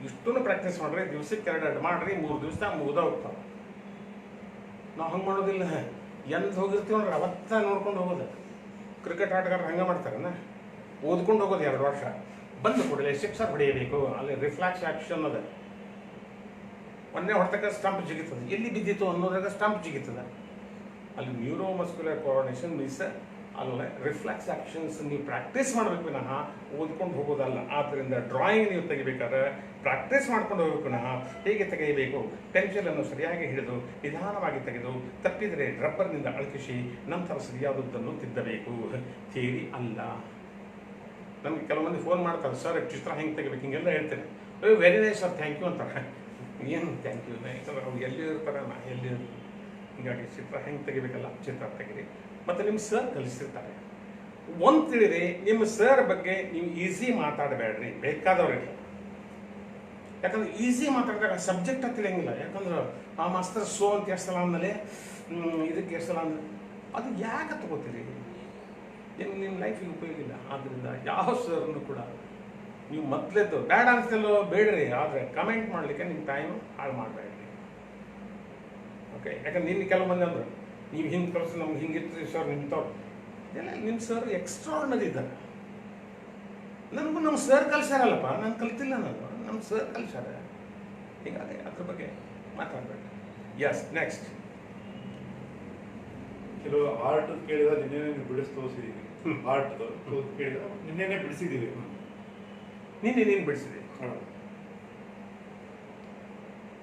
ಇಷ್ಟನ್ನು ಪ್ರಾಕ್ಟೀಸ್ ಮಾಡ್ರಿ, ದಿವ್ಸಕ್ಕೆ 2 ಮಾಡ್ರಿ, 3 ದಿವಸ ಮುಗ್ದ ಹೋಗ್ತಾವೆ. ನಾವು ಹಂಗೆ ಮಾಡೋದಿಲ್ಲ. ಎಂದು ಹೋಗಿರ್ತೀವಿ ನೋಡ್ರಿ ಅವತ್ತ ನೋಡ್ಕೊಂಡು ಹೋಗೋದು. ಕ್ರಿಕೆಟ್ ಆಟಗಾರರು ಹಂಗೆ ಮಾಡ್ತಾರನ, ಓದ್ಕೊಂಡು ಹೋಗೋದು 2 ವರ್ಷ, ಬಂದು ಕೂಡಲೇ ಸಿಕ್ಸರ್ ಹೊಡೆಯಬೇಕು. ಅಲ್ಲಿ ರಿಫ್ಲಾಕ್ಸ್ ಆಕ್ಷನ್ ಅದ. ಒಂದೇ ಹೊಡೆತಕ್ಕ ಸ್ಟಂಪ್ ಜಿಗಿತದೆ, ಎಲ್ಲಿ ಬಿದ್ದಿತ್ತು ಅನ್ನೋದ್ರಾಗ ಸ್ಟಂಪ್ ಜಿಗಿತದ. ಅಲ್ಲಿ ನ್ಯೂರೋಮಸ್ಕ್ಯುಲರ್ ಕೋಆರ್ಡಿನೇಷನ್ ಮೀನ್ಸ್ ಅಲ್ಲ ರಿಫ್ಲೆಕ್ಸ್ ಆಕ್ಷನ್ಸ್ ನೀವು ಪ್ರಾಕ್ಟೀಸ್ ಮಾಡಬೇಕು ವಿನಃ ಓದ್ಕೊಂಡು ಹೋಗೋದಲ್ಲ. ಆದ್ದರಿಂದ ಡ್ರಾಯಿಂಗ್ ನೀವು ತೆಗಿಬೇಕಾದ್ರೆ ಪ್ರಾಕ್ಟೀಸ್ ಮಾಡ್ಕೊಂಡು ಹೋಗ್ಬೇಕು ವಿನಃ ಹೇಗೆ ತೆಗೆಯಬೇಕು, ಪೆನ್ಸಿಲನ್ನು ಸರಿಯಾಗಿ ಹಿಡಿದು ನಿಧಾನವಾಗಿ ತೆಗೆದು ತಪ್ಪಿದರೆ ರಬ್ಬರ್ನಿಂದ ಅಳಕಿಸಿ ನಂತರ ಸರಿಯಾದದ್ದನ್ನು ತಿದ್ದಬೇಕು. ಥಿಯರಿ ಅಲ್ಲ. ನಮಗೆ ಕೆಲವು ಮಂದಿ ಫೋನ್ ಮಾಡ್ತಾರೆ, ಸರ್ ಚಿತ್ರ ಹೆಂಗೆ ತೆಗಿಬೇಕು ಹಿಂಗೆಲ್ಲ ಹೇಳ್ತೇನೆ. Very nice sir, thank you ಅಂತಾರೆ. ಏನು ಥ್ಯಾಂಕ್ ಯು? ಅವ್ರು ಎಲ್ಲಿ ಇರ್ತಾರೆ, ನಾ ಎಲ್ಲಿ ಇರ್ತೀನಿ. ಹೀಗಾಗಿ ಚಿತ್ರ ಹೆಂಗೆ ತೆಗಿಬೇಕಲ್ಲ ಚಿತ್ರ ತೆಗೀರಿ. ಮತ್ತು ನಿಮ್ಮ ಸರ್ ಕಲಿಸಿರ್ತಾರೆ. ಒಂದು ತಿಳಿರಿ, ನಿಮ್ಮ ಸರ್ ಬಗ್ಗೆ ನೀವು ಈಸಿ ಮಾತಾಡಬೇಡ್ರಿ ಬೇಕಾದವ್ರಿಗೆ. ಯಾಕಂದ್ರೆ ಈಸಿ ಮಾತಾಡಿದಾಗ ಸಬ್ಜೆಕ್ಟ್ ತಿಳಿಯಂಗಿಲ್ಲ. ಯಾಕಂದ್ರೆ ಆ ಮಾಸ್ತರ್ ಸೋ ಅಂತ ಎಷ್ಟು ಸಲ ಅಂದಮೇಲೆ ಇದಕ್ಕೆ ಎಷ್ಟು ಸಲ ಅಂದ ಅದು ಯಾಕೆ ತಗೋತೀರಿ? ನಿಮ್ಮ ಲೈಫಿಗೆ ಉಪಯೋಗ ಇಲ್ಲ. ಆದ್ದರಿಂದ ಯಾವ ಸರ್ನು ಕೂಡ ನೀವು ಮೊದಲೇದ್ದು ಬೇಡ ಅನ್ಸಲ್ಲೋ ಬೇಡ್ರಿ, ಆದರೆ ಕಮೆಂಟ್ ಮಾಡಲಿಕ್ಕೆ ನಿಮ್ಮ ಟೈಮ್ ಹಾಳು ಮಾಡಬೇಡ್ರಿ. ಓಕೆ? ಯಾಕಂದ್ರೆ ನಿನ್ನ ಕೆಲವು ಮಂದಿ ಅಂದರು ನೀವು ಹಿಂಗೆ ಕಲಿಸಿ ನಮ್ಗೆ ಹಿಂಗಿರ್ತೀರಿ ಸರ್ ನಿಂತವ್ರು ಎಲ್ಲ. ನಿಮ್ಮ ಸರ್ ಎಕ್ಸ್ಟ್ರಾರ್ಡಿನರಿ ಇದ್ದಾರೆ. ನನಗೂ ನಮ್ಮ ಸರ್ ಕಲಿಸ್ಯಾರಲ್ಲಪ್ಪ, ನಾನು ಕಲ್ತಿಲ್ಲ. ನಮ್ಮ ಸರ್ ಕಲಿಸ್ಯಾರ. ಹೀಗಾಗಿ ಅದ್ರ ಬಗ್ಗೆ ಮಾತಾಡಬೇಡಿ. Yes, next. ಕೆಲವು ಆರ್ಟ್ ಕೇಳಿದ ನಿನ್ನೆ ಬಿಡಿಸಿ ತೋರಿಸಿದೀವಿ. ಆರ್ಟ್ ಕೇಳಿದ ನಿನ್ನೆ ಬಿಡಿಸಿದೀವಿ. ನೀನು ಬಿಡಿಸಿದೆ.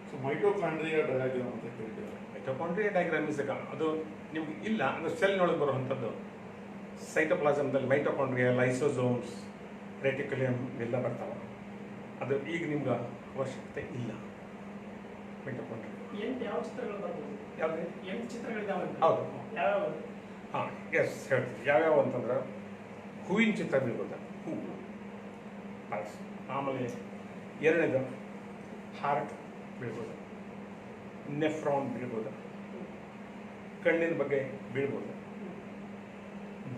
ಸೊ ಮೈಟೋಕಾಂಡ್ರಿಯಾ ಡಯಾಗ್ರಾಮ್ ಅಂತ ಕೇಳಿದ್ದಾರೆ. ಮೈಟೋಕಾಂಡ್ರಿಯಾ ಡಯಾಗ್ರಾಮ್ ಇಸ್ ಅದು ನಿಮ್ಗೆ ಇಲ್ಲ ಅಂದ್ರೆ ಸೆಲ್ನೊಳಗೆ ಬರುವಂಥದ್ದು. ಸೈಟೋಪ್ಲಾಸಮ್ದಲ್ಲಿ ಮೈಟೋಕಾಂಡ್ರಿಯಾ, ಲೈಸೋಸೋಮ್ಸ್, ರೆಟಿಕ್ಯುಲಮ್ ಇವೆಲ್ಲ ಬರ್ತಾವೆ. ಅದು ಈಗ ನಿಮ್ಗೆ ಅವಶ್ಯಕತೆ ಇಲ್ಲ. ಮೈಟೋಕಾಂಡ್ರಿಯಾ ಯಾವ್ದು? ಹೌದು. ಹಾಂ, ಎಸ್ ಹೇಳ್ತೀವಿ. ಯಾವ್ಯಾವ ಅಂತಂದ್ರೆ ಹೂವಿನ ಚಿತ್ರ ಬೀಳ್ಬೋದ, ಹೂವು. ಆಮೇಲೆ 2ನೇದು ಹಾರ್ಟ್ ಬೀಳ್ಬೋದು, ನೆಫ್ರಾನ್ ಬೀಳ್ಬೋದು, ಕಣ್ಣಿನ ಬಗ್ಗೆ ಬೀಳ್ಬೋದು,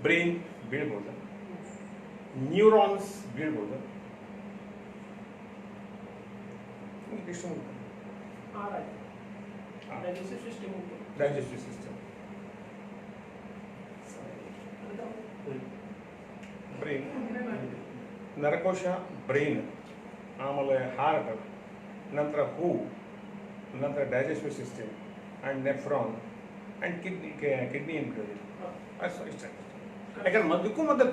ಬ್ರೈನ್ ಬೀಳ್ಬೋದು, ನ್ಯೂರಾನ್ಸ್ ಬೀಳ್ಬೋದು. ಇಷ್ಟು ಡೈಜೆಸ್ಟಿವ್ ಸಿಸ್ಟಮ್, ಬ್ರೈನ್, ನರಕೋಶ, ಬ್ರೈನ್, ಆಮೇಲೆ ಹಾರ್ಟ್, ನಂತರ ಹೂ, ನಂತರ digestive system and nephron and kidney ಏನು ಬಿಡೋದು. ಇಷ್ಟ. ಯಾಕಂದ್ರೆ ಇದಕ್ಕೂ ಮೊದಲು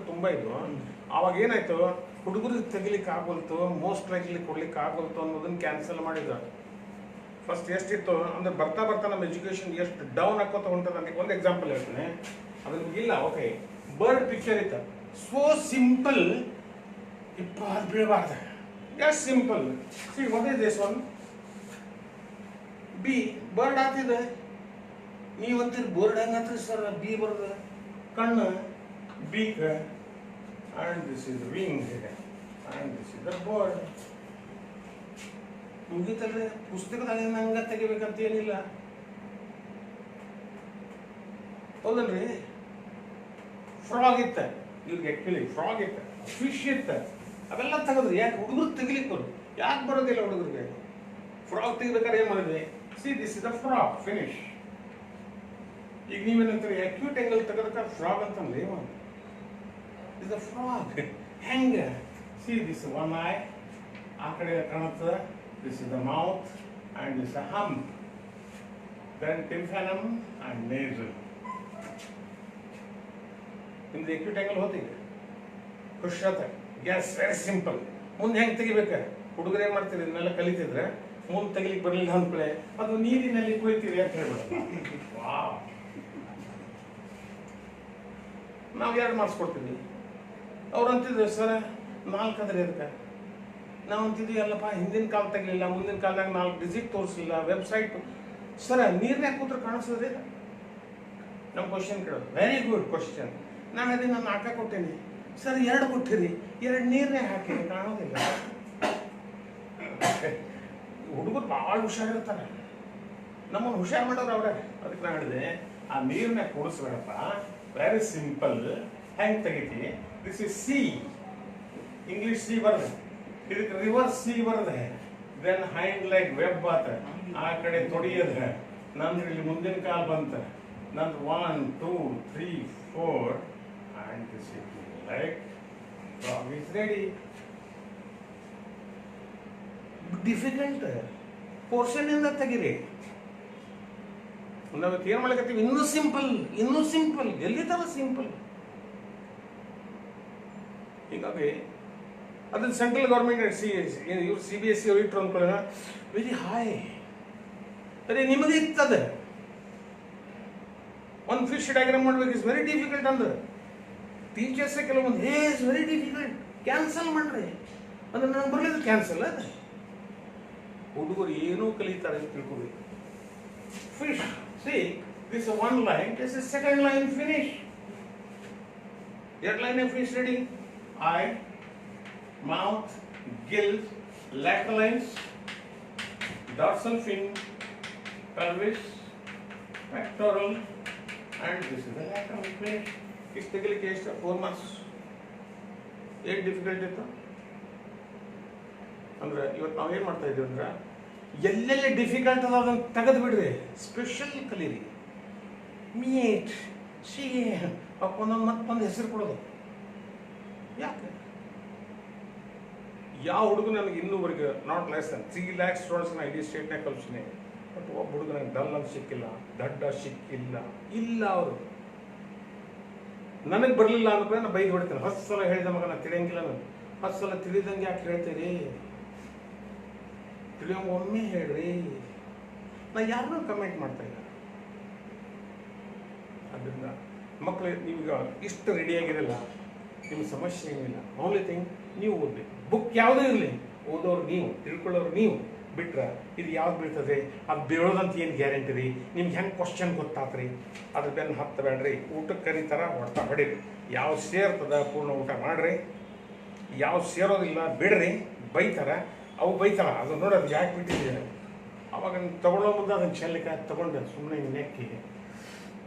ತುಂಬ ಇದು ಆವಾಗ ಏನಾಯ್ತು, ಹುಡುಗರಿಗೆ ತೆಗಿಲಿಕ್ಕೆ ಆಗೋಲ್ತು, ಮೋಸ್ಟ್ ಲೈಕ್ಲಿ ಕೊಡ್ಲಿಕ್ಕೆ ಆಗೋಲ್ತು ಅನ್ನೋದನ್ನ ಕ್ಯಾನ್ಸಲ್ ಮಾಡಿದ್ದಾರೆ. ಫಸ್ಟ್ ಎಷ್ಟಿತ್ತು ಅಂದ್ರೆ ಬರ್ತಾ ನಮ್ಮ ಎಜುಕೇಷನ್ ಎಷ್ಟು ಡೌನ್ ಹಾಕೋತ ಹೊಂಟದ ಅಂತ ಒಂದು ಎಕ್ಸಾಂಪಲ್ ಹೇಳ್ತೀನಿ. ಅದು ನಿಮಗಿಲ್ಲ. ಓಕೆ, ಬರ್ಡ್ ಪಿಕ್ಚರ್ ಇತ್ತು, ಸೋ ಸಿಂಪಲ್, ಅದು ಬೀಳಬಾರ್ದು. ಎಷ್ಟು simple. See what is this one? B bird ಆಗ್ತಿದೆ. ನೀವಂತೀರಿ ಬೋರ್ಡ್ ಹೆಂಗಂತ್ರಿ ಸರ್? ಬಿ ಬರ್ತದೆ, ಕಣ್ಣು, beak, and this is wing, and this is the bird. ಮುಗಿತಲ್ರಿ, ಪುಸ್ತಕದಾಗ ಹಂಗ ತೆಗಿಬೇಕಂತ ಏನಿಲ್ಲ. ಹೌದಲ್ರಿ? ಫ್ರಾಗ್ ಇತ್ತ, ಇವ್ರಿಗೆ ಆ್ಯಕ್ಚುಲಿ ಫ್ರಾಗ್ ಇತ್ತ, ಫಿಶ್ ಇತ್ತ, ಅವೆಲ್ಲ ತೆಗೆದ್ರಿ. ಯಾಕೆ ಹುಡುಗರು ತೆಗಿಲಿಕ್ಕೆ ಬರು, ಯಾಕೆ ಬರೋದಿಲ್ಲ ಹುಡುಗರಿಗೆ? ಫ್ರಾಕ್ ತೆಗಿಬೇಕಾದ್ರೆ ಏನು ಮಾಡಿದ್ವಿ? See this is the frock finish. ಈಗ ನೀವೇನಂತೀರಿ ಅಕ್ಯೂಟ್ ಆಂಗಲ್ ತೆಗೆದಕ್ಕೆ ಫ್ರಾಗ್ ಅಂತಂದ್ರೆ ಏನು? Is the frog. ಹೆಂಗೆ? ಸಿ ದಿಸ್ ಒನ್ ಐ ಆ ಕಡೆ ಕಾಣುತ್ತದೆ. This is the mouth and this the hump. Then tympanum and nasal. ನಿಮ್ದು ಅಕ್ಯೂಟ್ ಆಂಗಲ್ ಹೋತಿಗೆ ಖುಷಿ ಆತ. ಗ್ಯಾಸ್ ವೆರಿ ಸಿಂಪಲ್. ಮುಂದೆ ಹೆಂಗೆ ತೆಗಿಬೇಕು? ಹುಡುಗರು ಏನು ಮಾಡ್ತೀರಿ? ಇದನ್ನೆಲ್ಲ ಕಲಿತಿದ್ರೆ ಮುಂದೆ ತೆಗಿಲಿಕ್ಕೆ ಬರಲಿಲ್ಲ ಅಂದ್ಕೊಳ್ಳೆ ಅದು ನೀರಿನಲ್ಲಿ ಕೊಯ್ತೀರಿ ಅಂತ ಹೇಳ್ಬಿಡೋದು. ವಾವ್, ನಾವು 2 ಮಾಡಿಸ್ಕೊಡ್ತೀವಿ. ಅವ್ರು ಅಂತಿದ್ರು ಸರ್ 4 ಅಂದ್ರೆ ಅದಕ್ಕೆ. ನಾವು ಅಂತಿದ್ವಿ ಅಲ್ಲಪ್ಪ ಹಿಂದಿನ ಕಾಲ ತೆಗಲಿಲ್ಲ, ಮುಂದಿನ ಕಾಲದಾಗ 4 ಡಿಜಿಟ್ ತೋರಿಸಲಿಲ್ಲ, ವೆಬ್ಸೈಟ್. ಸರ್ ನೀರ್ನ್ಯಾಗ ಕೂತ್ರೆ ಕಾಣಿಸೋದೇ? ನಮ್ಮ ಕ್ವಶನ್ ಕೇಳೋದು. Very good question. ನಾನು ಅದೇ ನಾನು 4 ಕೊಟ್ಟೇನಿ. ಸರ್ 2 ಕೊಟ್ಟಿರಿ, 2 ನೀರ್ನ್ಯಾಗ ಹಾಕಿರಿ, ಕಾಣೋದಿಲ್ಲ. ಹುಡುಗರು ಭಾಳ ಹುಷಾರಿರ್ತಾರೆ. ನಮ್ಮನ್ನು ಹುಷಾರು ಮಾಡೋರು ಅವ್ರೆ. ಅದಕ್ಕೆ ನಾನು ಹೇಳಿದೆ ಆ ನೀರ್ನ್ಯಾಗ ಕೂಡಿಸ್ಬೇಡಪ್ಪ. Very simple. ಹೆಂಗೆ ತೆಗಿತಿ? This is C. English C ಬರದೆ, ಇದಕ್ಕೆ ರಿವರ್ಸ್ ಸಿ ಬರದೆ. ದೆನ್ ಹೈಂಡ್ ಲೈಕ್ ವೆಬ್ ಆತ, ಆ ಕಡೆ ತೊಡಿಯದ. ನಂದು ಇಲ್ಲಿ ಮುಂದಿನ ಕಾಲ ಬಂತ. ನಂದು 1 2 3 4 and this is like frog is ready. Difficult portion ಇಂದ ತೆಗಿರಿ. ನಾವು ಏನು ಮಾಡಕತ್ತೀವಿ? ಇನ್ನೂ ಸಿಂಪಲ್, ಇನ್ನೂ ಸಿಂಪಲ್. ಎಲ್ಲಿ ತರ ಸಿಂಪಲ್? ಹೀಗಾಗಿ ಅದನ್ನ ಸೆಂಟ್ರಲ್ ಗೌರ್ಮೆಂಟ್ ಇವ್ರು CBSE ಅವ್ರು ಇಟ್ಟರು ಅಂದ್ಕೊಳ್ಳೋಣ ವೆರಿ ಹೈ. ಅದೇ ನಿಮಗೆ ಇರ್ತದೆ. ಒಂದು ಫಿಶ್ ಡಯಾಗ್ರಾಮ್ ಮಾಡ್ಬೇಕು ಇಸ್ ವೆರಿ ಡಿಫಿಕಲ್ಟ್ ಅಂದ್ರೆ ಟೀಚರ್ಸೇ ಕೆಲವೊಂದು ಇಸ್ ವೆರಿ ಡಿಫಿಕಲ್ಟ್, ಕ್ಯಾನ್ಸಲ್ ಮಾಡ್ರಿ ಅಂದ್ರೆ ನನಗೆ ಬರಲಿಲ್ಲ, ಕ್ಯಾನ್ಸಲ್. ಅದ ಹುಡುಗರು ಏನೂ ಕಲಿತಾರೆ ಅಂತ ತಿಳ್ಕೊಬೇಕು. Fish, see this 1 line, this is 2nd line finish. 2 line fish ready. Eye, mouth, gills, lateral lines, dorsal fin, pelvis, pectoral, and this is the lateral finish. ಇಷ್ಟು ತೆಗಿಲಿಕ್ಕೆ ಎಷ್ಟು? 4 marks. ಏನು ಡಿಫಿಕಲ್ಟ್ ಇತ್ತು ಅಂದ್ರೆ ಇವತ್ತು ನಾವು ಏನು ಮಾಡ್ತಾ ಇದ್ದೀವಿ ಅಂದ್ರೆ ಎಲ್ಲೆಲ್ಲಿ ಡಿಫಿಕಲ್ಟ್ ಅದ ಅದನ್ನು ತೆಗೆದು ಬಿಡ್ರಿ, ಸ್ಪೆಷಲ್ ಕಲೀರಿ. ಮೀಟ್ ಸಿ ಒಂದೊಂದು ಮತ್ತೊಂದು ಹೆಸರು ಕೊಡೋದು. ಯಾಕೆ? ಯಾವ ಹುಡುಗ ನನಗೆ ಇನ್ನೂವರೆಗೆ ನಾಟ್ ಲೆಸ್ ದನ್ 3 lakhs ಸ್ಟೂಡೆಂಟ್ಸ್ನ ಇಡೀ ಸ್ಟೇಟ್ನಾಗ ಕಲಿಸಿನಿ. ಬಟ್ ಒಬ್ಬ ಹುಡುಗ ನನಗೆ ಡಲ್ ಅಂತ ಸಿಕ್ಕಿಲ್ಲ, ದಡ್ಡ ಸಿಕ್ಕಿಲ್ಲ. ಇಲ್ಲ, ಅವರು ನನಗೆ ಬರಲಿಲ್ಲ ಅಂದ್ಕೊಂಡು ನಾನು ಬೈದು ಹೊಡಿತೇನೆ. 10 ಸಲ ಹೇಳಿದ ಮಗ ನಾನು ತಿಳಿಯಂಗಿಲ್ಲ. ನಾನು 10 ಸಲ ತಿಳಿದಂಗೆ ಯಾಕೆ ಹೇಳ್ತೀರಿ? ತಿಳಿಯೋಂಗೆ ಒಮ್ಮೆ ಹೇಳ್ರಿ. ನಾ ಯಾರನ್ನೂ ಕಮೆಂಟ್ ಮಾಡ್ತಾ ಇಲ್ಲ. ಅದರಿಂದ ಮಕ್ಕಳು ನೀವೀಗ ಇಷ್ಟು ರೆಡಿಯಾಗಿರಲ್ಲ, ನಿಮ್ಮ ಸಮಸ್ಯೆ ಏನಿಲ್ಲ. ಓನ್ಲಿ ಥಿಂಗ್ ನೀವು ಓದಬೇಕು. ಬುಕ್ ಯಾವುದೇ ಇರಲಿ, ಓದೋರು ನೀವು, ತಿಳ್ಕೊಳ್ಳೋರು ನೀವು. ಬಿಟ್ರೆ ಇದು ಯಾವ್ದು ಬೀಳ್ತದೆ ಅದು ಬೀಳೋದಂತ ಏನು ಗ್ಯಾರಂಟಿ ರೀ? ನಿಮ್ಗೆ ಹೆಂಗೆ ಕ್ವಶನ್ ಗೊತ್ತಾತ್ರಿ? ಅದ್ರ ಬೆನ್ನು ಹತ್ತಬೇಡ್ರಿ. ಊಟಕ್ಕೆ ಕರೀತಾರ, ಹೊಡ್ತಾ ಹೊಡೀರಿ. ಯಾವ ಸೇರ್ತದ ಪೂರ್ಣ ಊಟ ಮಾಡ್ರಿ, ಯಾವ ಸೇರೋದಿಲ್ಲ ಬಿಡ್ರಿ. ಬೈತಾರ, ಅವು ಬೈತಾರ, ಅದು ನೋಡಿ ಅದು ಯಾಕೆ ಬಿಟ್ಟಿದ್ದೀರ. ಅವಾಗ ತಗೊಳ್ಳೋ ಮುಂದೆ ಅದನ್ನು ಚೆಲ್ಲಕ್ಕೆ ತಗೊಂಡು ಸುಮ್ಮನೆ ನೆಕ್ಕಿ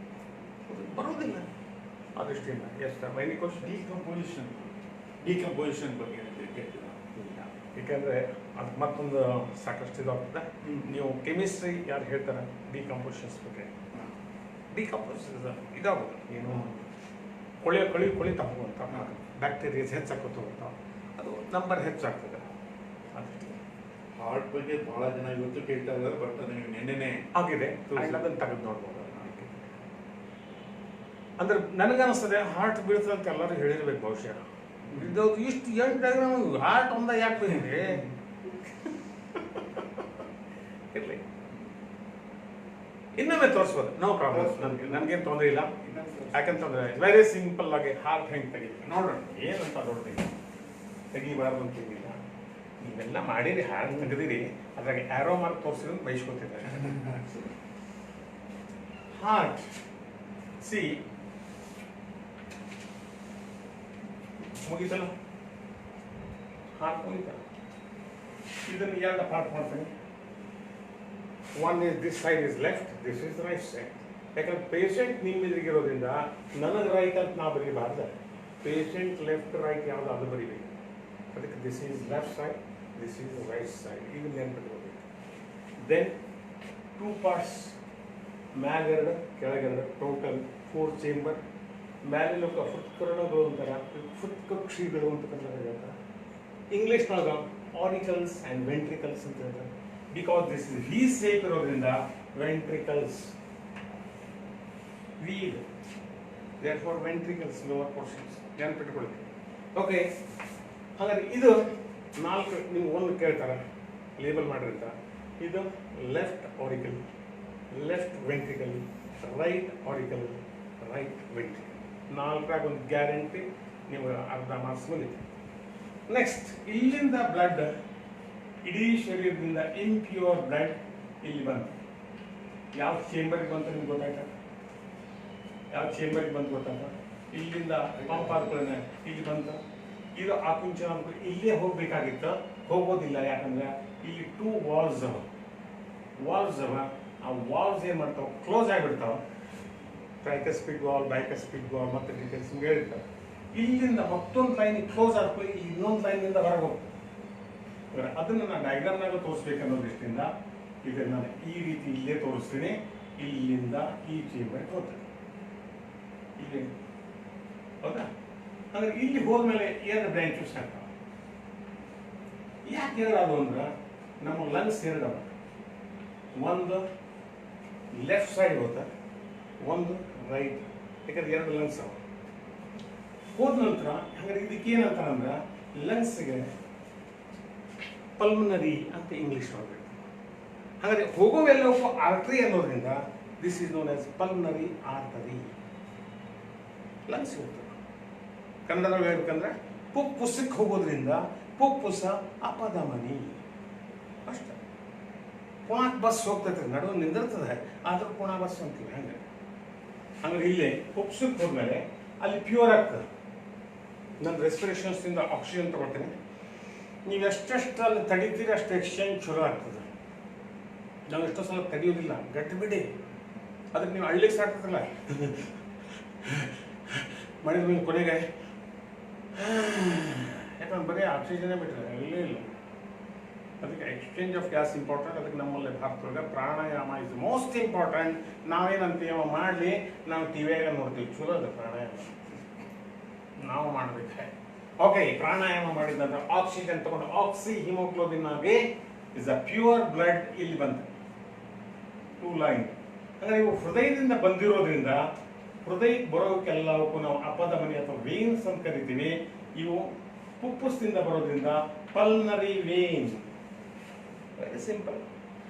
ಬರೋದಿಲ್ಲ. ಅದಷ್ಟಿಲ್ಲ. ಎಷ್ಟು ಮೈನಿ ಕ್ವಶನ್? ಡಿಕಂಪೋಸಿಷನ್ ಬಗ್ಗೆ ಕೇಳ್ತೀರಾ? ಯಾಕೆಂದರೆ ಅದಕ್ಕೆ ಮತ್ತೊಂದು ಸಾಕಷ್ಟು ಇದಾಗ್ತದೆ. ನೀವು ಕೆಮಿಸ್ಟ್ರಿ ಯಾರು ಹೇಳ್ತಾರೆ ಡಿಕಂಪೋಸಿಷನ್ಸ್ ಬಗ್ಗೆ? ಡಿಕಂಪೋಸಿಷನ್ ಇದಾಗೋದು ಏನು ಕೊಳಿತಾ ಹೋಗುವಂಥ ಬ್ಯಾಕ್ಟೀರಿಯಾಸ್ ಹೆಚ್ಚಾಕೋತ ಹೋಗ್ತಾವೆ, ಅದು ನಂಬರ್ ಹೆಚ್ಚಾಗ್ತದೆ. ಅದಕ್ಕೆ ಹಾರ್ಟ್ ಬಗ್ಗೆ ಬಹಳ ಜನ ಇವತ್ತು ಕೇಳ್ತಾ ಇದ್ದಾರೆ. ಬಟ್ ನೀವು ನೆನ್ನೆನೇ ಆಗಿದೆ, ಅದನ್ನು ತೆಗೆದು ನೋಡ್ಬೋದು. ಅಂದ್ರೆ ನನಗನ್ನಿಸ್ತದೆ ಹಾರ್ಟ್ ಬೀಳ್ತದೆ ಅಂತ ಎಲ್ಲರೂ ಹೇಳಿರ್ಬೇಕು ಬಹುಶಃ. ಇದು ಇಷ್ಟು 8 ಡಯಾಗ್ರಾಮ್ ಹಾರ್ಟ್ ಒಂದ ಯಾಕೆ ಬಂದಿದೆ? ಇರಲಿ, ಇನ್ನೊಮ್ಮೆ ತೋರಿಸ್ಬೋದು, ನೋ ಪ್ರಾಬ್ಲಮ್. ನನಗೇನು ತೊಂದರೆ ಇಲ್ಲ. ಯಾಕಂತಂದ್ರೆ ವೆರಿ ಸಿಂಪಲ್ ಆಗಿ ಹಾರ್ಟ್ ಹೆಂಗೆ ತೆಗಿಬೇಕು ನೋಡೋಣ. ಏನಂತ ನೋಡ್ರಿ, ತೆಗಿಬಾರ್ದು ಅಂತಿಲ್ಲ. ನೀವೆಲ್ಲ ಮಾಡಿರಿ, ಹಾರ್ಟ್ ತೆಗೆದಿರಿ, ಅದ್ರಾಗ ಆರೋ ಮಾರ್ಕ್ ತೋರಿಸಿದ್ರೆ ಬಯಸ್ಕೊತಿದ್ದಾರೆ. ಹಾರ್ಟ್ ಸಿ ಮುಗಿತಲ್ಲ, ಹಾರ್ಟ್ ಮುಗಿತ. ಇದನ್ನು 2 ಪಾರ್ಟ್ ಮಾಡ್ತೀನಿ. One is this side is left, this is right side. ಯಾಕಂದ್ರೆ ಪೇಷಂಟ್ ನಿಮ್ಮ ಎದುರಿಗಿರೋದ್ರಿಂದ ನನಗೆ ರೈಟ್ ಅಂತ ನಾ ಬರೀಬಾರ್ದು. ಪೇಷಂಟ್ ಲೆಫ್ಟ್ ರೈಟ್ ಯಾವುದು ಅದು ಬರೀಬೇಕು. ಅದಕ್ಕೆ this is left side, this is right side. ಈಗ ನೆನ್ಪಿಟ್ಕೋಬೇಕು. ದೆನ್ 2 ಪಾರ್ಟ್ಸ್, ಮ್ಯಾಲೆರಡು ಕೆಳಗೆರಡು, ಟೋಟಲ್ 4 ಚೇಂಬರ್. ಮ್ಯಾಲಿನ ಹೃತ್ಕರ್ಣಗಳು ಅಂತಾರೆ, ಹೃತ್ಕಕ್ಷಿಗಳು ಅಂತ ಕನ್ನಡ. ಇಂಗ್ಲೀಷ್ನೊಳಗೆ ಆರಿಕಲ್ಸ್ ಆ್ಯಂಡ್ ವೆಂಟ್ರಿಕಲ್ಸ್ ಅಂತ ಹೇಳ್ತಾರೆ. Because this is V shape ಇರೋದ್ರಿಂದ ವೆಂಟ್ರಿಕಲ್ಸ್, ವಿ ಇದೆ, therefore ventricles, lower portions. ನೆನ್ಪಿಟ್ಕೊಳ್ಳಿ. ಓಕೆ, ಹಾಗಾದ್ರೆ ಇದು 4 ನಿಮ್ಗೆ ಒಂದು ಕೇಳ್ತಾರೆ ಲೇಬಲ್ ಮಾಡಿರ್ತ. ಇದು left auricle, left ventricle, right auricle, right ventricle. 4ರಾಗ ಒಂದು ಗ್ಯಾರಂಟಿ, ನೀವು ಅರ್ಧ ಮಾರ್ಕ್ಸ್ ಬಂದಿದೆ. ನೆಕ್ಸ್ಟ್, ಇಲ್ಲಿಂದ ಬ್ಲಡ್ ಇಡೀ ಶರೀರದಿಂದ ಇಂಪ್ಯೂರ್ ಬ್ಲಡ್ ಇಲ್ಲಿ ಬಂತು. ಯಾವ ಚೇಂಬರ್ಗೆ ಬಂತು ನಿಮ್ಗೆ ಗೊತ್ತಾಯ್ತಾ? ಯಾವ ಚೇಂಬರ್ಗೆ ಬಂತು ಗೊತ್ತಾಗ? ಇಲ್ಲಿಂದ ಪಂಪ್ ಆದ್ಕೊಳ್ಳೆ ಇಲ್ಲಿ ಬಂತು. ಇದು ಆಕುಂಚ ಇಲ್ಲೇ ಹೋಗ್ಬೇಕಾಗಿತ್ತು, ಹೋಗೋದಿಲ್ಲ. ಯಾಕಂದ್ರೆ ಇಲ್ಲಿ 2 ವಾಲ್ಸ್ ಅವ. ಆ ವಾಲ್ಸ್ ಏನ್ ಮಾಡ್ತಾವ? ಕ್ಲೋಸ್ ಆಗಿಬಿಡ್ತಾವ. ಟ್ರೈಕಸ್ಪಿಡ್ ವಾಲ್, ಬೈಕಸ್ಪಿಡ್ ವಾಲ್ ಮತ್ತೆ ಡೀಟೇಲ್ಸ್ ನಿಮ್ಗೆ ಹೇಳಿರ್ತಾವೆ. ಇಲ್ಲಿಂದ ಮತ್ತೊಂದು ಲೈನ್ ಕ್ಲೋಸ್ ಆಗ್ಕೊಳ್ಳಿ, ಇನ್ನೊಂದು ಲೈನಿಂದ ಹೊರಗೆ ಹೋಗ್ತದೆ. ಅದನ್ನು ನಾನು ಡಯಾಗ್ರಾಮ್ನಾಗ ತೋರಿಸ್ಬೇಕನ್ನೋ ದೃಷ್ಟಿಯಿಂದ ಇದನ್ನು ನಾನು ಈ ರೀತಿ ಇಲ್ಲೇ ತೋರಿಸ್ತೀನಿ. ಇಲ್ಲಿಂದ ಈ ಚೇಂಬರ್ ಹೋಗ್ತದೆ ಇಲ್ಲಿ, ಹೌದಾ? ಅಂದ್ರೆ ಇಲ್ಲಿ ಹೋದ್ಮೇಲೆ 2 ಬ್ರಾಂಚಸ್ ಆಗ್ತಾವ. ಯಾಕೆ ಅದು ಅಂದ್ರೆ ನಮ್ಮ ಲಂಗ್ಸ್ 2 ಅವ. ಒಂದು ಲೆಫ್ಟ್ ಸೈಡ್ ಹೋಗ್ತದೆ, ಒಂದು ರೈಟ್. ಯಾಕಂದ್ರೆ 2 ಲಂಗ್ಸ್ ಅವ. ಹೋದ ನಂತರ ಹಾಗಾದ್ರೆ ಇದಕ್ಕೆ ಏನಂತಾರಂದ್ರೆ ಲಂಗ್ಸ್ಗೆ ಪಲ್ಮನರಿ ಅಂತ ಇಂಗ್ಲಿಷ್ ಒಳಗೆ. ಹಾಗಾದ್ರೆ ಹೋಗೋವೆಲ್ಲವೂ ಆರ್ಟರಿ ಅನ್ನೋದ್ರಿಂದ this is known as pulmonary artery. Lungs ಹೋಗ್ತದೆ. ಕನ್ನಡದಲ್ಲಿ ಹೇಳ್ಬೇಕಂದ್ರೆ ಪುಪ್ಪುಸಕ್ಕೆ ಹೋಗೋದ್ರಿಂದ ಪುಪ್ಪುಸ ಅಪಧಮನಿ ಅಷ್ಟೇ. ಪುಣಾಕ್ ಬಸ್ ಹೋಗ್ತೈತೆ, ನಡುವೆ ನಿಂದಿರ್ತದೆ, ಆದ್ರೂ ಪುಣಾ ಬಸ್ ಅಂತೀವಿ. ಹಂಗೆ ಇಲ್ಲೇ ಪುಪ್ಪುಸಕ್ಕೆ ಹೋದ್ಮೇಲೆ ಅಲ್ಲಿ ಪ್ಯೂರ್ ಆಗ್ತದೆ. ನನ್ನ ರೆಸ್ಪಿರೇಷನ್ಸ್ನಿಂದ ಆಕ್ಸಿಜನ್ ತಗೊಳ್ತೀನಿ. ನೀವು ಎಷ್ಟೆಷ್ಟು ಅಲ್ಲಿ ತಡಿತೀರಿ ಅಷ್ಟು ಎಕ್ಸ್ಚೇಂಜ್ ಚಲೋ ಆಗ್ತದೆ. ನಾವು ಎಷ್ಟೋ ಸಲ ತೆಗಿಯೋದಿಲ್ಲ, ಗಟ್ಟಿ ಬಿಡಿ. ಅದಕ್ಕೆ ನೀವು ಅಳ್ಳಿಕ್ಕೆ ಸಾಕ್ತದಲ್ಲ, ಮಾಡಿದ ಮೇಲೆ ಕೊನೆಗೆ ಯಾಕಂದ್ರೆ ಬರೀ ಆಕ್ಸಿಜನ್ನೇ ಬಿಟ್ಟರೆ ಇಲ್ಲೇ ಇಲ್ಲ. ಅದಕ್ಕೆ ಎಕ್ಸ್ಚೇಂಜ್ ಆಫ್ ಗ್ಯಾಸ್ ಇಂಪಾರ್ಟೆಂಟ್. ಅದಕ್ಕೆ ನಮ್ಮಲ್ಲಿ ಭಾರತದೊಳಗೆ ಪ್ರಾಣಾಯಾಮ ಇಸ್ ಮೋಸ್ಟ್ ಇಂಪಾರ್ಟೆಂಟ್. ನಾವೇನಂತೀವ ಮಾಡಲಿ, ನಾವು ಟಿವಿಯಾಗ ನೋಡ್ತೀವಿ, ಚಲೋ ಅದು ಪ್ರಾಣಾಯಾಮ ನಾವು ಮಾಡಬೇಕು. ಓಕೆ, ಪ್ರಾಣಾಯಾಮ ಮಾಡಿದ ನಂತರ ಆಕ್ಸಿಜನ್ ತಗೊಂಡು ಆಕ್ಸಿ ಹಿಮೋಗ್ಲೋಬಿನ್ ಆಗಿ ಇಸ್ ಅ ಪ್ಯೂರ್ ಬ್ಲಡ್ ಇಲ್ಲಿ ಬಂತು. 2 ಲೈನ್. ಅಂದರೆ ಇವು ಹೃದಯದಿಂದ ಬಂದಿರೋದ್ರಿಂದ ಹೃದಯಕ್ಕೆ ಬರೋಕ್ಕೆಲ್ಲವಕ್ಕೂ ನಾವು ಅಪಧಮನಿ ಅಥವಾ ವೇನ್ಸ್ ಅಂತ ಕರಿತೀವಿ. ಇವು ಪುಪ್ಪುಸದಿಂದ ಬರೋದ್ರಿಂದ ಪಲ್ನರಿ ವೇನ್. Very simple.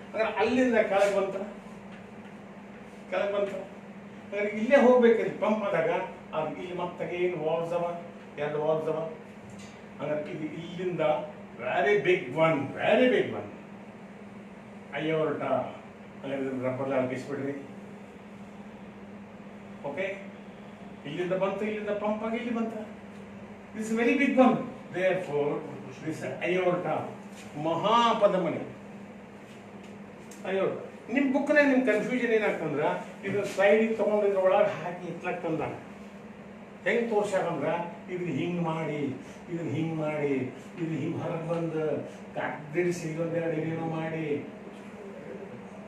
ಅಂದ್ರೆ ಅಲ್ಲಿಂದ ಕೆಳಗೆ ಬಂತ. ಅಂದ್ರೆ ಇಲ್ಲೇ ಹೋಗ್ಬೇಕಲ್ಲಿ ಪಂಪ್ ಆದಾಗ ಅದು ಇಲ್ಲಿ ಮತ್ತೆ ಏನು ವಾಲ್ಸ್ ಅವ, 2 ವಾಲ್ಸ್ ಅವ. ಅಂದ್ರೆ ಇದು ಇಲ್ಲಿಂದ ವೆರಿ ಬಿಗ್ ಒನ್ ಅಯೋರ್ಟ. ಹಾಗಾದ್ರೆ ರಬ್ಬರ್ ಹಾಕಿಸ್ಬಿಡ್ರಿ. ಓಕೆ, ಇಲ್ಲಿಂದ ಬಂತು, ಇಲ್ಲಿಂದ ಪಂಪ್ ಆಗಿ ಇಲ್ಲಿ ಬಂತ. This very big one. Therefore this aorta, ಮಹಾಪಧಮನಿ ಅಯೋರ್ಟ. ನಿಮ್ಮ ಬುಕ್ನಾಗ ನಿಮ್ ಕನ್ಫ್ಯೂಷನ್ ಏನಾಗ್ತಂದ್ರ ಇದು ಸೈಡಿಗೆ ತಗೊಂಡಿದ್ರ ಒಳಗೆ ಹಾಕಿ ಇತ್ಲಕ್ ತಂದ. ಹೆಂಗ್ ತೋರ್ಸ್ಯಾರಂದ್ರ ಇದನ್ನ ಹಿಂಗ್ ಮಾಡಿ, ಇದನ್ನ ಹಿಂಗ್ ಹೊರಗೆ ಬಂದು ಕಡ್ಡಿಡಿಸಿ ಇದೊಂದೆರಡು ಏನೇನೋ ಮಾಡಿ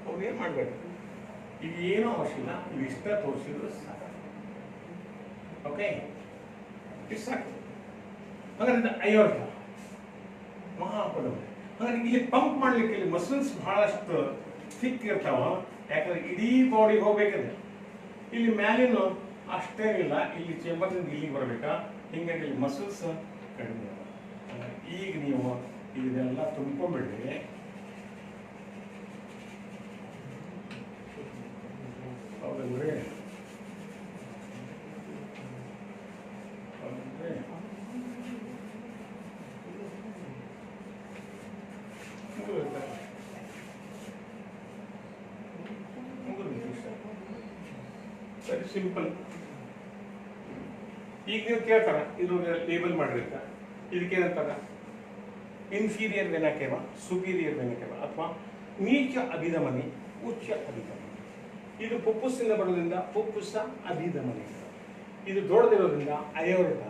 ಅವ್ರು ಏನ್ ಮಾಡ್ಬೇಕು. ಇದು ಏನೋ ಅವಶ್ಯಕ, ಇದು ಇಷ್ಟ ತೋರಿಸಿದ್ರು ಸಾಕು. ಓಕೆ, ಇಷ್ಟು ಸಾಕು. ಹಾಗಾದ್ರೆ ಅಯೋರ್ಟ ಮಹಾಪಧಮನಿ. ಹಾಗಾದ್ರೆ ಇಲ್ಲಿ ಪಂಪ್ ಮಾಡ್ಲಿಕ್ಕೆ ಇಲ್ಲಿ ಮಸಲ್ಸ್ ಬಹಳಷ್ಟು ಥಿಕ್ ಇರ್ತಾವ. ಯಾಕಂದ್ರೆ ಇಡೀ ಬಾಡಿ ಹೋಗ್ಬೇಕಂದ್ರೆ ಇಲ್ಲಿ ಮ್ಯಾಲಿನ ಅಷ್ಟೇನಿಲ್ಲ, ಇಲ್ಲಿ ಚೇಂಬರ್ನಿಂದ ಇಲ್ಲಿಗೆ ಬರ್ಬೇಕಾ. ಹಿಂಗಾಗಿ ಇಲ್ಲಿ ಮಸಲ್ಸ್ ಕಡಿಮೆ. ಈಗ ನೀವು ಇದನ್ನೆಲ್ಲ ತುಂಬ್ಕೊಂಡ್ಬಿಡ್ರಿ. ಹೌದಲ್ರಿ? Very simple. ಈಗ ನೀವು ಕೇಳ್ತಾರ ಇದು ಲೇಬಲ್ ಮಾಡಿರ್ತ, ಇದಕ್ಕೇನಂತಾರ ಇನ್ಫೀರಿಯರ್ ವೆನಕೇವ, ಸುಪೀರಿಯರ್ ವೆನಕೇವ ಅಥವಾ ನೀಚ ಅಭಿಧಮನಿ, ಉಚ್ಚ ಅಭಿಧಮನಿ. ಇದು ಪುಪ್ಪುಸಿಂದ ಬರೋದ್ರಿಂದ ಪುಪ್ಪುಸ ಅಭಿಧಮನಿ. ಇದು ದೊಡ್ಡದಿರೋದ್ರಿಂದ ಅಯೋರ್ಟ.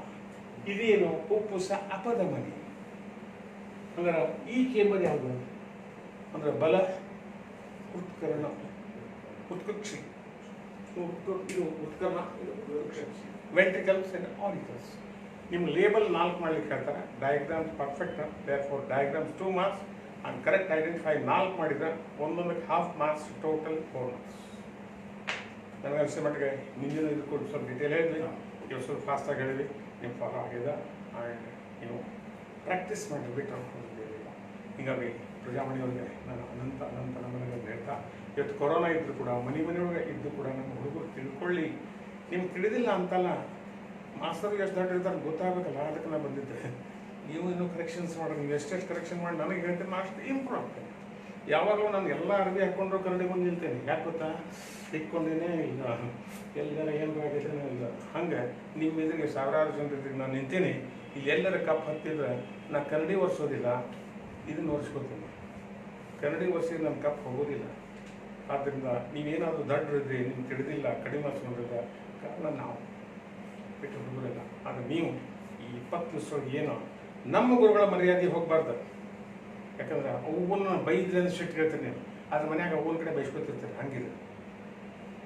ಇದೇನು ಪುಪ್ಪುಸ ಅಪಧಮನಿ. ಹಂಗಾರೆ ಈ ಚೇಂಬರ್ ಯಾವುದು ಅಂದ್ರೆ ಬಲ ಉತ್ಕರ್ಣ ಉತ್ಕಕ್ಷಿ ಇದು ಉತ್ಕರ್ಣ ಇದು ಉತ್ಕಕ್ಷಿ ವೆಂಟ್ರಿಕಲ್ಸ್ ಅಂಡ್ ಆರಿಕಲ್ಸ್. ನಿಮ್ಮ ಲೇಬಲ್ 4 ಮಾಡ್ಲಿಕ್ಕೆ ಹೇಳ್ತಾರೆ. Diagrams perfect, there for diagrams 2 marks and correct identify 4 ಮಾಡಿದ್ರೆ ಒಂದೊಂದಕ್ಕೆ ಹಾಫ್ ಮಾರ್ಕ್ಸ್, ಟೋಟಲ್ 4 ಮಾರ್ಕ್ಸ್. ನನಗೆ ಅನಿಸಿದ ಮಟ್ಟಿಗೆ ಮುಂದಿನ ಇದು ಕೂಡ ಸ್ವಲ್ಪ ಡೀಟೇಲ್ ಹೇಳಿದ್ವಿ, ಇವಾಗ ಸ್ವಲ್ಪ ಫಾಸ್ಟಾಗಿ ಹೇಳಿದ್ವಿ, ನೀವು ಫಾಲೋ ಆಗಿದೆ ಆ್ಯಂಡ್ ನೀವು ಪ್ರಾಕ್ಟೀಸ್ ಮಾಡಿ ಬಿಟ್ಟು ಅನ್ಕೊಂಡಿರಲಿಲ್ಲ. ಹೀಗಾಗಿ ಪ್ರಜಾಮಣಿಯವ್ರಿಗೆ ನಾನು ಅನಂತ ನಮನಗಳನ್ನು ಹೇಳ್ತಾ, ಇವತ್ತು ಕೊರೋನಾ ಇದ್ದರೂ ಕೂಡ ಮನೆಯೊಳಗೆ ಇದ್ದು ಕೂಡ ನಮ್ಮ ಹುಡುಗರು ತಿಳ್ಕೊಳ್ಳಿ. ನಿಮ್ಗೆ ತಿಳಿದಿಲ್ಲ ಅಂತಲ್ಲ, ಮಾಸ್ತರ್ಗೆ ಎಷ್ಟು ದೊಡ್ಡ ಇರ್ತಾರೆ ಗೊತ್ತಾಗಬೇಕಲ್ಲ, ಅದಕ್ಕೆ ನಾನು ಬಂದಿದ್ದೆ. ನೀವು ಇನ್ನೂ ಕರೆಕ್ಷನ್ಸ್ ಮಾಡಿ, ನೀವು ಎಷ್ಟೆಷ್ಟು ಕರೆಕ್ಷನ್ ಮಾಡಿ ನನಗೆ ಹೇಳ್ತೀನಿ, ನಾನು ಅಷ್ಟು ಇಂಪ್ರೂವ್ ಆಗ್ತೇನೆ. ಯಾವಾಗಲೂ ನಾನು ಎಲ್ಲ ಅರಬಿ ಹಾಕ್ಕೊಂಡ್ರು ಕನ್ನಡಿ ಬಂದು ನಿಲ್ತೇನೆ. ಯಾಕೆ ಗೊತ್ತಾ, ಇಟ್ಕೊಂಡೇನೆ ಇಲ್ಲ, ಎಲ್ಲರ ಏನು ಆಗೈತೆ ಇಲ್ಲ. ಹಂಗೆ ನಿಮ್ಮ ಎದುರಿಗೆ ಸಾವಿರಾರು ಜನರ ಎದುರಿಗೆ ನಾನು ನಿಂತೀನಿ. ಇಲ್ಲಿ ಎಲ್ಲರ ಕಪ್ ಹತ್ತಿದ್ರೆ ನಾನು ಕನ್ನಡಿ ಒರೆಸೋದಿಲ್ಲ, ಇದನ್ನು ಒರೆಸ್ಕೋತೀನಿ. ಕನ್ನಡಿ ಒರೆಸಿದ್ರೆ ನನ್ನ ಕಪ್ ಹೋಗೋದಿಲ್ಲ. ಆದ್ದರಿಂದ ನೀವೇನಾದರೂ ದಡ್ರಿದ್ರೆ, ನಿಮ್ಗೆ ತಿಳಿದಿಲ್ಲ, ಕಡಿಮೆ ಮಾಡಿಸ್ಕೊಂಡಿಲ್ಲ, ಕಾರಣ ನಾವು ಬಿಟ್ಟು ಹುಡುಗರಿಲ್ಲ. ಆದರೆ ನೀವು ಈ 20 ವರ್ಷದೊಳಗೆ ಏನೋ ನಮ್ಮ ಗುರುಗಳ ಮರ್ಯಾದೆ ಹೋಗಬಾರ್ದು. ಯಾಕಂದ್ರೆ ಅವನ್ನ ಬೈದ್ರೆ ಅಂತ ಸಿಟ್ಟು ಹೇಳ್ತೀನಿ ನೀವು, ಅದ್ರ ಮನ್ಯಾಗ ಅವನ ಕಡೆ ಬೈಸ್ಕೊತಿರ್ತಾರೆ. ಹಂಗಿದೆ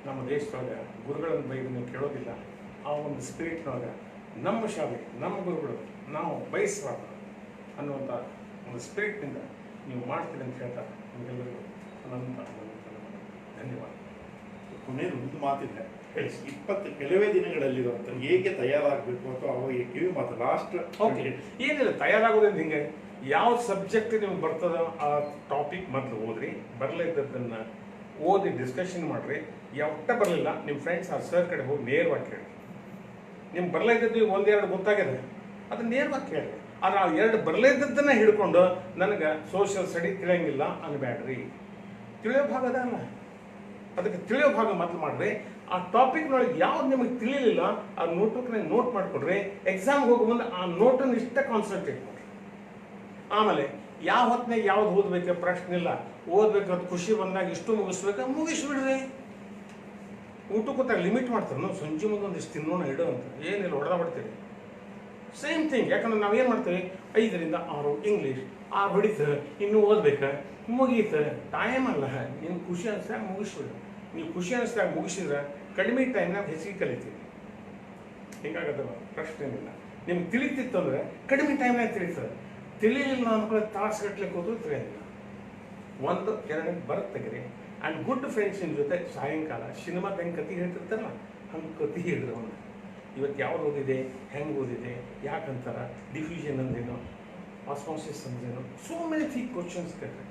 ನಮ್ಮ ದೇಶದೊಳಗೆ, ಗುರುಗಳನ್ನು ಬೈದು ನೀವು ಕೇಳೋದಿಲ್ಲ. ಆ ಒಂದು ಸ್ಪಿರಿಟ್ನೊಳಗೆ ನಮ್ಮ ಶಾಲೆ, ನಮ್ಮ ಗುರುಗಳು ನಾವು ಬಯಸಬಾರ್ದು ಅನ್ನುವಂಥ ಒಂದು ಸ್ಪಿರಿಟ್ನಿಂದ ನೀವು ಮಾಡ್ತೀರಿ ಅಂತ ಹೇಳ್ತಾರೆ. ನಿಮಗೆಲ್ಲರಿಗೂ ಅನಂತ ಧನ್ಯವಾದ. ಕೊನೆಯದು ಒಂದು ಮಾತಿದೆ, 20 ಕೆಲವೇ ದಿನಗಳಲ್ಲಿರುವಂಥ ಹೇಗೆ ತಯಾರಾಗಬೇಕು ಅಥವಾ ಅವಾಗ ಕಿವಿ ಮಾತು ಲಾಸ್ಟ್. ಏನಿಲ್ಲ, ತಯಾರಾಗೋದ್ರಿಂದ ಹಿಂಗೆ ಯಾವ ಸಬ್ಜೆಕ್ಟ್ ನಿಮ್ಗೆ ಬರ್ತದೋ ಆ ಟಾಪಿಕ್ ಮೊದಲು ಓದ್ರಿ. ಬರಲಿದ್ದದನ್ನು ಓದಿ ಡಿಸ್ಕಷನ್ ಮಾಡಿರಿ. ಯಾವಟ್ಟ ಬರಲಿಲ್ಲ ನಿಮ್ಮ ಫ್ರೆಂಡ್ಸ್ ಆ ಸರ್ ಕಡೆ ಹೋಗಿ ನೇರವಾಗಿ ಕೇಳಿ. ನಿಮ್ಗೆ ಬರಲಿದ್ದದ್ದು 1-2 ಗೊತ್ತಾಗಿದೆ, ಅದನ್ನ ನೇರವಾಗಿ ಕೇಳಿ. ಆದರೆ ಆ 2 ಬರಲಿದ್ದದ್ದನ್ನು ಹಿಡ್ಕೊಂಡು ನನಗೆ ಸೋಷಿಯಲ್ ಸ್ಟಡಿ ತಿಳಿಯಂಗಿಲ್ಲ ಅನ್ಬೇಡ್ರಿ. ತಿಳಿಯೋ ಭಾಗ ಅದಲ್ಲ, ಅದಕ್ಕೆ ತಿಳಿಯೋ ಭಾಗ ಮೊದಲು ಮಾಡಿರಿ. ಆ ಟಾಪಿಕ್ನೊಳಗೆ ಯಾವ್ದು ನಿಮಗೆ ತಿಳಿಲಿಲ್ಲ ಆ ನೋಟಕ್ಕೆ ನೋಟ್ ಮಾಡಿಕೊಡ್ರಿ. ಎಕ್ಸಾಮ್ಗೆ ಹೋಗೋ ಮುಂದೆ ಆ ನೋಟನ್ನು ಇಷ್ಟ ಕಾನ್ಸಂಟ್ರೇಟ್ ಮಾಡಿರಿ. ಆಮೇಲೆ ಯಾವ ಹೊತ್ತಿನಾಗ ಯಾವ್ದು ಓದ್ಬೇಕು ಪ್ರಶ್ನೆ ಇಲ್ಲ, ಓದ್ಬೇಕಾದ ಖುಷಿ ಬಂದಾಗ ಇಷ್ಟು ಮುಗಿಸ್ಬಿಡ್ರಿ. ಊಟಕ್ಕೆ ಗೊತ್ತಾಗ ಲಿಮಿಟ್ ಮಾಡ್ತಾರೆ, ನಾವು ಸಂಜೆ ಮುಂದೆ ಒಂದಿಷ್ಟು ತಿನ್ನೋಣ ಇಡೋ ಅಂತ. ಏನಿಲ್ಲ, ಹೊಡೆದ ಬಿಡ್ತೀವಿ. Same thing. ಯಾಕಂದ್ರೆ ನಾವೇನು ಮಾಡ್ತೀವಿ, 5ರಿಂದ 6 ಇಂಗ್ಲೀಷ್, 6 ಹೊಡಿತು, ಇನ್ನೂ ಓದ್ಬೇಕು, ಮುಗೀತು. ಟೈಮ್ ಅಲ್ಲ, ನಿಮ್ಗೆ ಖುಷಿ ಅನಿಸ್ದಾಗ ಮುಗಿಸ್ಬಿಡು. ನೀವು ಖುಷಿ ಅನಿಸ್ದಾಗ ಮುಗಿಸಿದ್ರೆ ಕಡಿಮೆ ಟೈಮ್ನಾಗ ಹೆಚ್ಚಿಗೆ ಕಲಿತೀವಿ. ಹಿಂಗಾಗತ್ತಲ್ಲ, ಪ್ರಶ್ನೆ ಏನಿಲ್ಲ. ನಿಮ್ಗೆ ತಿಳಿತಿತ್ತು ಅಂದರೆ ಕಡಿಮೆ ಟೈಮ್ನಾಗ ತಿಳಿತದೆ. ತಿಳಿಲಿಲ್ಲ ಅಂದ್ಕೊಳ್ಳಿ, ತಾಸುಗಟ್ಲಿಕ್ಕೆ ಹೋದ್ರೂ ತಿಳಿಯೋದಿಲ್ಲ. 1-2 ಬರುತ್ತೆ ತೆಗಿರಿ. ಆ್ಯಂಡ್ ಗುಡ್ ಫ್ರೆಂಡ್ಸಿನ ಜೊತೆ ಸಾಯಂಕಾಲ ಸಿನಿಮಾದ ಹೆಂಗೆ ಕತೆ ಹೇಳ್ತಿರ್ತಾರಲ್ಲ, ಹಂಗೆ ಕತೆ ಹೇಳಿದ್ರು ಅವನು. ಇವತ್ತು ಯಾವ್ದು ಓದಿದೆ, ಹೆಂಗೆ ಓದಿದೆ, ಯಾಕಂತಾರ, ಡಿಫ್ಯೂಷನ್ ಅಂದೇನೋ, ಆಸ್ಮಾಸಿಸ್ ಅಂದೇನೋ, ಸೋ ಮೆನಿ ಥಿಂಗ್ ಕ್ವಶನ್ಸ್ ಕೇಳ್ರಿ.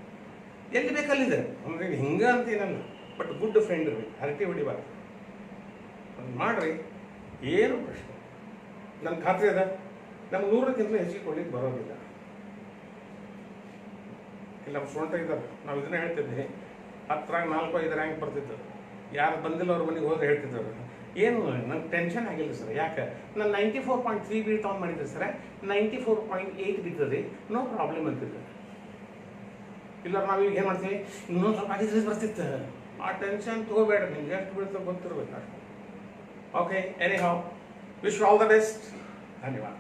ಎಲ್ಲಿ ಬೇಕಲ್ಲಿದೆ ಅಂದರೆ ಹಿಂಗೆ ಅಂತ ಏನಲ್ಲ, ಬಟ್ ಗುಡ್ ಫ್ರೆಂಡ್ ಇರಬೇಕು. ಹರಟೆ ಹೊಡಿಬಾರ್ದು. ಮಾಡಿರಿ, ಏನು ಪ್ರಶ್ನೆ. ನನ್ನ ಖಾತ್ರಿ ಅದ, ನಮ್ಗೆ 100ಕ್ಕಿಂತ ಹೆಚ್ಚಿಗೆ ಕೊಡ್ಲಿಕ್ಕೆ ಬರೋದಿಲ್ಲ. ಇಲ್ಲ ನಮ್ಮ ಸ್ಟೂಡೆಂಟ್ ಇದ್ದಾರೆ, ನಾವು ಇದನ್ನೇ ಹೇಳ್ತಿದ್ವಿ. 10ರಾಗ 4-5 ರ್ಯಾಂಕ್ ಬರ್ತಿತ್ತು. ಯಾರು ಬಂದಿಲ್ಲ ಅವ್ರ ಮನೆಗೆ ಹೋದ್ರೆ ಹೇಳ್ತಿದ್ದವ್ರು, ಏನು ನಂಗೆ ಟೆನ್ಷನ್ ಆಗಿಲ್ಲ ಸರ್. ಯಾಕೆ ನಾನು 94.3 ಬೀಟ್ ಆನ್ ಮಾಡಿದ್ದೆ ಸರ್, 94.8 ಬಿದ್ದದೆ, ನೋ ಪ್ರಾಬ್ಲಮ್ ಅಂತಿದ್ದೆ. ಇಲ್ಲ ನಾವೀಗ ಏನು ಮಾಡ್ತೀವಿ, ಇನ್ನೊಂದು ಸ್ವಲ್ಪ ಆಗಿದ್ರೆ ಬರ್ತಿತ್ತು. ಆ ಟೆನ್ಷನ್ ತಗೋಬೇಡ, ನಿಮ್ಗೆ ಎಷ್ಟು ಬೀಳ್ತೋ ಗೊತ್ತಿರ್ಬೇಕು ಅಷ್ಟು. Okay, any how, wish all the best. ಧನ್ಯವಾದ.